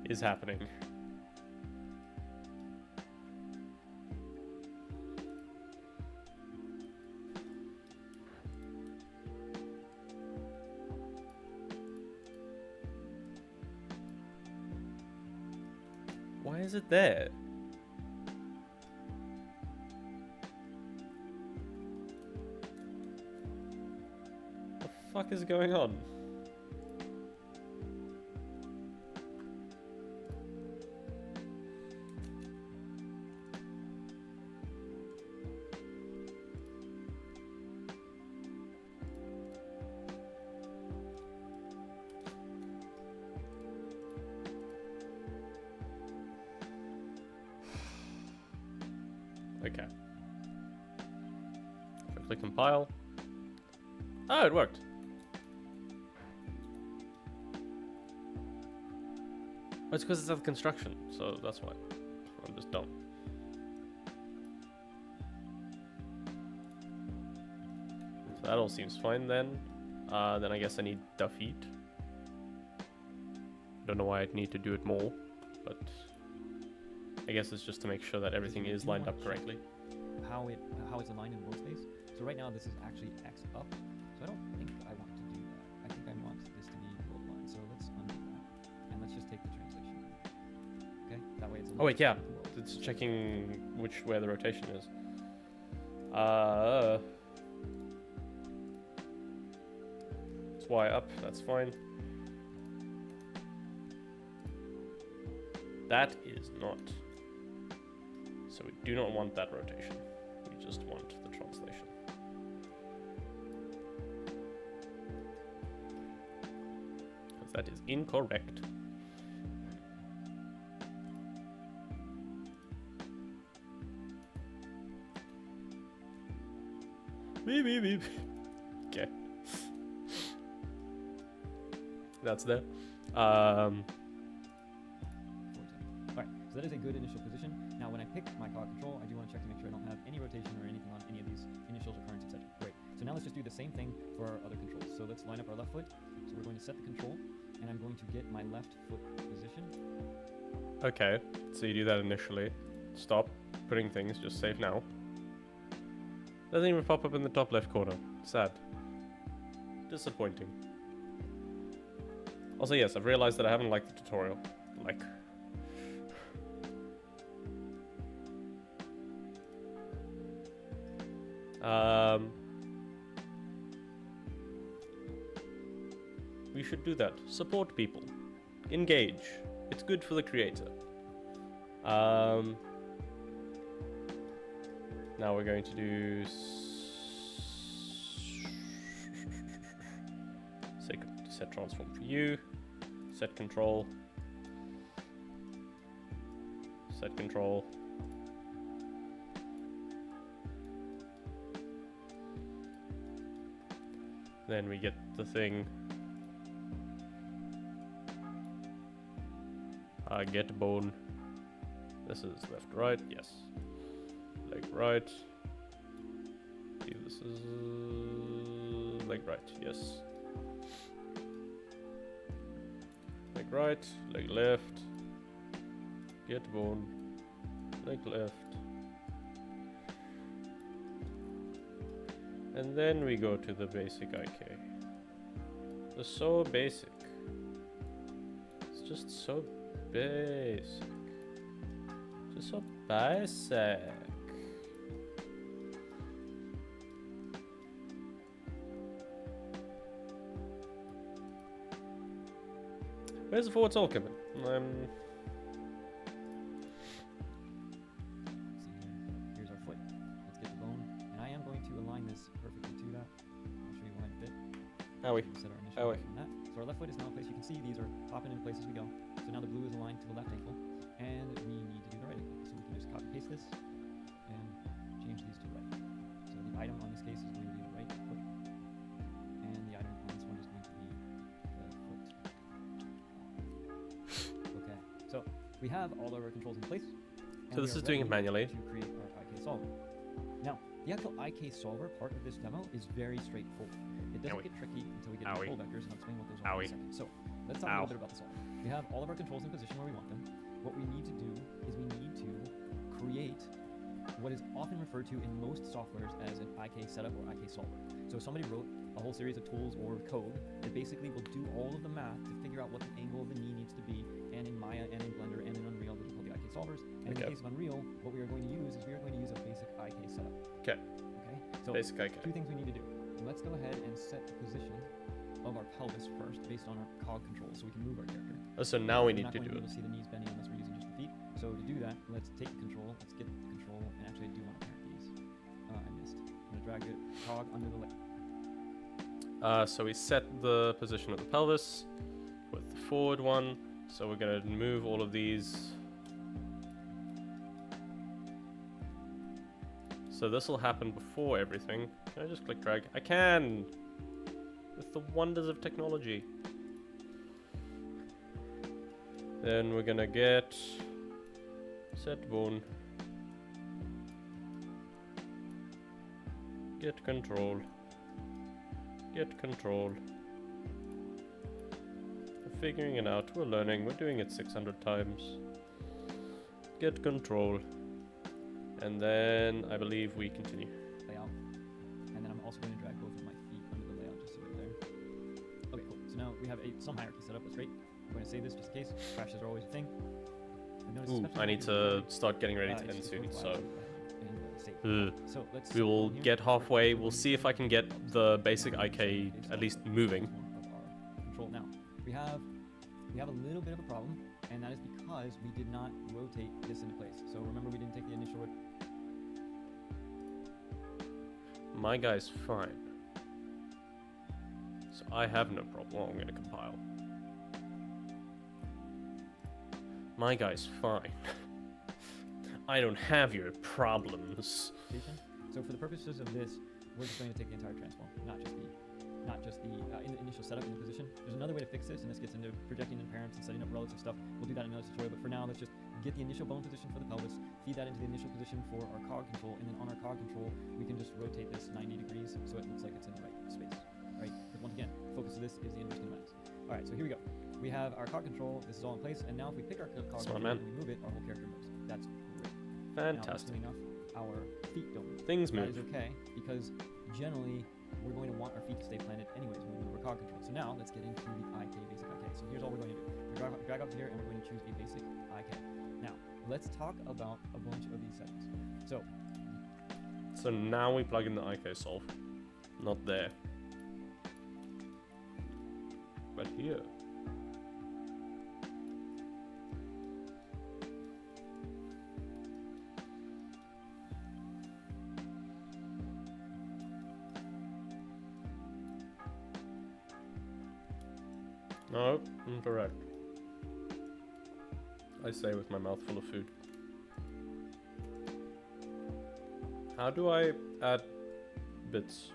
A: is happening? Why is it there? What the fuck is going on? Okay. Quickly compile. Oh, it worked. Oh, it's because it's at construction, so that's why. I'm just dumb. So that all seems fine then. Then I guess I need defeat. Don't know why I'd need to do it more, but I guess it's just to make sure that everything is lined up correctly.
B: How it's aligned in the workspace. So right now this is actually X up. So I don't think I want to do that. I think I want this to be world line. So let's undo that. And let's just take the translation. Okay? That way it's
A: Oh wait, yeah. It's checking where the rotation is. It's Y up, that's fine. That is not. So we do not want that rotation. We just want the translation. Because that is incorrect. Beep, beep, beep. Okay. That's there. Alright,
B: so that is a good initial position. Now when I pick my cog control, I do want to check to make sure I don't have any rotation or anything on any of these initials or currents, etc. Great. So now let's just do the same thing for our other controls. So let's line up our left foot. So we're going to set the control, and I'm going to get my left foot position.
A: Okay, so you do that initially. Stop putting things, just save now. Doesn't even pop up in the top left corner. Sad. Disappointing. Also, yes, I've realized that I haven't liked the tutorial. Like... we should do that. Support people. Engage. It's good for the creator. Now we're going to do set transform for you, set control, set control. Then we get the thing. Get bone. This is left, right, yes. Leg right. This is leg right, yes. Leg right, leg left. Get bone. Leg left. And then we go to the basic IK. It's so basic. It's just so basic. Just so basic. Where's the forward soul coming?
B: Here's our foot. Let's get the bone. And I am
A: Owie.
B: We'll set our initial
A: Owie.
B: on that. So our left foot is now in place. You can see these are popping in place as we go. So now the blue is aligned to the left ankle, and we need to do the right ankle. So we can just copy paste this and change these to right. So the item on this case is going to be the right foot, and the item on this one is going to be the foot. Okay. So we have all of our controls in place.
A: So this is doing it manually.
B: To create our IK solver. Now, the actual IK solver part of this demo is very straightforward. It doesn't get tricky until we get to control vectors, and I'll explain what those are in a second. So, let's talk a little bit about the solver. We have all of our controls in position where we want them. What we need to do is we need to create what is often referred to in most softwares as an IK setup or IK solver. So somebody wrote a whole series of tools or code that basically will do all of the math to figure out what the angle of the knee needs to be, and in Maya and in Blender and in Unreal, those are called the IK solvers. And in the case of Unreal, what we are going to use is we are going to use a basic IK setup.
A: Okay.
B: Okay. So
A: basic IK.
B: Two things we need to do. Let's go ahead and set the position of our pelvis first based on our cog controls so we can move our character.
A: Oh, so now we need to
B: We're not
A: do
B: going to be able
A: it.
B: to see the knees bending unless we're using just the feet. So to do that, let's take the control, let's get the control, and actually I do want to pack these. I missed. I'm going to drag the cog under the leg.
A: So we set the position of the pelvis with the forward one. So we're going to move all of these. So this will happen before everything. Can I just click drag? I can! With the wonders of technology. Then we're gonna get set bone. Get control. Get control. We're figuring it out. We're learning. We're doing it 600 times. Get control. And then I believe we continue.
B: Layout. And then I'm also going to drag both of my feet under the layout just so they're there. Okay, cool. So now we have some hierarchy set up. That's great. I'm going to save this just in case. Crashes are always a thing.
A: Ooh, I need to start getting ready to end soon, so...
B: So let's
A: we will get halfway. We'll see if I can get the basic IK at least moving.
B: Control. Now, we have a little bit of a problem, and that is because we did not rotate this into place. So remember, we didn't take the initial...
A: My guy's fine. So I have no problem. I'm going to compile. My guy's fine. I don't have your problems.
B: So for the purposes of this, we're just going to take the entire transform, not just the in the initial setup in the position. There's another way to fix this, and this gets into projecting and parents and setting up relative stuff. We'll do that in another tutorial, but for now, let's just get the initial bone position for the pelvis, feed that into the initial position for our cog control, and then on our cog control, we can just rotate this 90 degrees so it looks like it's in the right space. Right? Because once again, focus of this is the inverse kinematics. All right, so here we go. We have our cog control. This is all in place, and now if we pick our cog control and we move it, our whole character moves. That's great.
A: Fantastic.
B: Now, enough, our feet don't move.
A: Things move.
B: That is okay, because generally we're going to want our feet to stay planted anyways when we move our cog control. So now let's get into the IK, basic IK. So here's all we're going to do. We drag up here, and we're going to choose a basic IK. Now, let's talk about a bunch of these settings. So
A: now we plug in the IK solve. Not there. But here. No, incorrect. I say with my mouth full of food. How do I add bits?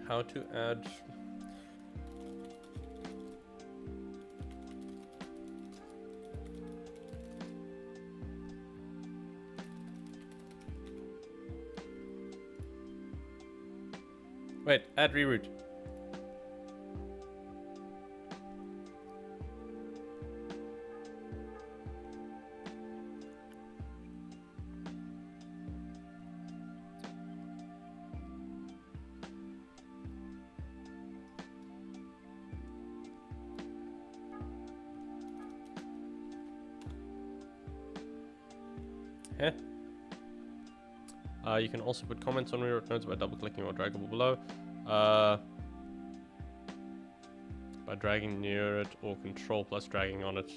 A: How to add... Wait, add reroute. Heh. You can also put comments on reroute nodes by double-clicking or draggable below. By dragging near it or control plus dragging on it.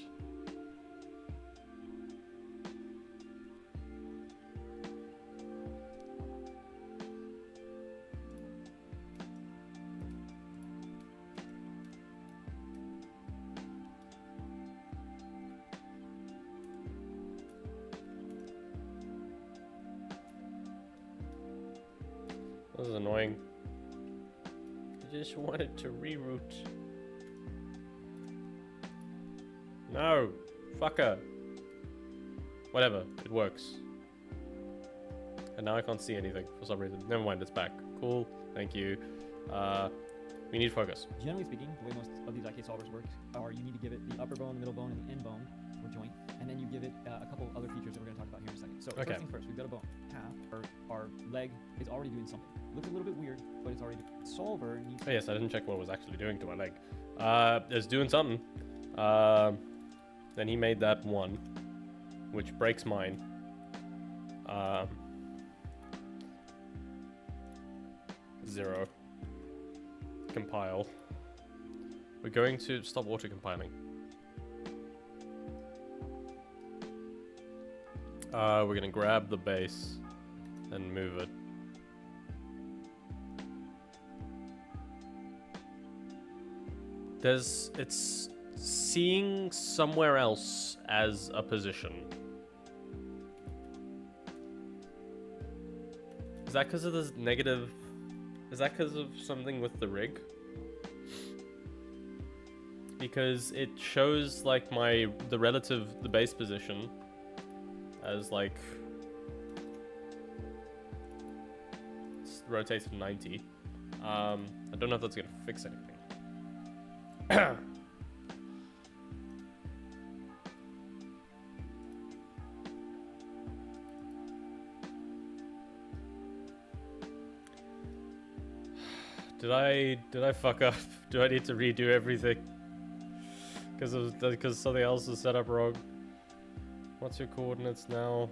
A: This is annoying. I just wanted to reroute. No! Fucker! Whatever, it works. And now I can't see anything for some reason. Never mind, it's back. Cool, thank you. We need focus.
B: Generally speaking, the way most of these IK solvers work are you need to give it the upper bone, the middle bone, and the end bone, or joint, and then you give it a couple other features that we're going to talk about here in a second. So
A: okay.
B: First things first, we've got a bone. Half, our leg is already doing something. Looks a little bit weird, but it's already doing. Solver needs.
A: Oh yes, I didn't check what it was actually doing to my leg. It's doing something. Then he made that one, which breaks mine. Zero. Compile. We're going to stop auto-compiling. We're gonna grab the base and move it. It's seeing somewhere else as a position. Is that because of this negative? Is that because of something with the rig? Because it shows like the base position as like it's rotated 90. I don't know if that's gonna fix anything. Did I fuck up? Do I need to redo everything? Because something else is set up wrong. What's your coordinates now?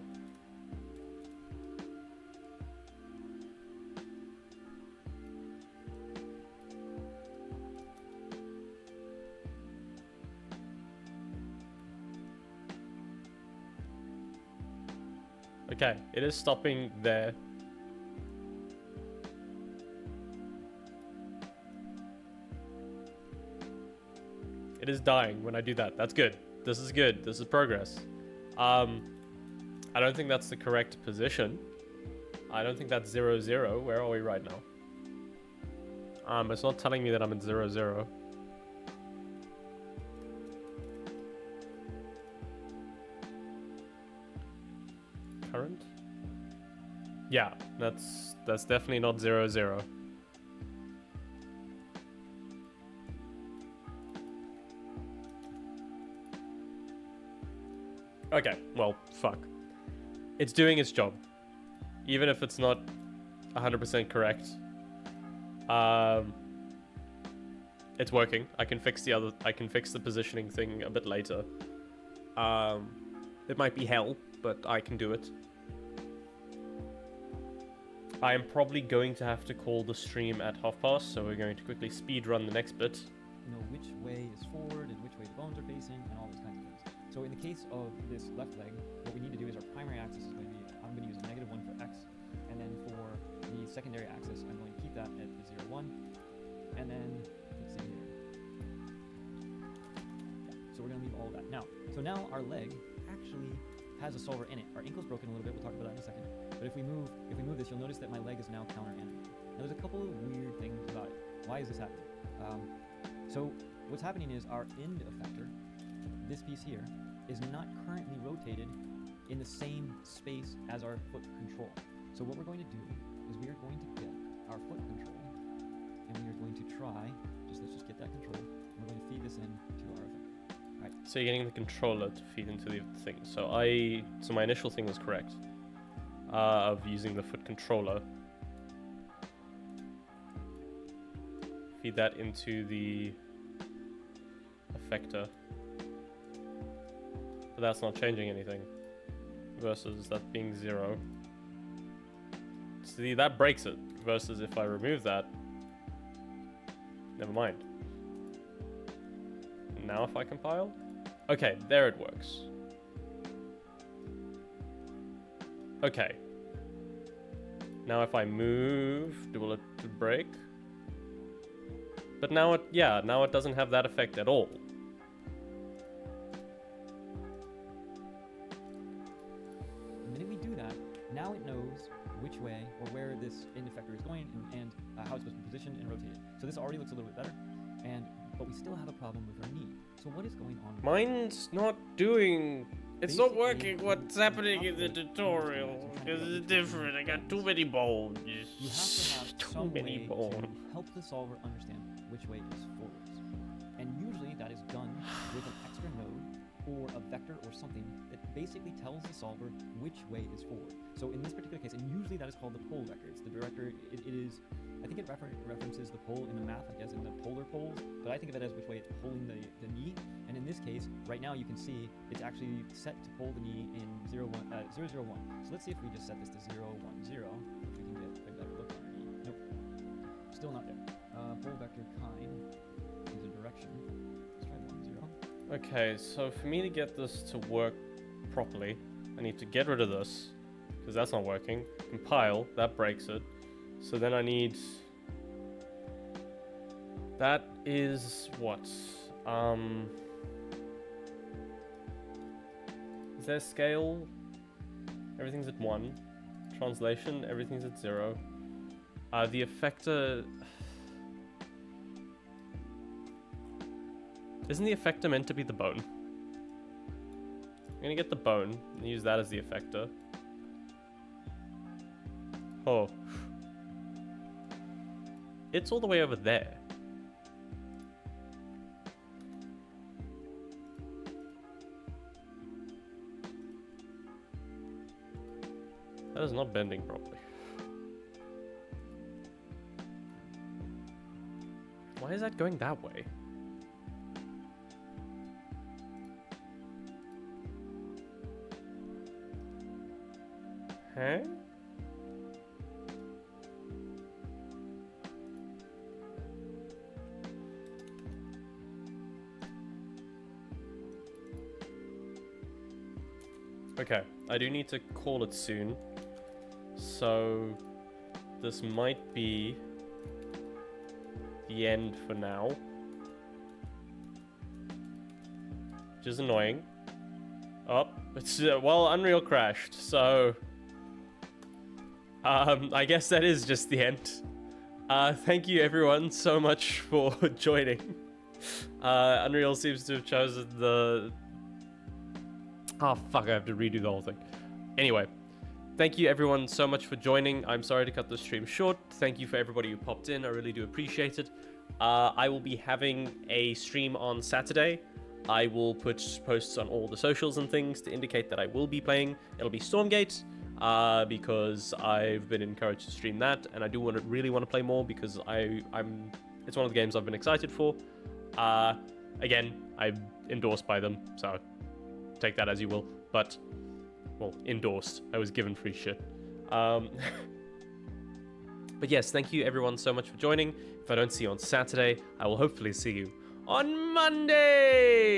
A: Okay, it is stopping there. It is dying when I do that. That's good. This is good. This is progress. I don't think that's the correct position. I don't think that's 0, 0. Where are we right now? It's not telling me that I'm at 0, 0. Current? Yeah, that's definitely not 0, 0. Okay, well, fuck. It's doing its job. Even if it's not 100% correct. It's working. I can fix the positioning thing a bit later. It might be hell, but I can do it. I am probably going to have to call the stream at 12:30, so we're going to quickly speed run the next bit.
B: Know which way is forward and which way the bones are facing and all those kinds of things. So in the case of this left leg, what we need to do is our primary axis is going to be, I'm going to use a -1 for x, and then for the secondary axis, I'm going to keep that at the 0, 1, and then let's see here. Yeah, so we're going to leave all of that. So now our leg actually has a solver in it. Our ankle's broken a little bit, we'll talk about that in a second. But if we move this, you'll notice that my leg is now counter-animated. Now there's a couple of weird things about it. Why is this happening? So what's happening is our end effector, this piece here, is not currently rotated in the same space as our foot control. So what we're going to do is we are going to get our foot control, and we are going to try, let's just get that control, and we're going to feed this in to our effector. Right.
A: So you're getting the controller to feed into the thing. So my initial thing was correct. Of using the foot controller. Feed that into the effector. But that's not changing anything. Versus that being 0. See, that breaks it. Versus if I remove that. Never mind. Now if I compile? Okay, there it works. Okay. Now if I move, will it break? But now it doesn't have that effect at all.
B: The minute we do that, now it knows which way or where this end effector is going and how it's supposed to be positioned and rotated. So this already looks a little bit better, but we still have a problem with our knee. So what is going on?
A: Mine's not doing... It's not working what's happening in the tutorial. It's different. I got too many bones.
B: You have to have some way to help the solver understand which way is forwards. And usually that is done with an extra node or a vector or something that basically tells the solver which way is forward. So in this particular case, and usually that is called the pole vector. It's the director, it is, I think it references the pole in the math, I guess, in the polar poles, but I think of it as which way it's pulling the knee. And in this case, right now you can see it's actually set to pull the knee in 0, 1. So let's see if we just set this to 0, 1, 0, if we can get a better look at our knee. Nope, still not there. Pole vector kind is a direction. Let's try 1, 0.
A: Okay, so for me to get this to work properly, I need to get rid of this, because that's not working. Compile, that breaks it. So then I need... That is what? Is there scale? Everything's at 1. Translation, everything's at 0. The effector... Isn't the effector meant to be the bone? I'm gonna get the bone and use that as the effector. Oh. It's all the way over there. That is not bending properly. Why is that going that way? Huh? Okay, I do need to call it soon. So this might be the end for now. Which is annoying. Oh, it's well, Unreal crashed, so I guess that is just the end. Thank you everyone so much for joining. Unreal seems to have chosen the... Oh fuck, I have to redo the whole thing. Anyway, thank you everyone so much for joining. I'm sorry to cut the stream short. Thank you for everybody who popped in. I really do appreciate it. I will be having a stream on Saturday. I will put posts on all the socials and things to indicate that I will be playing. It'll be Stormgate, because I've been encouraged to stream that, and I do really want to play more because it's one of the games I've been excited for. Again, I'm endorsed by them, so take that as you will. But, well, endorsed. I was given free shit. But yes, thank you everyone so much for joining. If I don't see you on Saturday, I will hopefully see you on Monday!